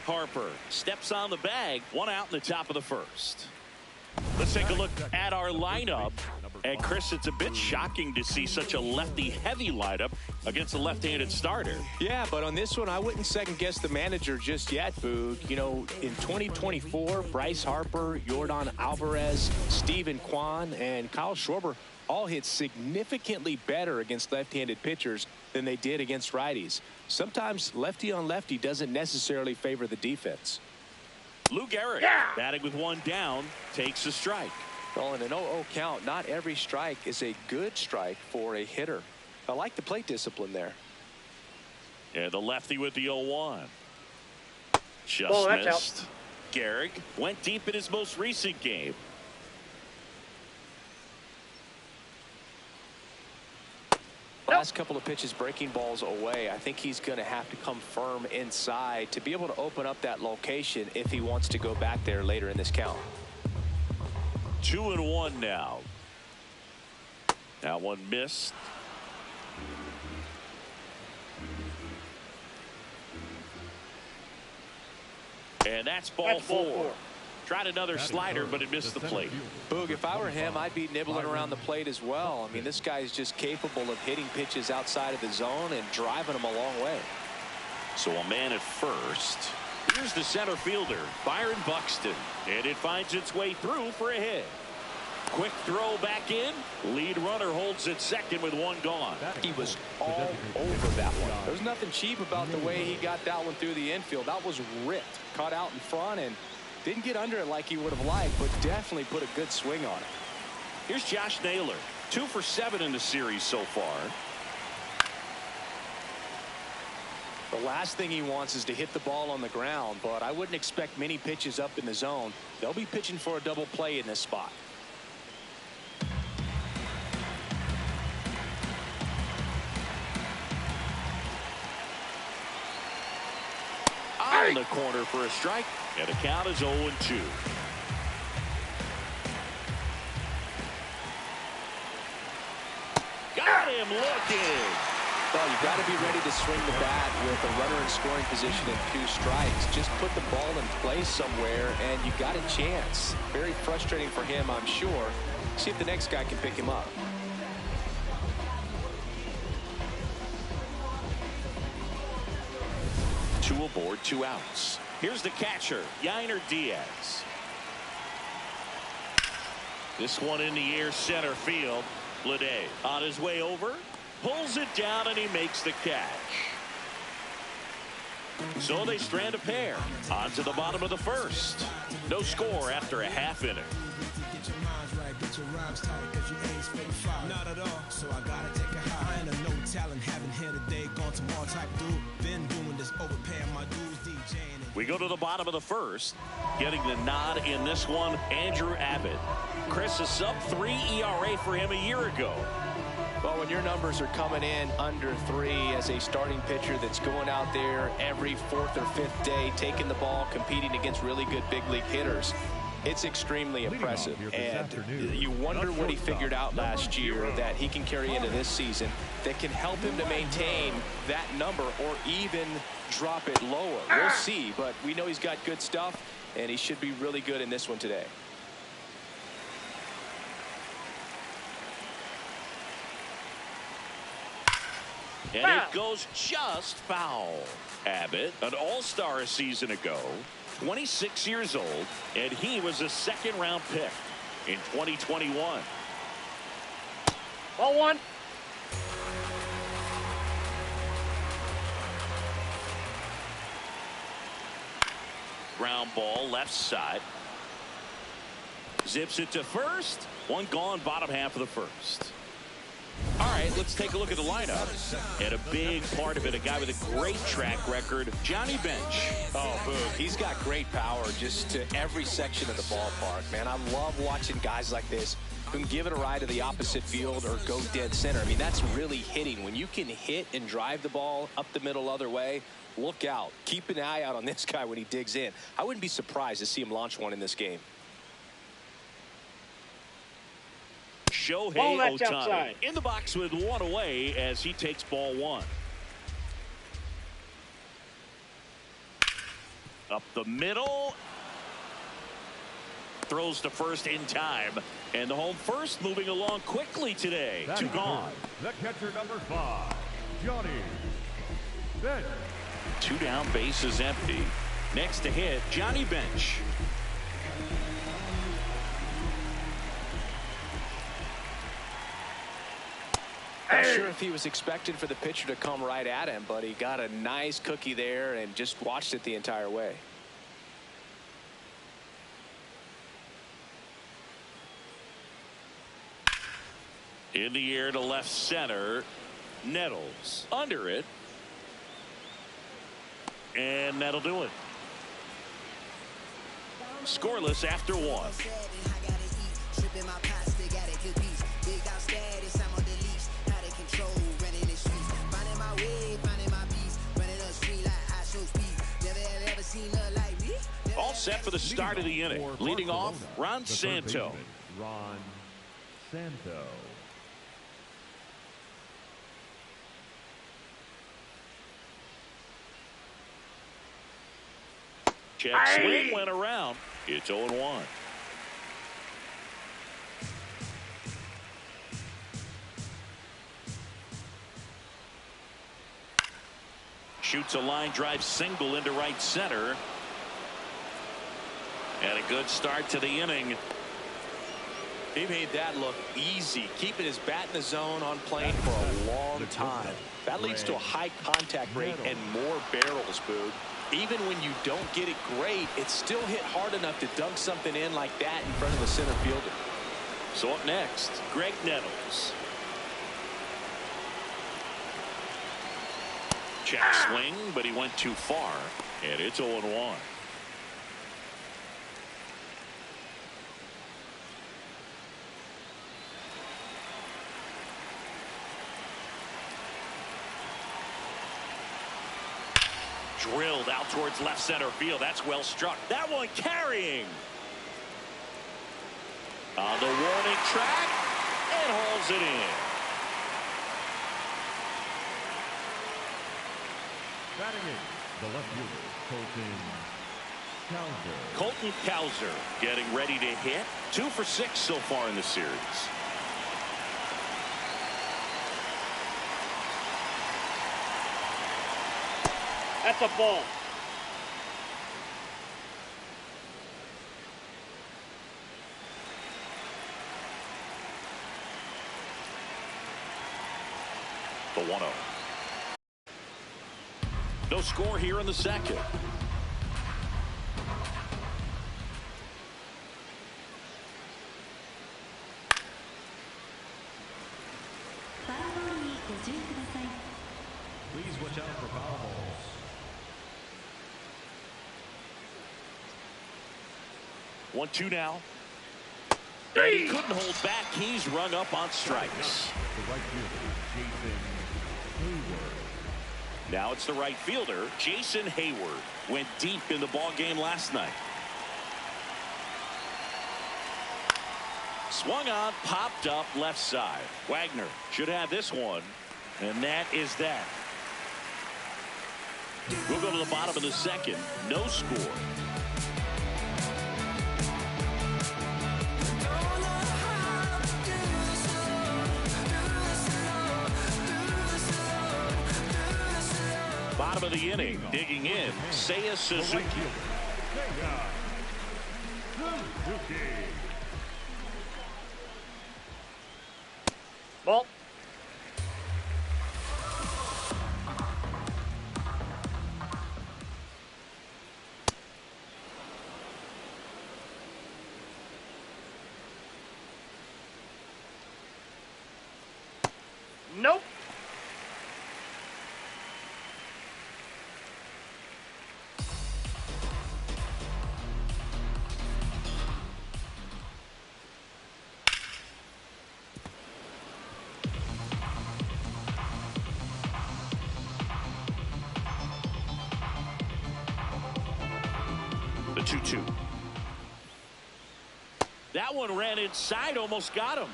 Harper steps on the bag. 1 out in the top of the first. Let's take a look at our lineup. And Chris, it's a bit shocking to see such a lefty-heavy lineup against a left-handed starter. Yeah, but on this one, I wouldn't second-guess the manager just yet, Boog. You know, in 2024, Bryce Harper, Yordan Alvarez, Steven Kwan, and Kyle Schwarber all hit significantly better against left-handed pitchers than they did against righties. Sometimes lefty on lefty doesn't necessarily favor the defense. Lou Gehrig, batting with 1 down, takes a strike. Well, in an 0-0 count, not every strike is a good strike for a hitter. I like the plate discipline there. Yeah, the lefty with the 0-1. Just that's missed. out. Gehrig went deep in his most recent game. Last couple of pitches breaking balls away. I think he's going to have to come firm inside to be able to open up that location if he wants to go back there later in this count. 2-1 now. That one missed. And that's ball 4. Tried another slider, but it missed the plate. Boog, if I were him, I'd be nibbling around the plate as well. I mean, this guy is just capable of hitting pitches outside of the zone and driving them a long way. So a man at first. Here's the center fielder, Byron Buxton. And it finds its way through for a hit. Quick throw back in. Lead runner holds at second with 1 gone. He was all over that one. There's nothing cheap about the way he got that one through the infield. That was ripped. Caught out in front and didn't get under it like he would have liked, but definitely put a good swing on it. Here's Josh Naylor. 2 for 7 in the series so far. The last thing he wants is to hit the ball on the ground, but I wouldn't expect many pitches up in the zone. They'll be pitching for a double play in this spot. On the corner for a strike, and the count is 0-2. Got him looking. Well, you got to be ready to swing the bat with a runner in scoring position and 2 strikes. Just put the ball in place somewhere, and you got a chance. Very frustrating for him, I'm sure. See if the next guy can pick him up. Two aboard, 2 outs. Here's the catcher, Yainer Diaz. This one in the air, center field. Bleday on his way over, pulls it down, and he makes the catch. So they strand a pair. On to the bottom of the first. No score after a half inning. Get your minds right, get your rhymes tight, cause you ain't spitting fire. Not at all, so I gotta take a high. I ain't a no talent, haven't here today, gone tomorrow type dude. Been doing this, overpaying my dues, DJing. We go to the bottom of the first. Getting the nod in this one, Andrew Abbott. Chris, a sub-3 ERA for him a year ago. Well, when your numbers are coming in under 3 as a starting pitcher that's going out there every 4th or 5th day, taking the ball, competing against really good big league hitters, it's extremely impressive. And you wonder what he figured out last year that he can carry into this season that can help him to maintain that number or even drop it lower. We'll see, but we know he's got good stuff, and he should be really good in this one today. And Foul. it goes just foul. Abbott, an all-star a season ago, 26 years old, and he was a second-round pick in 2021. Ball one. Ground ball left side. Zips it to first. One gone, bottom half of the first. All right, let's take a look at the lineup. And a big part of it, a guy with a great track record, Johnny Bench. Oh, Boog, he's got great power just to every section of the ballpark, man. I love watching guys like this who can give it a ride to the opposite field or go dead center. I mean, that's really hitting. When you can hit and drive the ball up the middle other way, look out. Keep an eye out on this guy when he digs in. I wouldn't be surprised to see him launch one in this game. Shohei Ball that's Ohtani outside. in the box with one away as he takes ball one. Up the middle. Throws to first in time. And the home first moving along quickly today. That Two is gone. The catcher number 5, Johnny Bench. 2 down, bases empty. Next to hit, Johnny Bench. Not sure if he was expecting for the pitcher to come right at him, but he got a nice cookie there and just watched it the entire way. In the air to left center. Nettles under it. And that'll do it. Scoreless after one. All set for the start of the inning. Leading off, Ron The third Santo. baseman, Ron Santo. Check swing went around. It's 0-1. Shoots a line drive single into right center. And a good start to the inning. He made that look easy, keeping his bat in the zone on plane for a long time. That leads to a high contact rate and more barrels, Boog. Even when you don't get it great, it's still hit hard enough to dunk something in like that in front of the center fielder. So up next, Greg Nettles. Check swing, but he went too far. And it's 0-1. Drilled out towards left center field. That's well struck. That one carrying. On the warning track and hauls it in. Batting in, the left fielder, Colton Cowser. Colton Cowser getting ready to hit. 2 for 6 so far in the series. That's a ball. The 1-0. No score here in the second. Please watch out for foul balls. One, two now. And he couldn't hold back. He's rung up on strikes. The right fielder, Jason Hayward. Now it's the right fielder, Jason Hayward. Went deep in the ball game last night. Swung on, popped up left side. Wagner should have this one. And that is that. We'll go to the bottom of the second. No score. bottom of the inning. Digging in, Seiya Suzuki. Ball. Nope. The 2-2. That one ran inside, almost got him.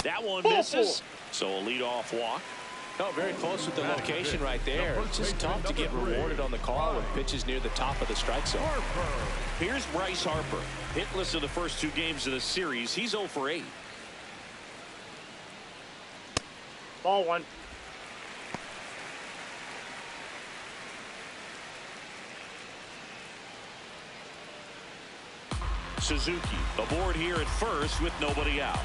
That one misses, so a leadoff walk. Oh, very close with the location right there. It's just tough to get rewarded on the call with pitches near the top of the strike zone. Here's Bryce Harper. Hitless in the first 2 games of the series. He's 0 for 8. Ball 1. Suzuki aboard here at first with nobody out.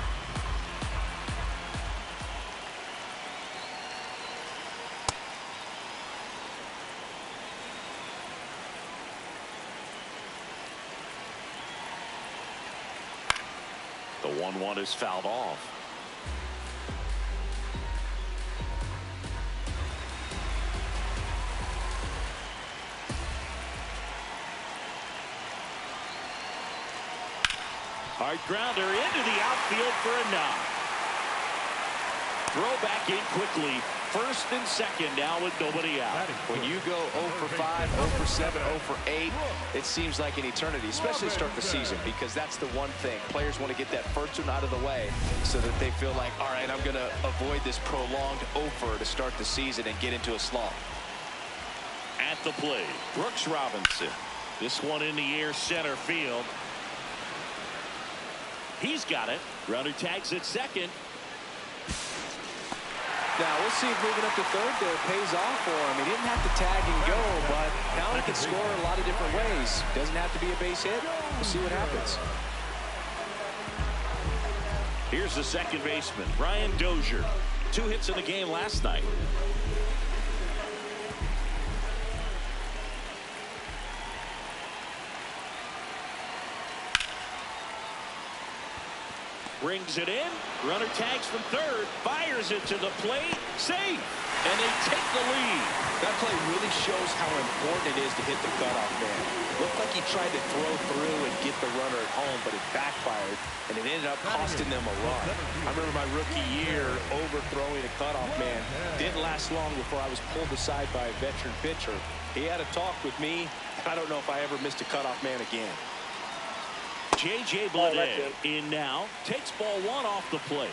The 1-1 is fouled off. Hard grounder into the outfield for a knock. Throw back in quickly. First and second now with nobody out. When you go 0 for 5, 0 for 7, 0 for 8, it seems like an eternity, especially to start the season, because that's the one thing. Players want to get that first one out of the way so that they feel like, all right, I'm going to avoid this prolonged 0 for to start the season and get into a slump. At the plate, Brooks Robinson. This one in the air center field. He's got it. Runner tags at second. Now, we'll see if moving up to third there pays off for him. He didn't have to tag and go, but now he can score a lot of different ways. Doesn't have to be a base hit. We'll see what happens. Here's the second baseman, Brian Dozier. 2 hits in the game last night. Brings it in. Runner tags from third. Fires it to the plate. Safe. And they take the lead. That play really shows how important it is to hit the cutoff man. Looked like he tried to throw through and get the runner at home, but it backfired, and it ended up costing them a run. I remember my rookie year overthrowing a cutoff man. Didn't last long before I was pulled aside by a veteran pitcher. He had a talk with me. I don't know if I ever missed a cutoff man again. J.J. Bleday in now. Takes ball 1 off the plate.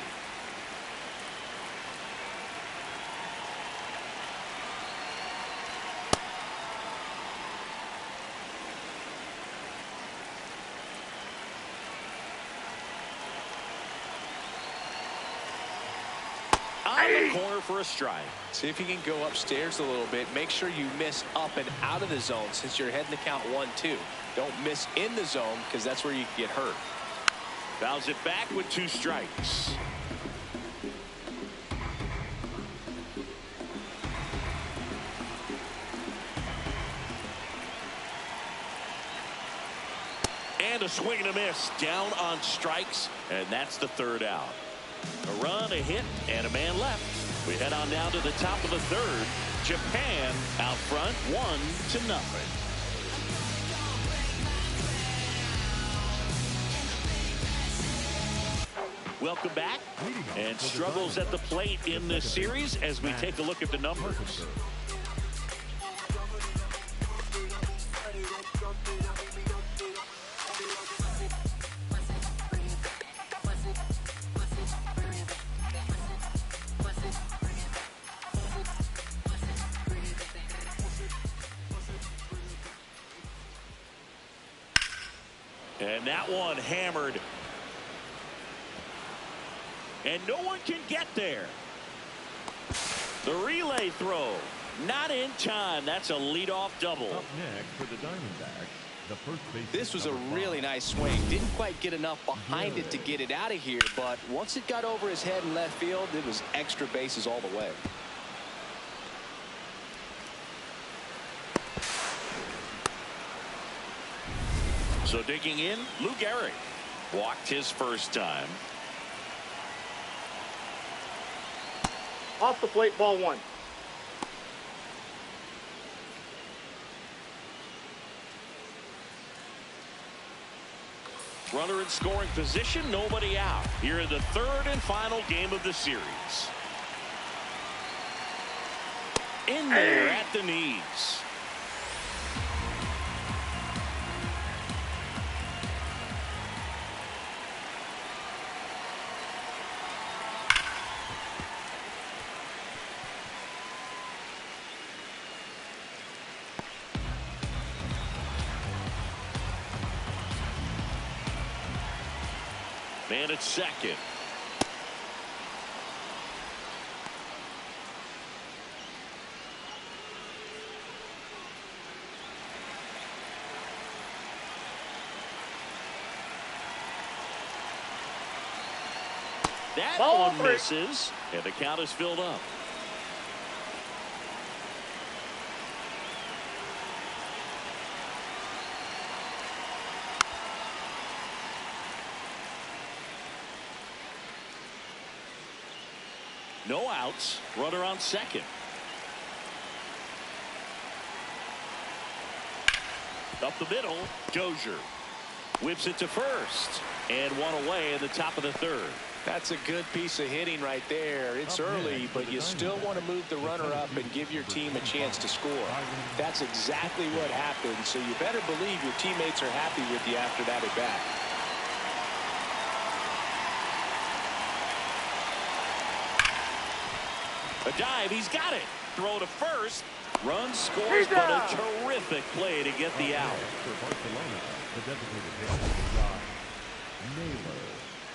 On the corner for a strike. See if you can go upstairs a little bit. Make sure you miss up and out of the zone since you're heading to count 1-2. Don't miss in the zone because that's where you can get hurt. Fouls it back with 2 strikes. And a swing and a miss. Down on strikes, and that's the 3rd out. A run, a hit, and a man left. We head on down to the top of the 3rd. Japan out front 1-0. Welcome back. And struggles at the plate in this series as we take a look at the numbers. And that one hammered. And no one can get there. The relay throw. Not in time. That's a leadoff double. Up next for the Diamondbacks, the first baseman. This was a number really 5. nice swing. Didn't quite get enough behind it to get it out of here, but once it got over his head in left field, it was extra bases all the way. So digging in, Lou Gehrig walked his first time. Off the plate, ball 1. Runner in scoring position, nobody out. Here in the third and final game of the series. In there at the knees. Man at second. That Ball one 3. misses, and the count is filled up. No outs. Runner on second. Up the middle. Dozier whips it to first. And one away in the top of the third. That's a good piece of hitting right there. It's early, but you still want to move the runner up and give your team a chance to score. That's exactly what happened, so you better believe your teammates are happy with you after that at bat. A dive, he's got it. Throw to first. Run scores, but a terrific play to get the out. For Barcelona, the designated hitter, Josh Naylor.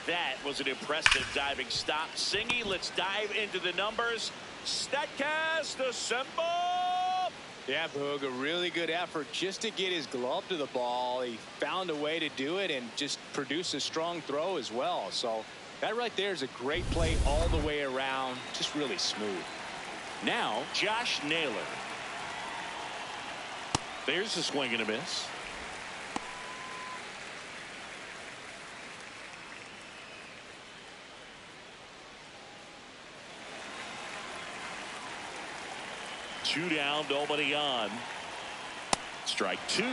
That was an impressive diving stop. Singy, let's dive into the numbers. Statcast assemble. Yeah, Boog, a really good effort just to get his glove to the ball. He found a way to do it and just produce a strong throw as well. So that right there is a great play all the way around. Just really smooth. Now, Josh Naylor. There's a swing and a miss. Two down, nobody on. Strike two.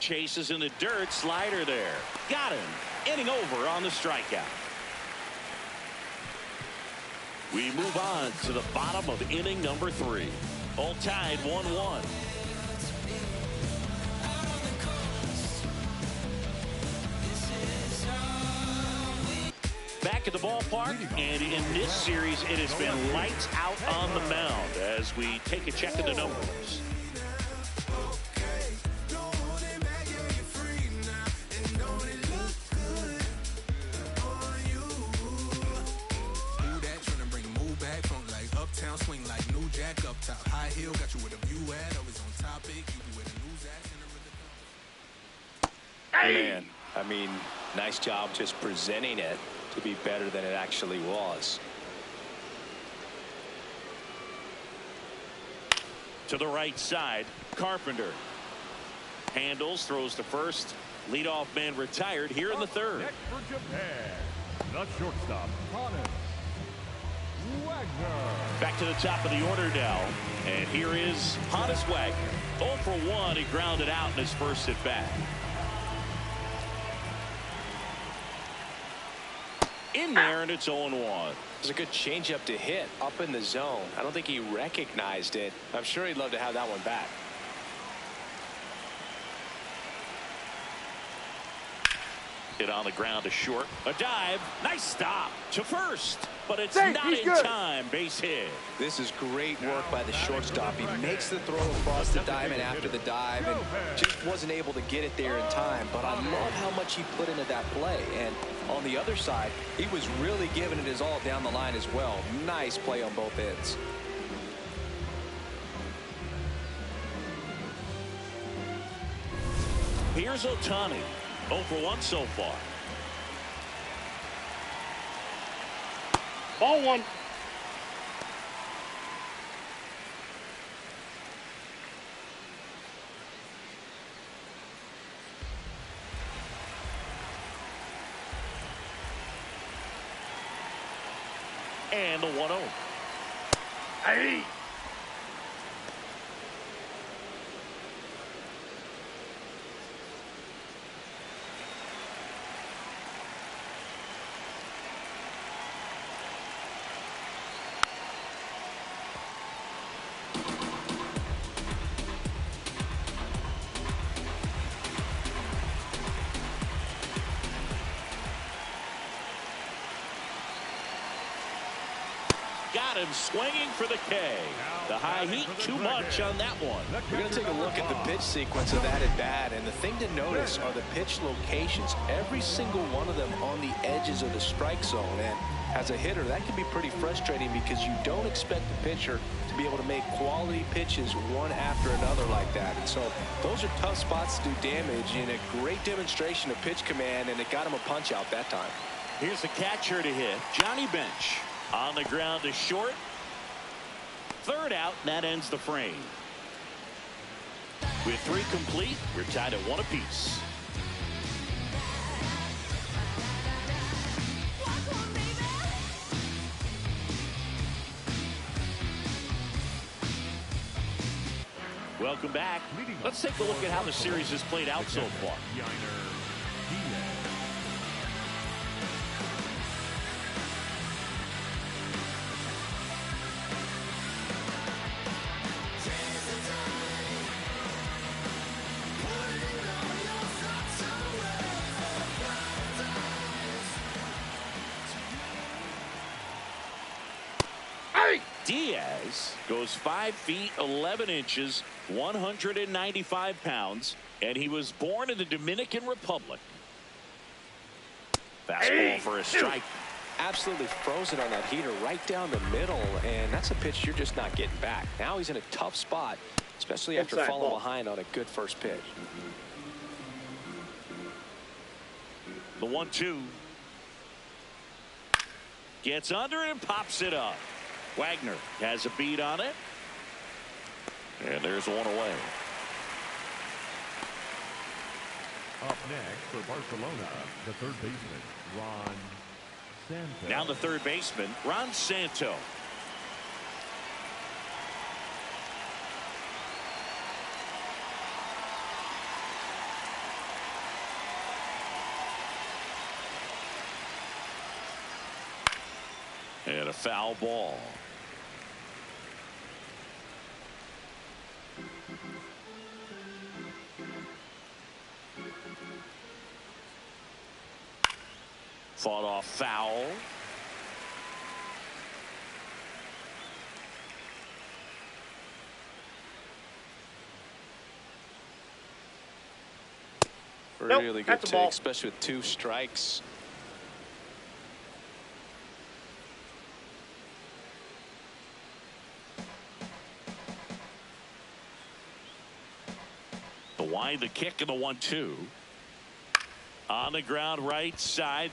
Chases in the dirt, slider there. Got him. Inning over on the strikeout. We move on to the bottom of inning number 3. All tied 1-1. Back at the ballpark, and in this series, it has been lights out on the mound as we take a check of the numbers. Uptown swing like new jack up top. High heel got you with a view at. Always on topic. You be with a news action. Man, I mean, nice job just presenting it to be better than it actually was. To the right side, Carpenter handles, throws to first. Leadoff man retired here in the third. Next for Japan, the shortstop, Honus Wagner. Back to the top of the order now, and here is Honus Wagner. 0 for 1, he grounded out in his first at bat. In there, and it's 0-1. It was a good changeup to hit up in the zone. I don't think he recognized it. I'm sure he'd love to have that one back. Hit on the ground to short. A dive. Nice stop to first. But it's Safe, not he's in good. time. Base hit. This is great work by the shortstop. He makes the throw across the diamond after the dive and just wasn't able to get it there in time. But I love how much he put into that play. And on the other side, he was really giving it his all down the line as well. Nice play on both ends. Here's Ohtani. 0 for 1 so far. Ball 1. And the 1-0. Hey. Got him swinging for the K. The high heat too much on that one. We're going to take a look at the pitch sequence of that at bat, and the thing to notice are the pitch locations. Every single one of them on the edges of the strike zone. And as a hitter, that can be pretty frustrating because you don't expect the pitcher to be able to make quality pitches one after another like that. And so those are tough spots to do damage, and a great demonstration of pitch command, and it got him a punch out that time. Here's the catcher to hit. Johnny Bench. On the ground to short. Third out, and that ends the frame. With 3 complete, we're tied at 1 apiece. Welcome back. Let's take a look at how the series has played out so far. Diaz goes 5 feet 11 inches, 195 pounds, and he was born in the Dominican Republic. Fastball for a strike. Absolutely frozen on that heater right down the middle, and that's a pitch you're just not getting back. Now he's in a tough spot, especially after Inside falling ball. behind on a good first pitch. The 1-2. Gets under it and pops it up. Wagner has a beat on it. And there's one away. Up next for Barcelona, the third baseman, Ron Santo. Now the third baseman, Ron Santo. And a foul ball. Fought off foul. Nope, Really good that's a take, ball. especially with 2 strikes. The wind, the kick, and the 1-2. On the ground right side.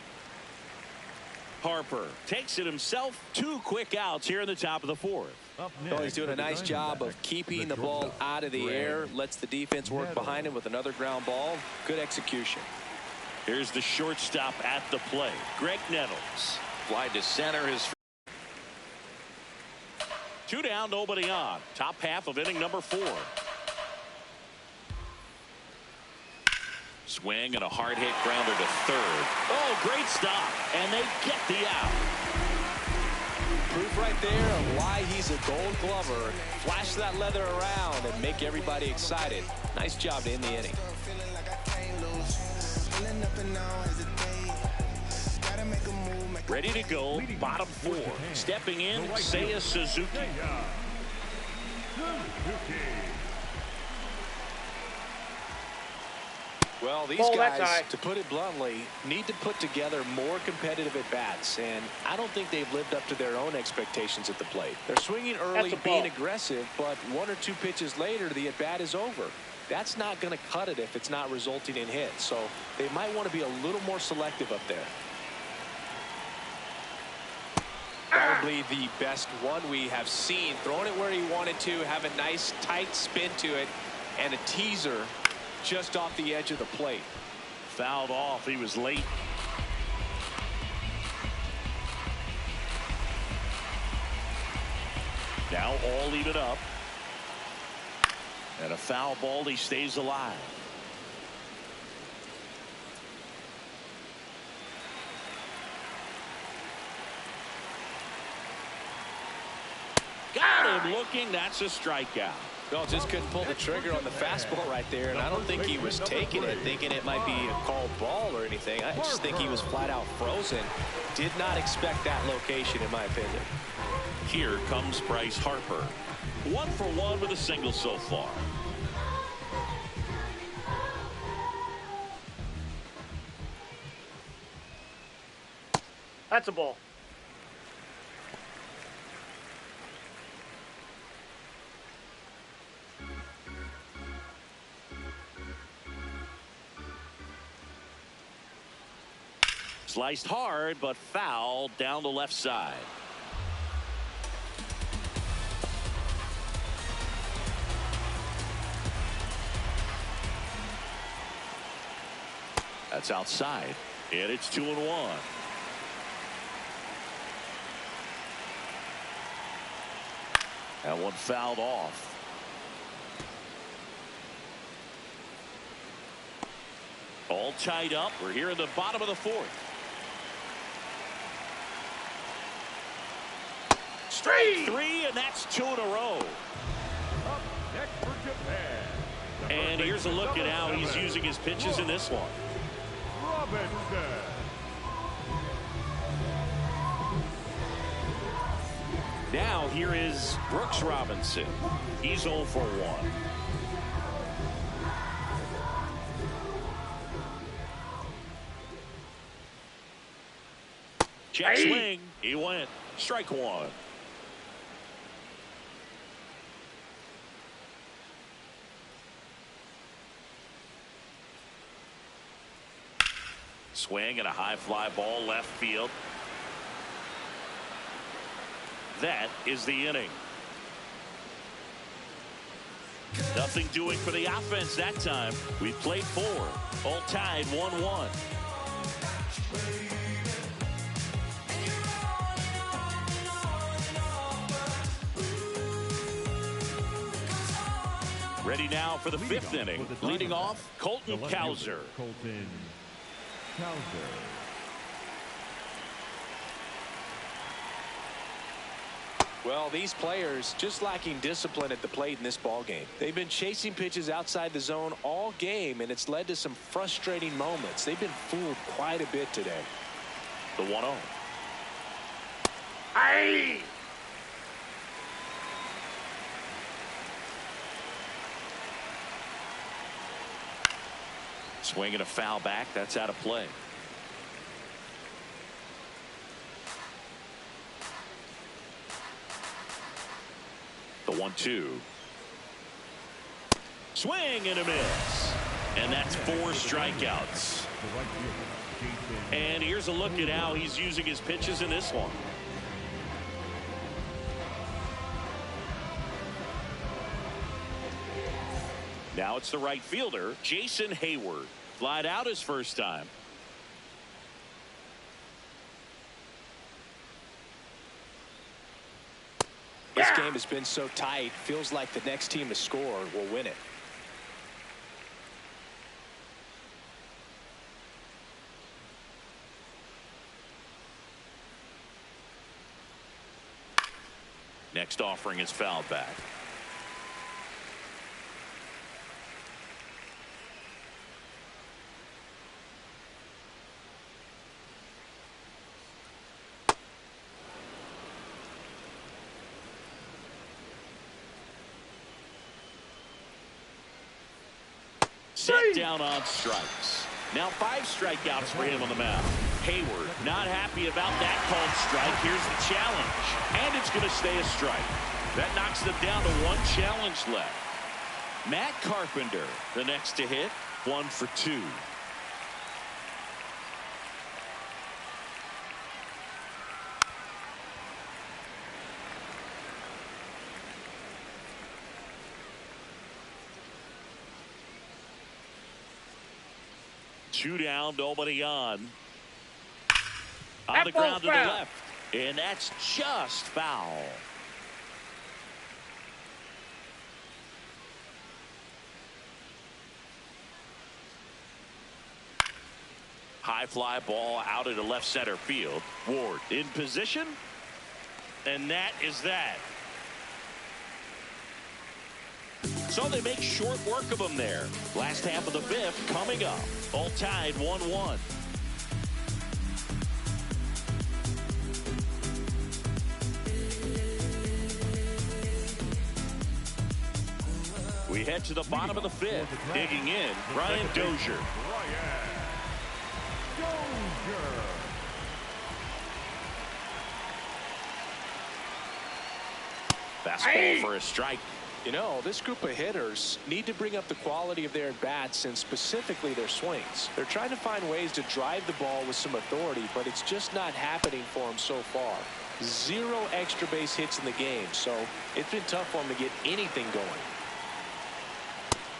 Harper takes it himself. 2 quick outs here in the top of the 4th. Up Oh, next he's doing for a the nice job of Diamondbacks, keeping the ball shortstop, out of the Greg air, lets the defense work Nettles. behind him with another ground ball. Good execution. Here's the shortstop at the plate. Greg Nettles. Fly to center. His 2 down, nobody on. Top half of inning number 4. Swing and a hard hit grounder to third. Oh, great stop. And they get the out. Proof right there of why he's a Gold Glover. Flash that leather around and make everybody excited. Nice job to end the inning. Pulling up and no hesitate. Gotta make a move, make a Ready to go, bottom four. Stepping in, Seiya Suzuki. Well, these Ball that guys, side. to put it bluntly, need to put together more competitive at-bats, and I don't think they've lived up to their own expectations at the plate. They're swinging early, That's a being ball. aggressive, but 1 or 2 pitches later, the at-bat is over. That's not going to cut it if it's not resulting in hits, so they might want to be a little more selective up there. Probably the best one we have seen. Throwing it where he wanted to, have a nice tight spin to it, and a teaser just off the edge of the plate. Fouled off. He was late. Now all even up. And a foul ball. He stays alive. Got him looking. That's a strikeout. No, just couldn't pull the trigger on the fastball right there, and I don't think he was taking it, thinking it might be a called ball or anything. I just think he was flat out frozen. Did not expect that location, in my opinion. Here comes Bryce Harper. 1 for 1 with a single so far. That's a ball. Sliced hard, but foul down the left side. That's outside, and it's 2-1. That one fouled off. All tied up. We're here in the bottom of the 4th. Straight 3, and that's 2 in a row. Up next for Japan. The And first here's a look at how he's 7, using his pitches in this one. Robinson. Now here is Brooks Robinson. He's 0 for 1. Check swing. He went. Strike 1. Swing and a high fly ball left field. That is the inning. Nothing doing for the offense that time. We've played 4. All tied 1-1. Ready now for the 5th inning. Leading off, Colton Cowser. Colton Cowser. Well, these players just lacking discipline at the plate in this ball game. They've been chasing pitches outside the zone all game, and it's led to some frustrating moments. They've been fooled quite a bit today. The 1-0. Aye. Swing and a foul back. That's out of play. The 1-2. Swing and a miss. And that's 4 strikeouts. The right fielder, Jason. And here's a look at how he's using his pitches in this one. Now it's the right fielder, Jason Hayward. Flied out his first time. This game has been so tight, feels like the next team to score will win it. Next offering is fouled back. Set down on strikes. Now 5 strikeouts for him on the mound. Hayward not happy about that called strike. Here's the challenge. And it's going to stay a strike. That knocks them down to 1 challenge left. Matt Carpenter, the next to hit, 1 for 2. Two down, nobody on. On the ground to the left. And that's just foul. High fly ball out into left center field. Ward in position. And that is that. So they make short work of them there. Last half of the 5th coming up. All tied 1-1. We head to the bottom of the 5th. Digging in, Brian Dozier. Fastball for a strike. You know, this group of hitters need to bring up the quality of their at-bats and specifically their swings. They're trying to find ways to drive the ball with some authority, but it's just not happening for them so far. 0 extra base hits in the game, so it's been tough for them to get anything going.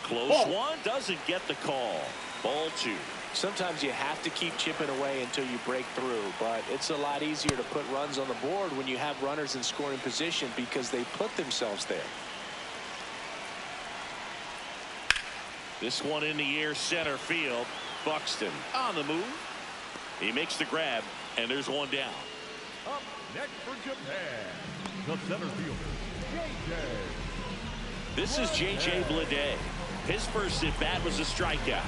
Close one, doesn't get the call. Ball 2. Sometimes you have to keep chipping away until you break through, but it's a lot easier to put runs on the board when you have runners in scoring position because they put themselves there. This one in the air, center field. Buxton on the move. He makes the grab, and there's one down. Up next for Japan, the center fielder, J.J. This is J.J. Bleday. His first at-bat was a strikeout.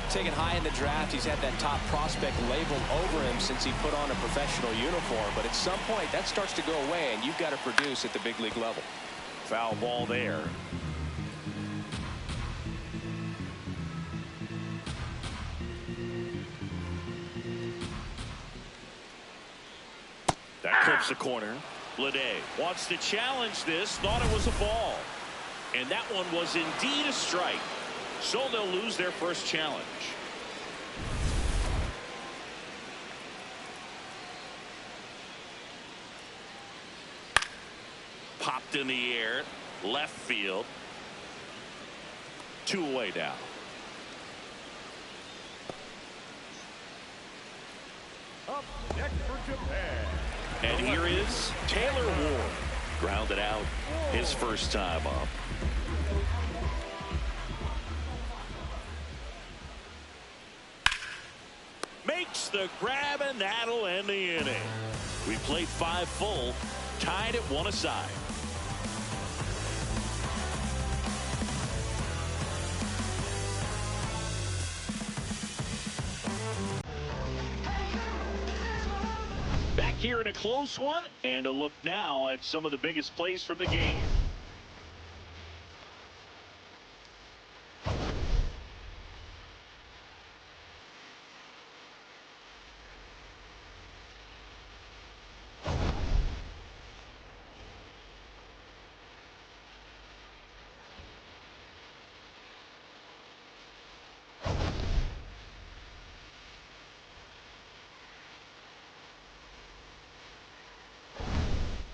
Taken high in the draft, he's had that top prospect labeled over him since he put on a professional uniform. But at some point, that starts to go away, and you've got to produce at the big league level. Foul ball there. That clips the corner. Bleday wants to challenge this. Thought it was a ball. And that one was indeed a strike. So they'll lose their first challenge. Popped in the air. Left field. 2 away now. Up next for Japan. And here is Taylor Ward. Grounded out his first time up. Makes the grab, and that'll end the inning. We played 5 full, tied at 1 aside. Back here in a close one, and a look now at some of the biggest plays from the game.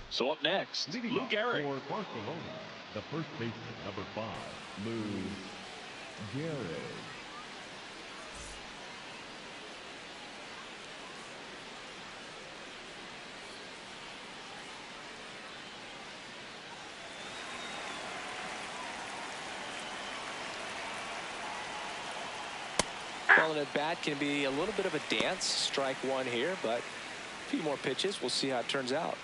So up next, Leading Lou off Gehrig. for Barcelona, the first baseman, number 5, Lou Gehrig. Well, an at-bat can be a little bit of a dance. Strike 1 here, but a few more pitches. We'll see how it turns out.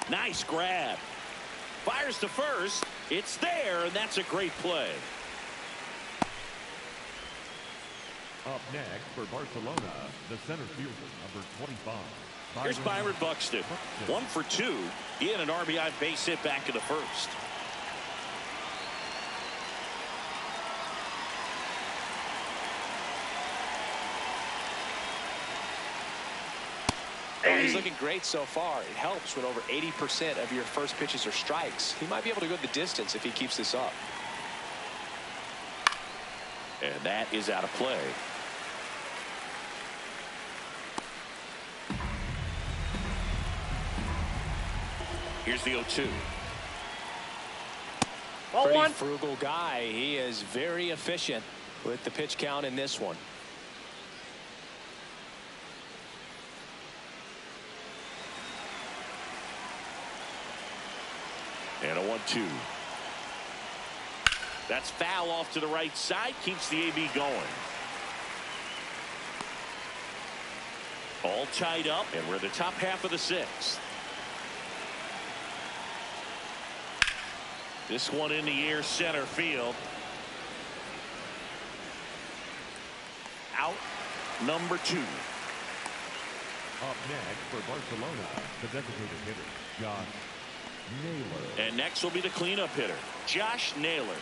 Nice grab. Fires to first. It's there, and that's a great play. Up next for Barcelona, the center fielder, number 25. Here's Byron Buxton. 1 for 2. He had an RBI base hit back in the first. Well, he's looking great so far. It helps when over 80% of your first pitches are strikes. He might be able to go the distance if he keeps this up. And that is out of play. Here's the 0-2. Pretty frugal guy. He is very efficient with the pitch count in this one. And a 1-2. That's foul off to the right side. Keeps the AB going. All tied up, and we're the top half of the sixth. This one in the air, center field. Out, number 2. Up next for Barcelona, the designated hitter, Josh Naylor. And next will be the cleanup hitter, Josh Naylor.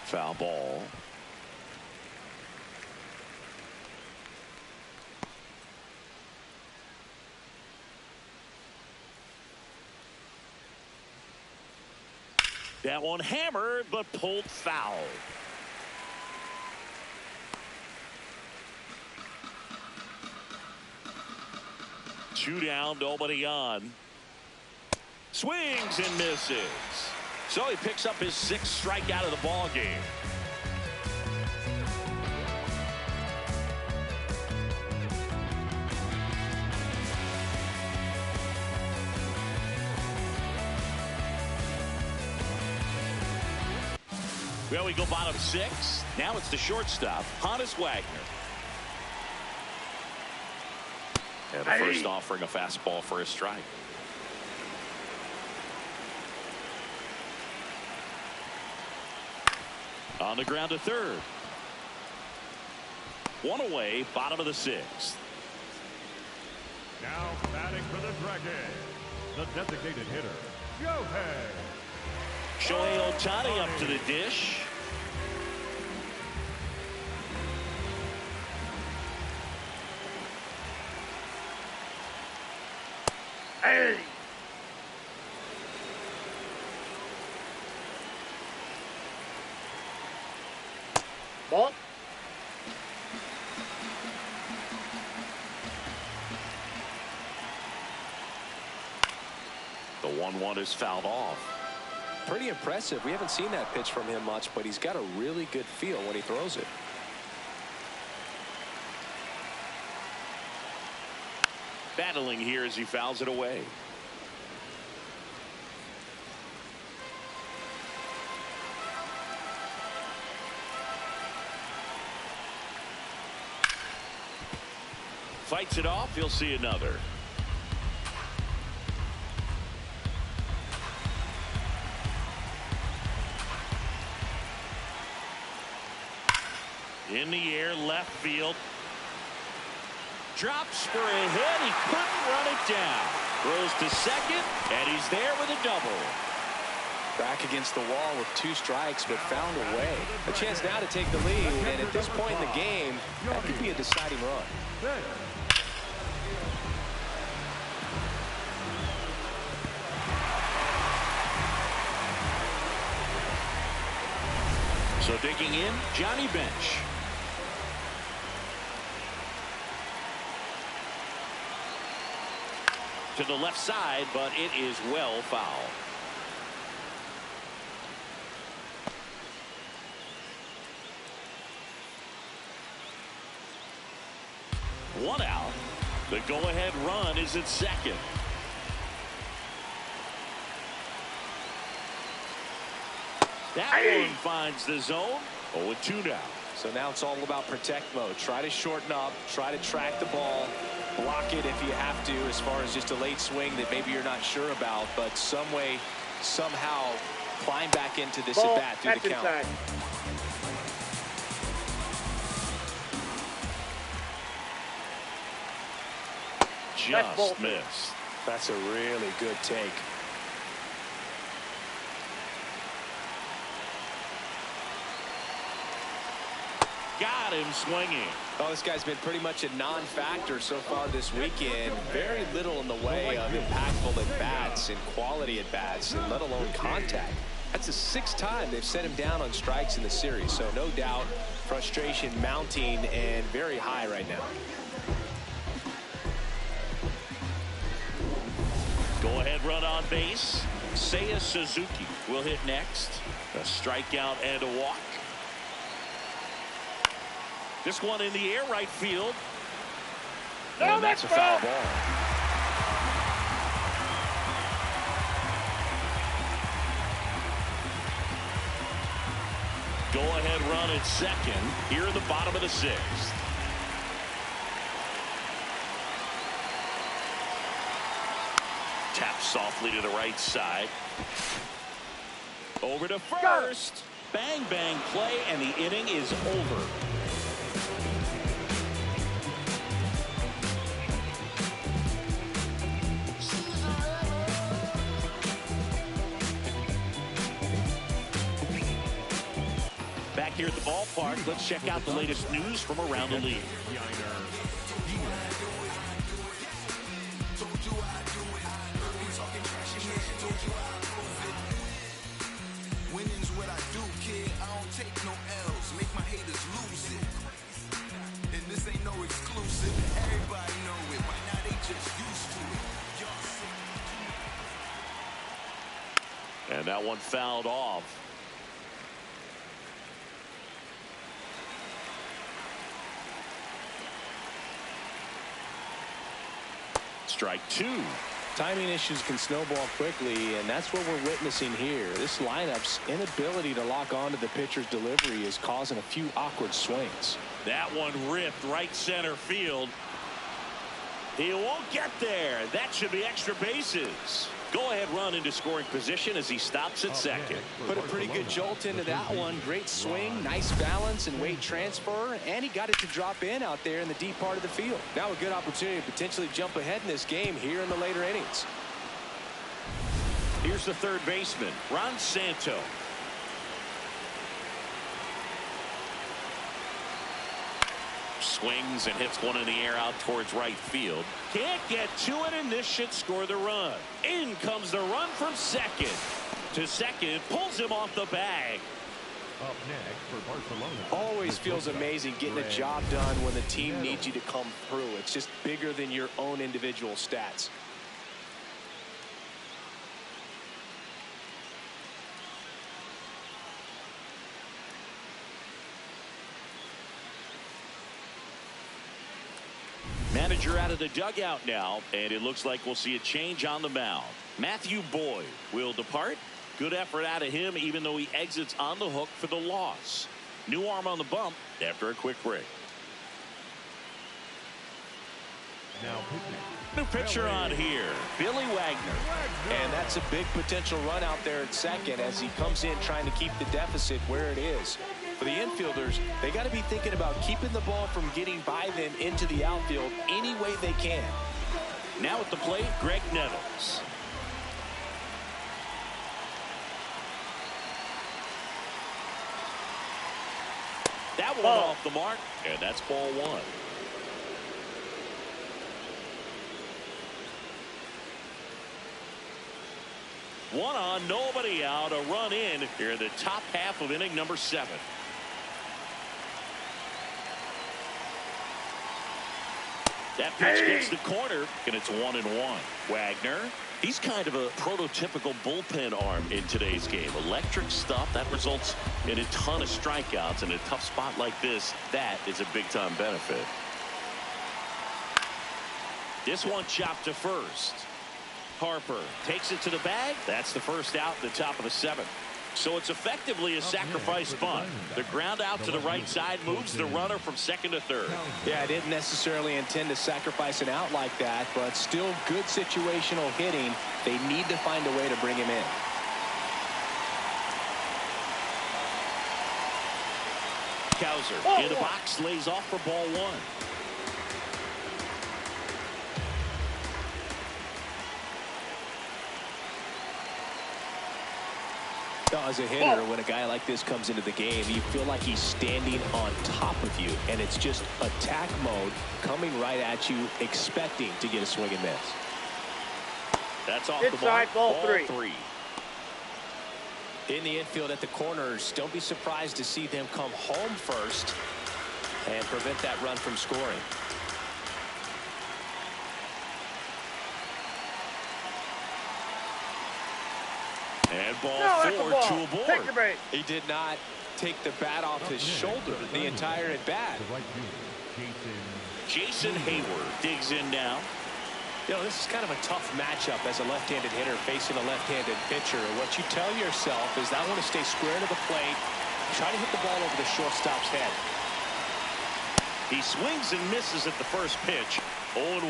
Foul ball. That one hammered, but pulled foul. Two down, nobody on. Swings and misses. So he picks up his 6th strikeout of the ball game. Well, we go bottom 6. Now it's the shortstop, Honus Wagner. And the first offering a fastball for a strike. On the ground to third. One away, bottom of the 6th. Now batting for the Dragons, the designated hitter, Shohei Ohtani up to the dish. Hey! Ball. The 1-1 is fouled off. Pretty impressive. We haven't seen that pitch from him much, but he's got a really good feel when he throws it. Battling here as he fouls it away. Fights it off. He'll see another. In the air, left field. Drops for a hit. He couldn't run it down. Throws to second, and he's there with a double. Back against the wall with 2 strikes, but found a way. A chance now to take the lead, and at this point in the game, that could be a deciding run. So digging in, Johnny Bench. To the left side, but it is well foul. One out. The go-ahead run is at second. That one finds the zone. 0-2 now. So now it's all about protect mode. Try to shorten up, try to track the ball, block it if you have to, as far as just a late swing that maybe you're not sure about, but some way, somehow climb back into this Ball, at-bat through the count. inside. Just missed. That's a really good take. Got him swinging. Oh, this guy's been pretty much a non-factor so far this weekend. Very little in the way of impactful at-bats and quality at-bats, and let alone contact. That's the 6th time they've set him down on strikes in the series, so no doubt frustration mounting and very high right now. Go-ahead run on base. Seiya Suzuki will hit next. A strikeout and a walk. This one in the air, right field. No, And that's a foul ball. Go-ahead run at second here in the bottom of the 6th. Tap softly to the right side. Over to first. Bang, bang play, and the inning is over. Back here at the ballpark, let's check out the latest news from around the league. Winning's what I do, kid. I don't take no L's. Make my haters lose it. And this ain't no exclusive. Everybody know it. By now they just used to it. Y'all see. And that one fouled off. Strike 2. Timing issues can snowball quickly, and that's what we're witnessing here. This lineup's inability to lock onto the pitcher's delivery is causing a few awkward swings. That one ripped right center field. He won't get there. That should be extra bases. Go-ahead run into scoring position as he stops at second. Put a pretty good jolt into that one. Great swing, nice balance and weight transfer, and he got it to drop in out there in the deep part of the field. Now a good opportunity to potentially jump ahead in this game here in the later innings. Here's the third baseman, Ron Santo. Swings and hits one in the air out towards right field. Can't get to it, and this should score the run. In comes the run from second. To second, pulls him off the bag. Up next for Barcelona. Always feels amazing getting a job done when the team needs you to come through. It's just bigger than your own individual stats. Manager out of the dugout now, and it looks like we'll see a change on the mound. Matthew Boyd will depart. Good effort out of him, even though he exits on the hook for the loss. New arm on the bump after a quick break. Now pitching. New pitcher on here, Billy Wagner. And that's a big potential run out there at second as he comes in trying to keep the deficit where it is. For the infielders, they got to be thinking about keeping the ball from getting by them into the outfield any way they can. Now at the plate, Greg Nettles. That one off the mark, and that's ball 1. One on, nobody out, a run in here in the top half of inning number 7. That pitch gets the corner, and it's 1-1. Wagner, he's kind of a prototypical bullpen arm in today's game. Electric stuff that results in a ton of strikeouts. In a tough spot like this, that is a big-time benefit. This one chopped to first. Harper takes it to the bag. That's the first out in the top of the 7th. So it's effectively a sacrifice bunt. The ground out to the right side moves the runner from second to third. Yeah, I didn't necessarily intend to sacrifice an out like that, but still good situational hitting. They need to find a way to bring him in. Cowser in the box, lays off for ball one. As a hitter, when a guy like this comes into the game, you feel like he's standing on top of you, and it's just attack mode coming right at you, expecting to get a swing and miss. That's off the mark. Ball three. In the infield at the corners, don't be surprised to see them come home first and prevent that run from scoring. And ball four, to a board. He did not take the bat off his shoulder the entire at bat. Jason Hayward digs in now. You know, this is kind of a tough matchup as a left-handed hitter facing a left-handed pitcher. What you tell yourself is, I want to stay square to the plate, try to hit the ball over the shortstop's head. He swings and misses at the first pitch. 0-1.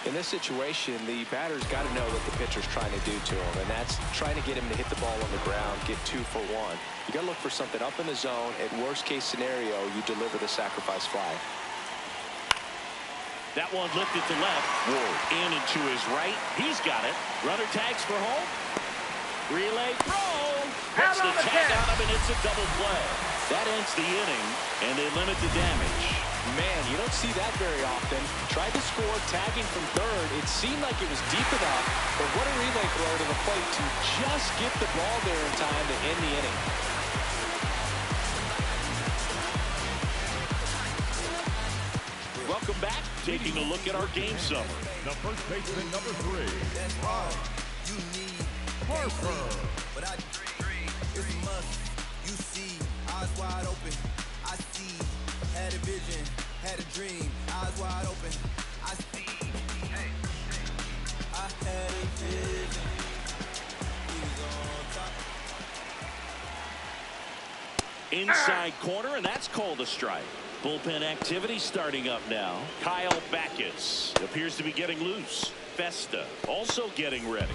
In this situation, the batter's got to know what the pitcher's trying to do to him, and that's trying to get him to hit the ball on the ground, get 2 for 1. You got to look for something up in the zone. At worst case scenario, you deliver the sacrifice fly. That one lifted to left. Ward in and to his right. He's got it. Runner tags for home. Relay throw. Gets the tag on him, and it's a double play. That ends the inning, and they limit the damage. Man, you don't see that very often. Tried to score, tagging from third. It seemed like it was deep enough, but what a relay throw to the plate to just get the ball there in time to end the inning. Welcome back. Taking a look at our game summary. The first baseman, number 3. That's all you need. Harper. But I dream, it's a must. You see, eyes wide open. I see, had a vision, had a dream. Eyes wide open. I see, I had a vision. He's on top. Inside corner, and that's called a strike. Bullpen activity starting up now. Kyle Backus appears to be getting loose. Festa also getting ready.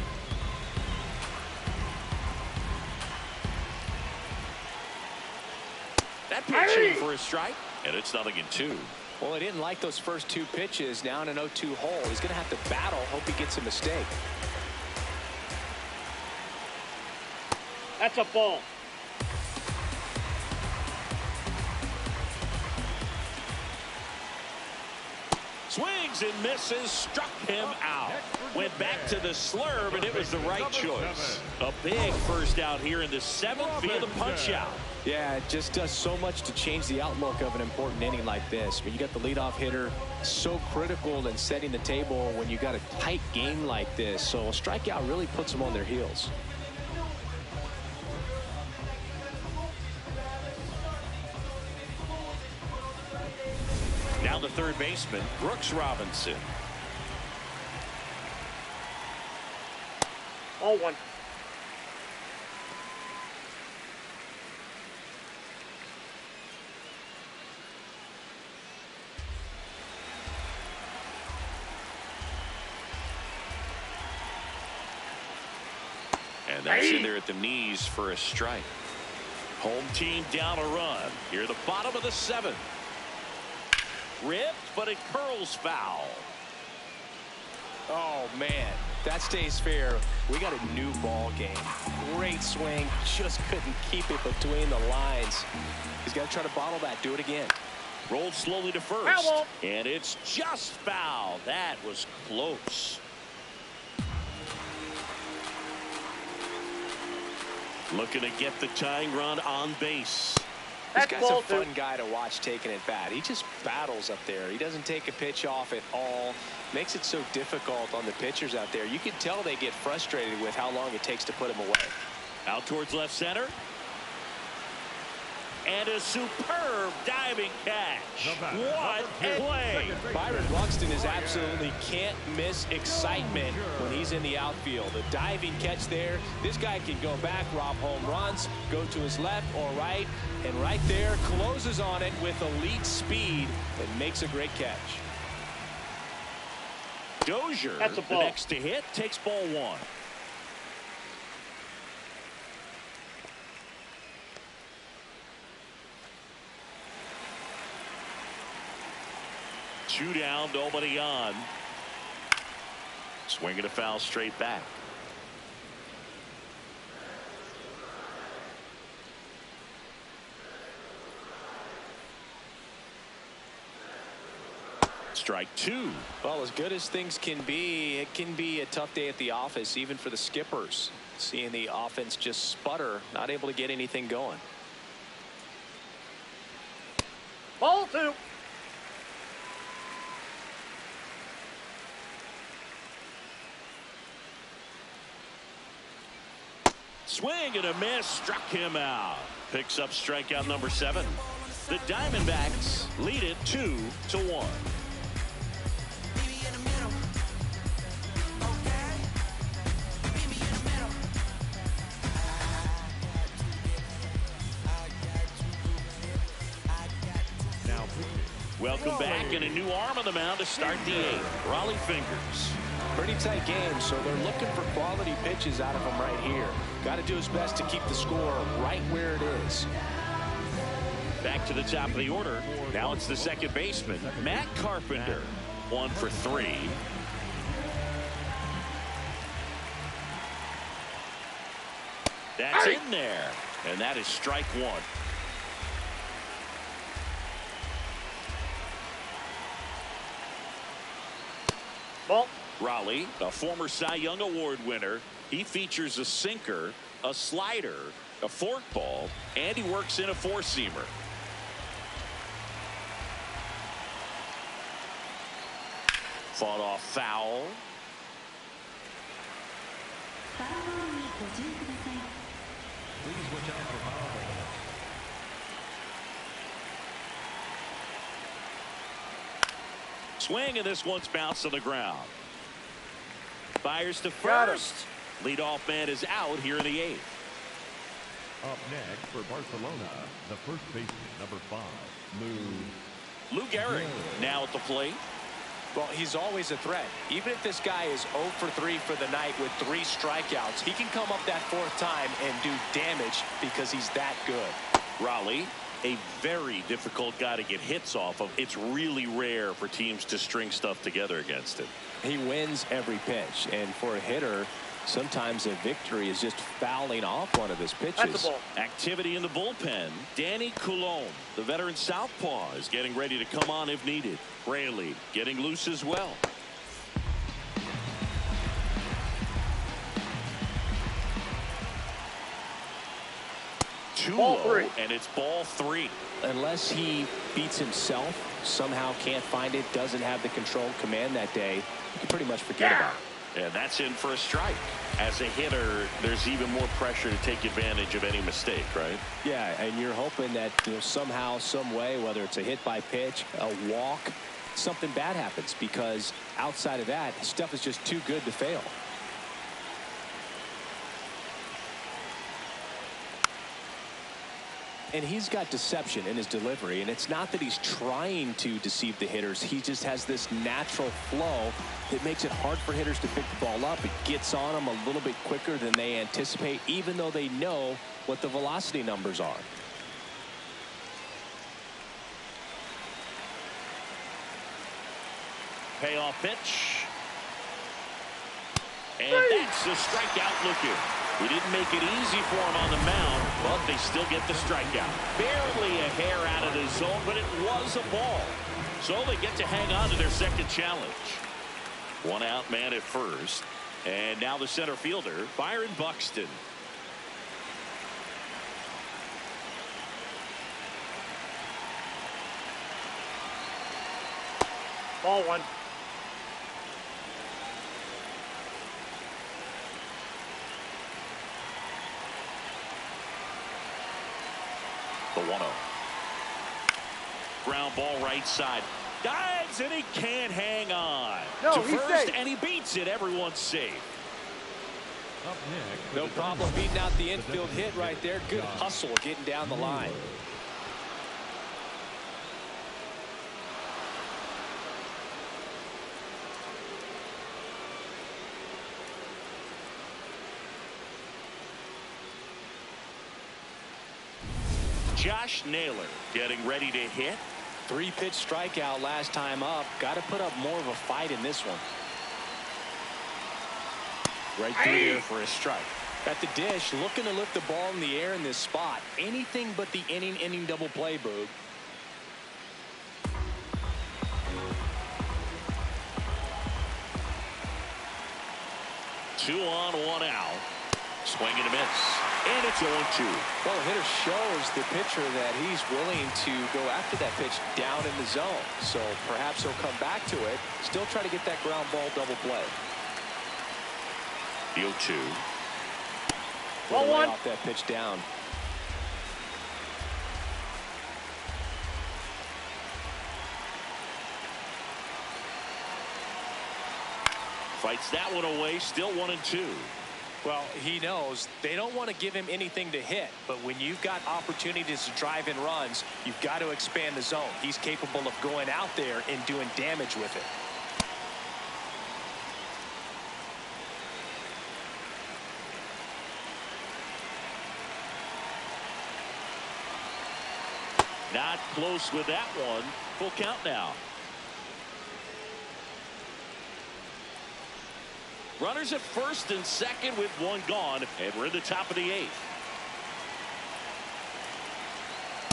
That pitch in for a strike, and it's 0-2. Well, he didn't like those first 2 pitches. Now in an 0-2 hole, he's going to have to battle. Hope he gets a mistake. That's a ball. Swings and misses, struck him out. Went back to the slurve, and it was the right choice. A big first out here in the 7th via the punch out. Yeah, it just does so much to change the outlook of an important inning like this. When you got the leadoff hitter, so critical in setting the table when you got a tight game like this. So a strikeout really puts them on their heels. Now the third baseman, Brooks Robinson. 0-1. And that's in there at the knees for a strike. Home team down a run. Here at the bottom of the 7th. Ripped, but it curls foul. Oh, man, that stays fair. We got a new ball game. Great swing, just couldn't keep it between the lines. He's got to try to bottle that. Do it again. Rolled slowly to first. Foul. And it's just foul. That was close. Looking to get the tying run on base. This guy's a fun guy to watch taking at bat. He just battles up there. He doesn't take a pitch off at all. Makes it so difficult on the pitchers out there. You can tell they get frustrated with how long it takes to put him away. Out towards left center. And a superb diving catch. What a play. Byron Buxton is absolutely can't miss excitement when he's in the outfield. A diving catch there. This guy can go back, rob home runs, go to his left or right, and right there closes on it with elite speed and makes a great catch. Dozier, That's a the ball. next to hit, takes ball one. Two down, nobody on. Swinging a foul straight back. Strike two. Well, as good as things can be, it can be a tough day at the office, even for the skippers. Seeing the offense just sputter, not able to get anything going. Ball two. Swing and a miss, struck him out. Picks up strikeout number 7. The Diamondbacks lead it 2-1. Welcome back, and a new arm on the mound to start the 8th. Raleigh Fingers. Pretty tight game, so they're looking for quality pitches out of him right here. Got to do his best to keep the score right where it is. Back to the top of the order. Now it's the second baseman, Matt Carpenter. 1 for 3. That's in there, and that is strike 1. Ball. Raleigh, a former Cy Young Award winner. He features a sinker, a slider, a forkball, and he works in a four-seamer. Fought off foul. Please watch out for foul balls. Swing, and this one's bounced on the ground. Fires to Got him. first. Leadoff man is out here in the 8th. Up next for Barcelona, the first baseman, number 5, Lou Gehrig now at the plate. Well, he's always a threat. Even if this guy is 0 for 3 for the night with 3 strikeouts, he can come up that 4th time and do damage because he's that good. Raleigh, a very difficult guy to get hits off of. It's really rare for teams to string stuff together against him. He wins every pitch, and for a hitter, sometimes a victory is just fouling off one of his pitches. That's a ball. Activity in the bullpen. Danny Coulombe, the veteran southpaw, is getting ready to come on if needed. Raley getting loose as well. Ball Tulo, 3. and it's ball 3. Unless he beats himself, somehow can't find it, doesn't have the control command that day, you can pretty much forget about it. And that's in for a strike. As a hitter, there's even more pressure to take advantage of any mistake, right? Yeah, and you're hoping that somehow, some way, whether it's a hit by pitch, a walk, something bad happens, because outside of that, stuff is just too good to fail. And he's got deception in his delivery, and it's not that he's trying to deceive the hitters. He just has this natural flow that makes it hard for hitters to pick the ball up. It gets on them a little bit quicker than they anticipate, even though they know what the velocity numbers are. Payoff pitch. And that's a strikeout looking. He didn't make it easy for him on the mound, but they still get the strikeout. Barely a hair out of the zone, but it was a ball. So they get to hang on to their second challenge. One out man at first. And now the center fielder, Byron Buxton. Ball 1. The 1-0. Ground ball right side. Dives, and he can't hang on. No, to he's first, safe. and he beats it. Everyone's safe. Up next, No problem beating out the infield hit right there. Good hustle getting down the line. Josh Naylor getting ready to hit. 3-pitch strikeout last time up. Got to put up more of a fight in this one. Right through here for a strike. At the dish, looking to lift the ball in the air in this spot. Anything but the inning double play, Boog. Two on, one out. Swing and a miss. And it's 0-2. Well, the hitter shows the pitcher that he's willing to go after that pitch down in the zone. So perhaps he'll come back to it. Still try to get that ground ball double play. The 0-2. Ball one. Off that pitch down. Fights that one away. Still 1-2. Well, he knows they don't want to give him anything to hit, but when you've got opportunities to drive in runs, you've got to expand the zone. He's capable of going out there and doing damage with it. Not close with that one. Full count now. Runners at first and second with one gone, and we're in the top of the 8th.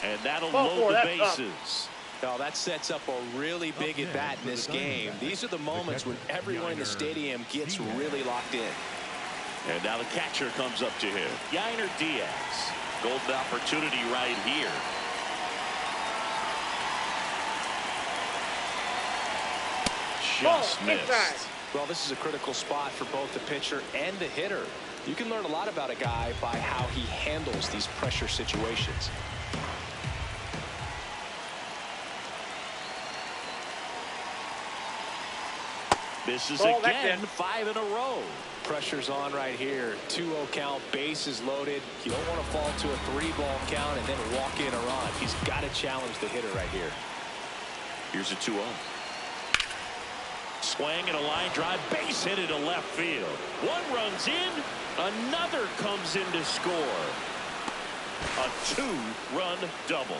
And that'll load the bases. Well, that sets up a really big at bat in this game. These are the moments when everyone in the stadium gets really locked in. And now the catcher comes up to him. Yainer Diaz. Golden opportunity right here. Just missed. Well, this is a critical spot for both the pitcher and the hitter. You can learn a lot about a guy by how he handles these pressure situations. Misses Ball, again, 5 in a row. Pressure's on right here. 2-0 count, bases loaded. You don't want to fall to a 3-ball count and then walk in a run. He's got to challenge the hitter right here. Here's a 2-0. Swing and a line drive, base hit into left field. One runs in, another comes in to score. A 2-run double.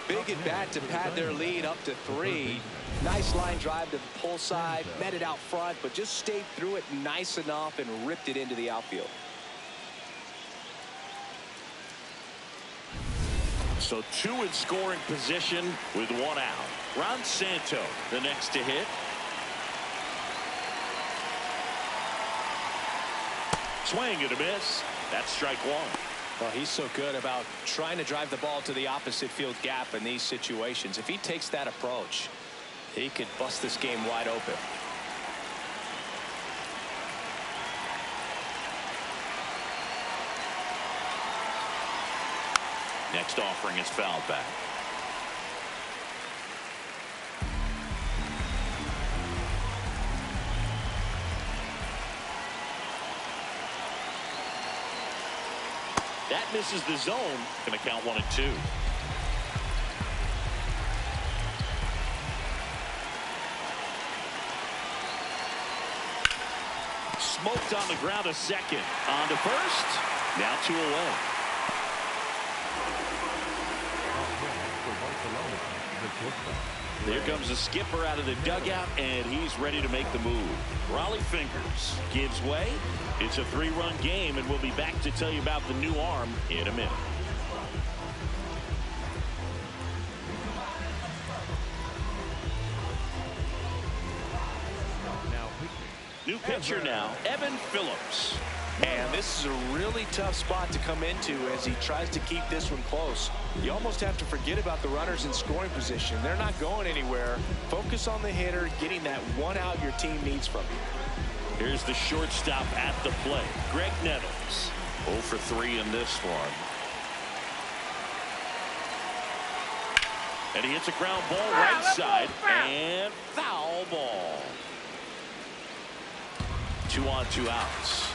Big at bat to pad their lead up to 3. Nice line drive to the pull side, met it out front, but just stayed through it nice enough and ripped it into the outfield. So 2 in scoring position with 1 out. Ron Santo, the next to hit. Swing and a miss. That's strike 1. Well, he's so good about trying to drive the ball to the opposite field gap in these situations. If he takes that approach, he could bust this game wide open. Next offering is fouled back. That misses the zone. Going to count 1 and 2. Smoked on the ground a second. On to first. Now 2 away. There comes the skipper out of the dugout, and he's ready to make the move. Raleigh Fingers gives way. It's a 3-run game, and we'll be back to tell you about the new arm in a minute. New pitcher now, Evan Phillips. And this is a really tough spot to come into as he tries to keep this one close. You almost have to forget about the runners in scoring position. They're not going anywhere. Focus on the hitter, getting that 1 out your team needs from you. Here's the shortstop at the plate, Greg Nettles. 0 for 3 in this one. And he hits a ground ball right side. And foul ball. 2 on, 2 outs.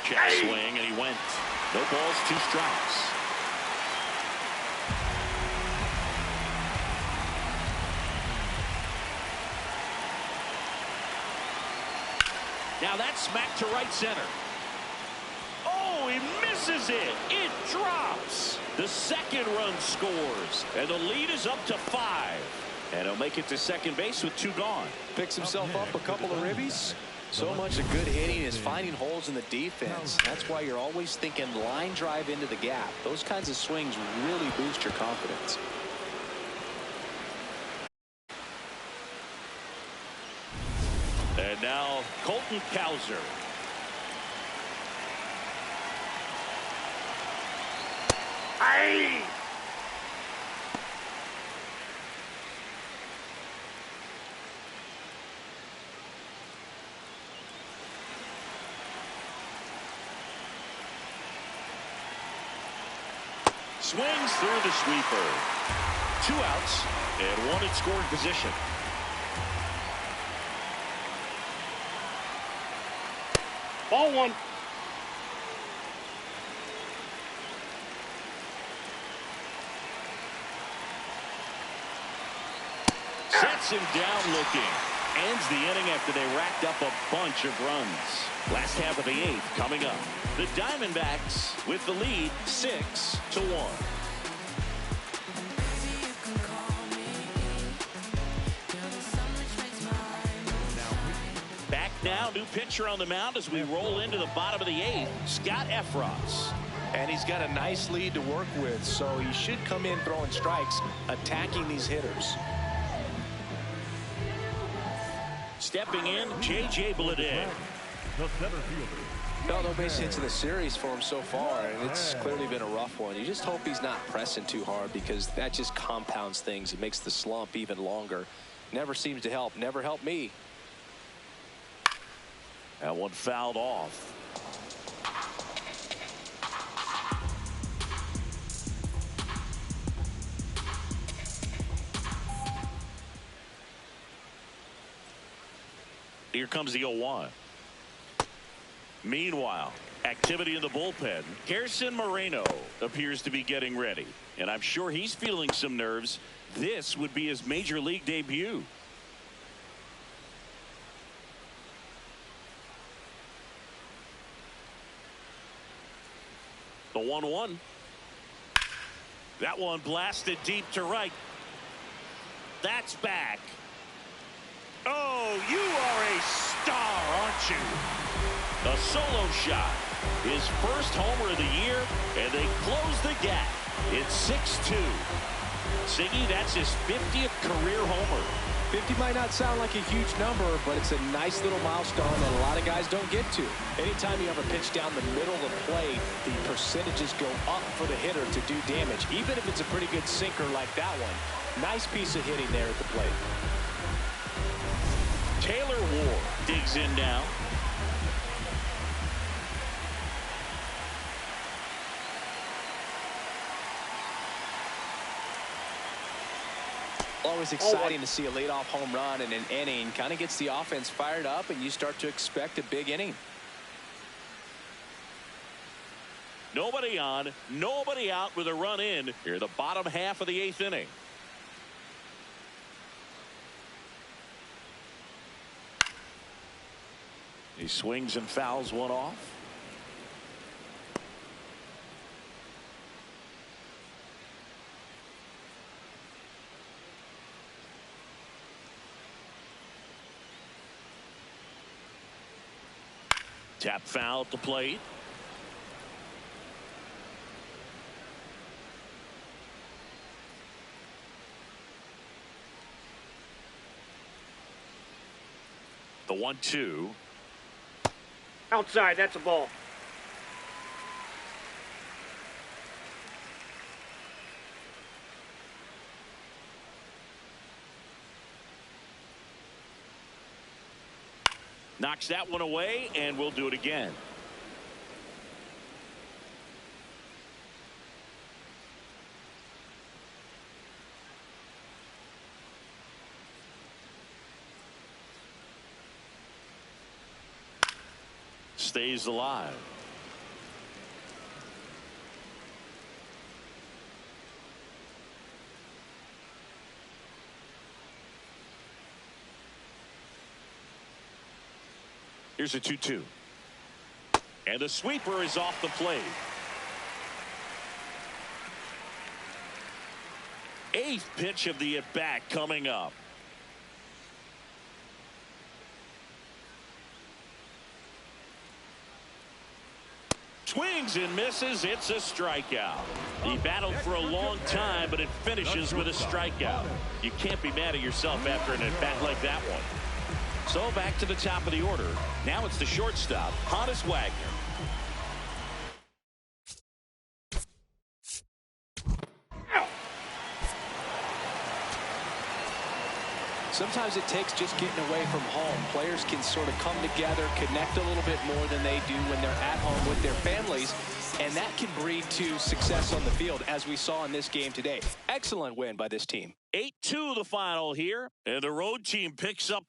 Check swing, and he went. No balls, 2 strikes. Now that's smacked to right center. Oh, he misses it. It drops. The second run scores, and the lead is up to 5. And he'll make it to second base with 2 gone. Picks himself up a couple of ribbies. So much of good hitting is finding holes in the defense. That's why you're always thinking line drive into the gap. Those kinds of swings really boost your confidence. And now Colton Cowser. Aye. Swings through the sweeper. 2 outs and 1 in scoring position. Ball 1. Sets him down looking. Ends the inning after they racked up a bunch of runs. Last half of the 8th coming up. The Diamondbacks with the lead 6-1. Back now, new pitcher on the mound as we roll into the bottom of the 8th. Scott Effross. And he's got a nice lead to work with, so he should come in throwing strikes, attacking these hitters. Stepping in, J.J. Bleday. The center fielder. No base hits in the series for him so far, and it's clearly been a rough one. You just hope he's not pressing too hard, because that just compounds things. It makes the slump even longer. Never seems to help. Never helped me. That one fouled off. Here comes the 0-1. Meanwhile, activity in the bullpen. Gerson Moreno appears to be getting ready, and I'm sure he's feeling some nerves. This would be his major league debut. The 1-1. That one blasted deep to right. That's back. Oh, you are a star, aren't you? A solo shot. His first homer of the year, and they close the gap. It's 6-2. Siggy, that's his 50th career homer. 50 might not sound like a huge number, but it's a nice little milestone that a lot of guys don't get to. Anytime you have a pitch down the middle of the plate, the percentages go up for the hitter to do damage, even if it's a pretty good sinker like that one. Nice piece of hitting there at the plate. Taylor Ward digs in now. Always exciting to see a leadoff home run in an inning. Kind of gets the offense fired up, and you start to expect a big inning. Nobody on, nobody out with a run in here, the bottom half of the 8th inning. He swings and fouls one off. Tap foul at the plate. The 1-2. Outside, that's a ball. Knocks that one away, and we'll do it again. stays alive. Here's a 2-2. And the sweeper is off the plate. 8th pitch of the at-bat coming up. Swings and misses. It's a strikeout. He battled for a long time, but it finishes with a strikeout. You can't be mad at yourself after an at-bat like that one. So back to the top of the order. Now it's the shortstop, Honus Wagner. Sometimes it takes just getting away from home. Players can sort of come together, connect a little bit more than they do when they're at home with their families, and that can breed to success on the field, as we saw in this game today. Excellent win by this team. 8-2 the final here, and the road team picks up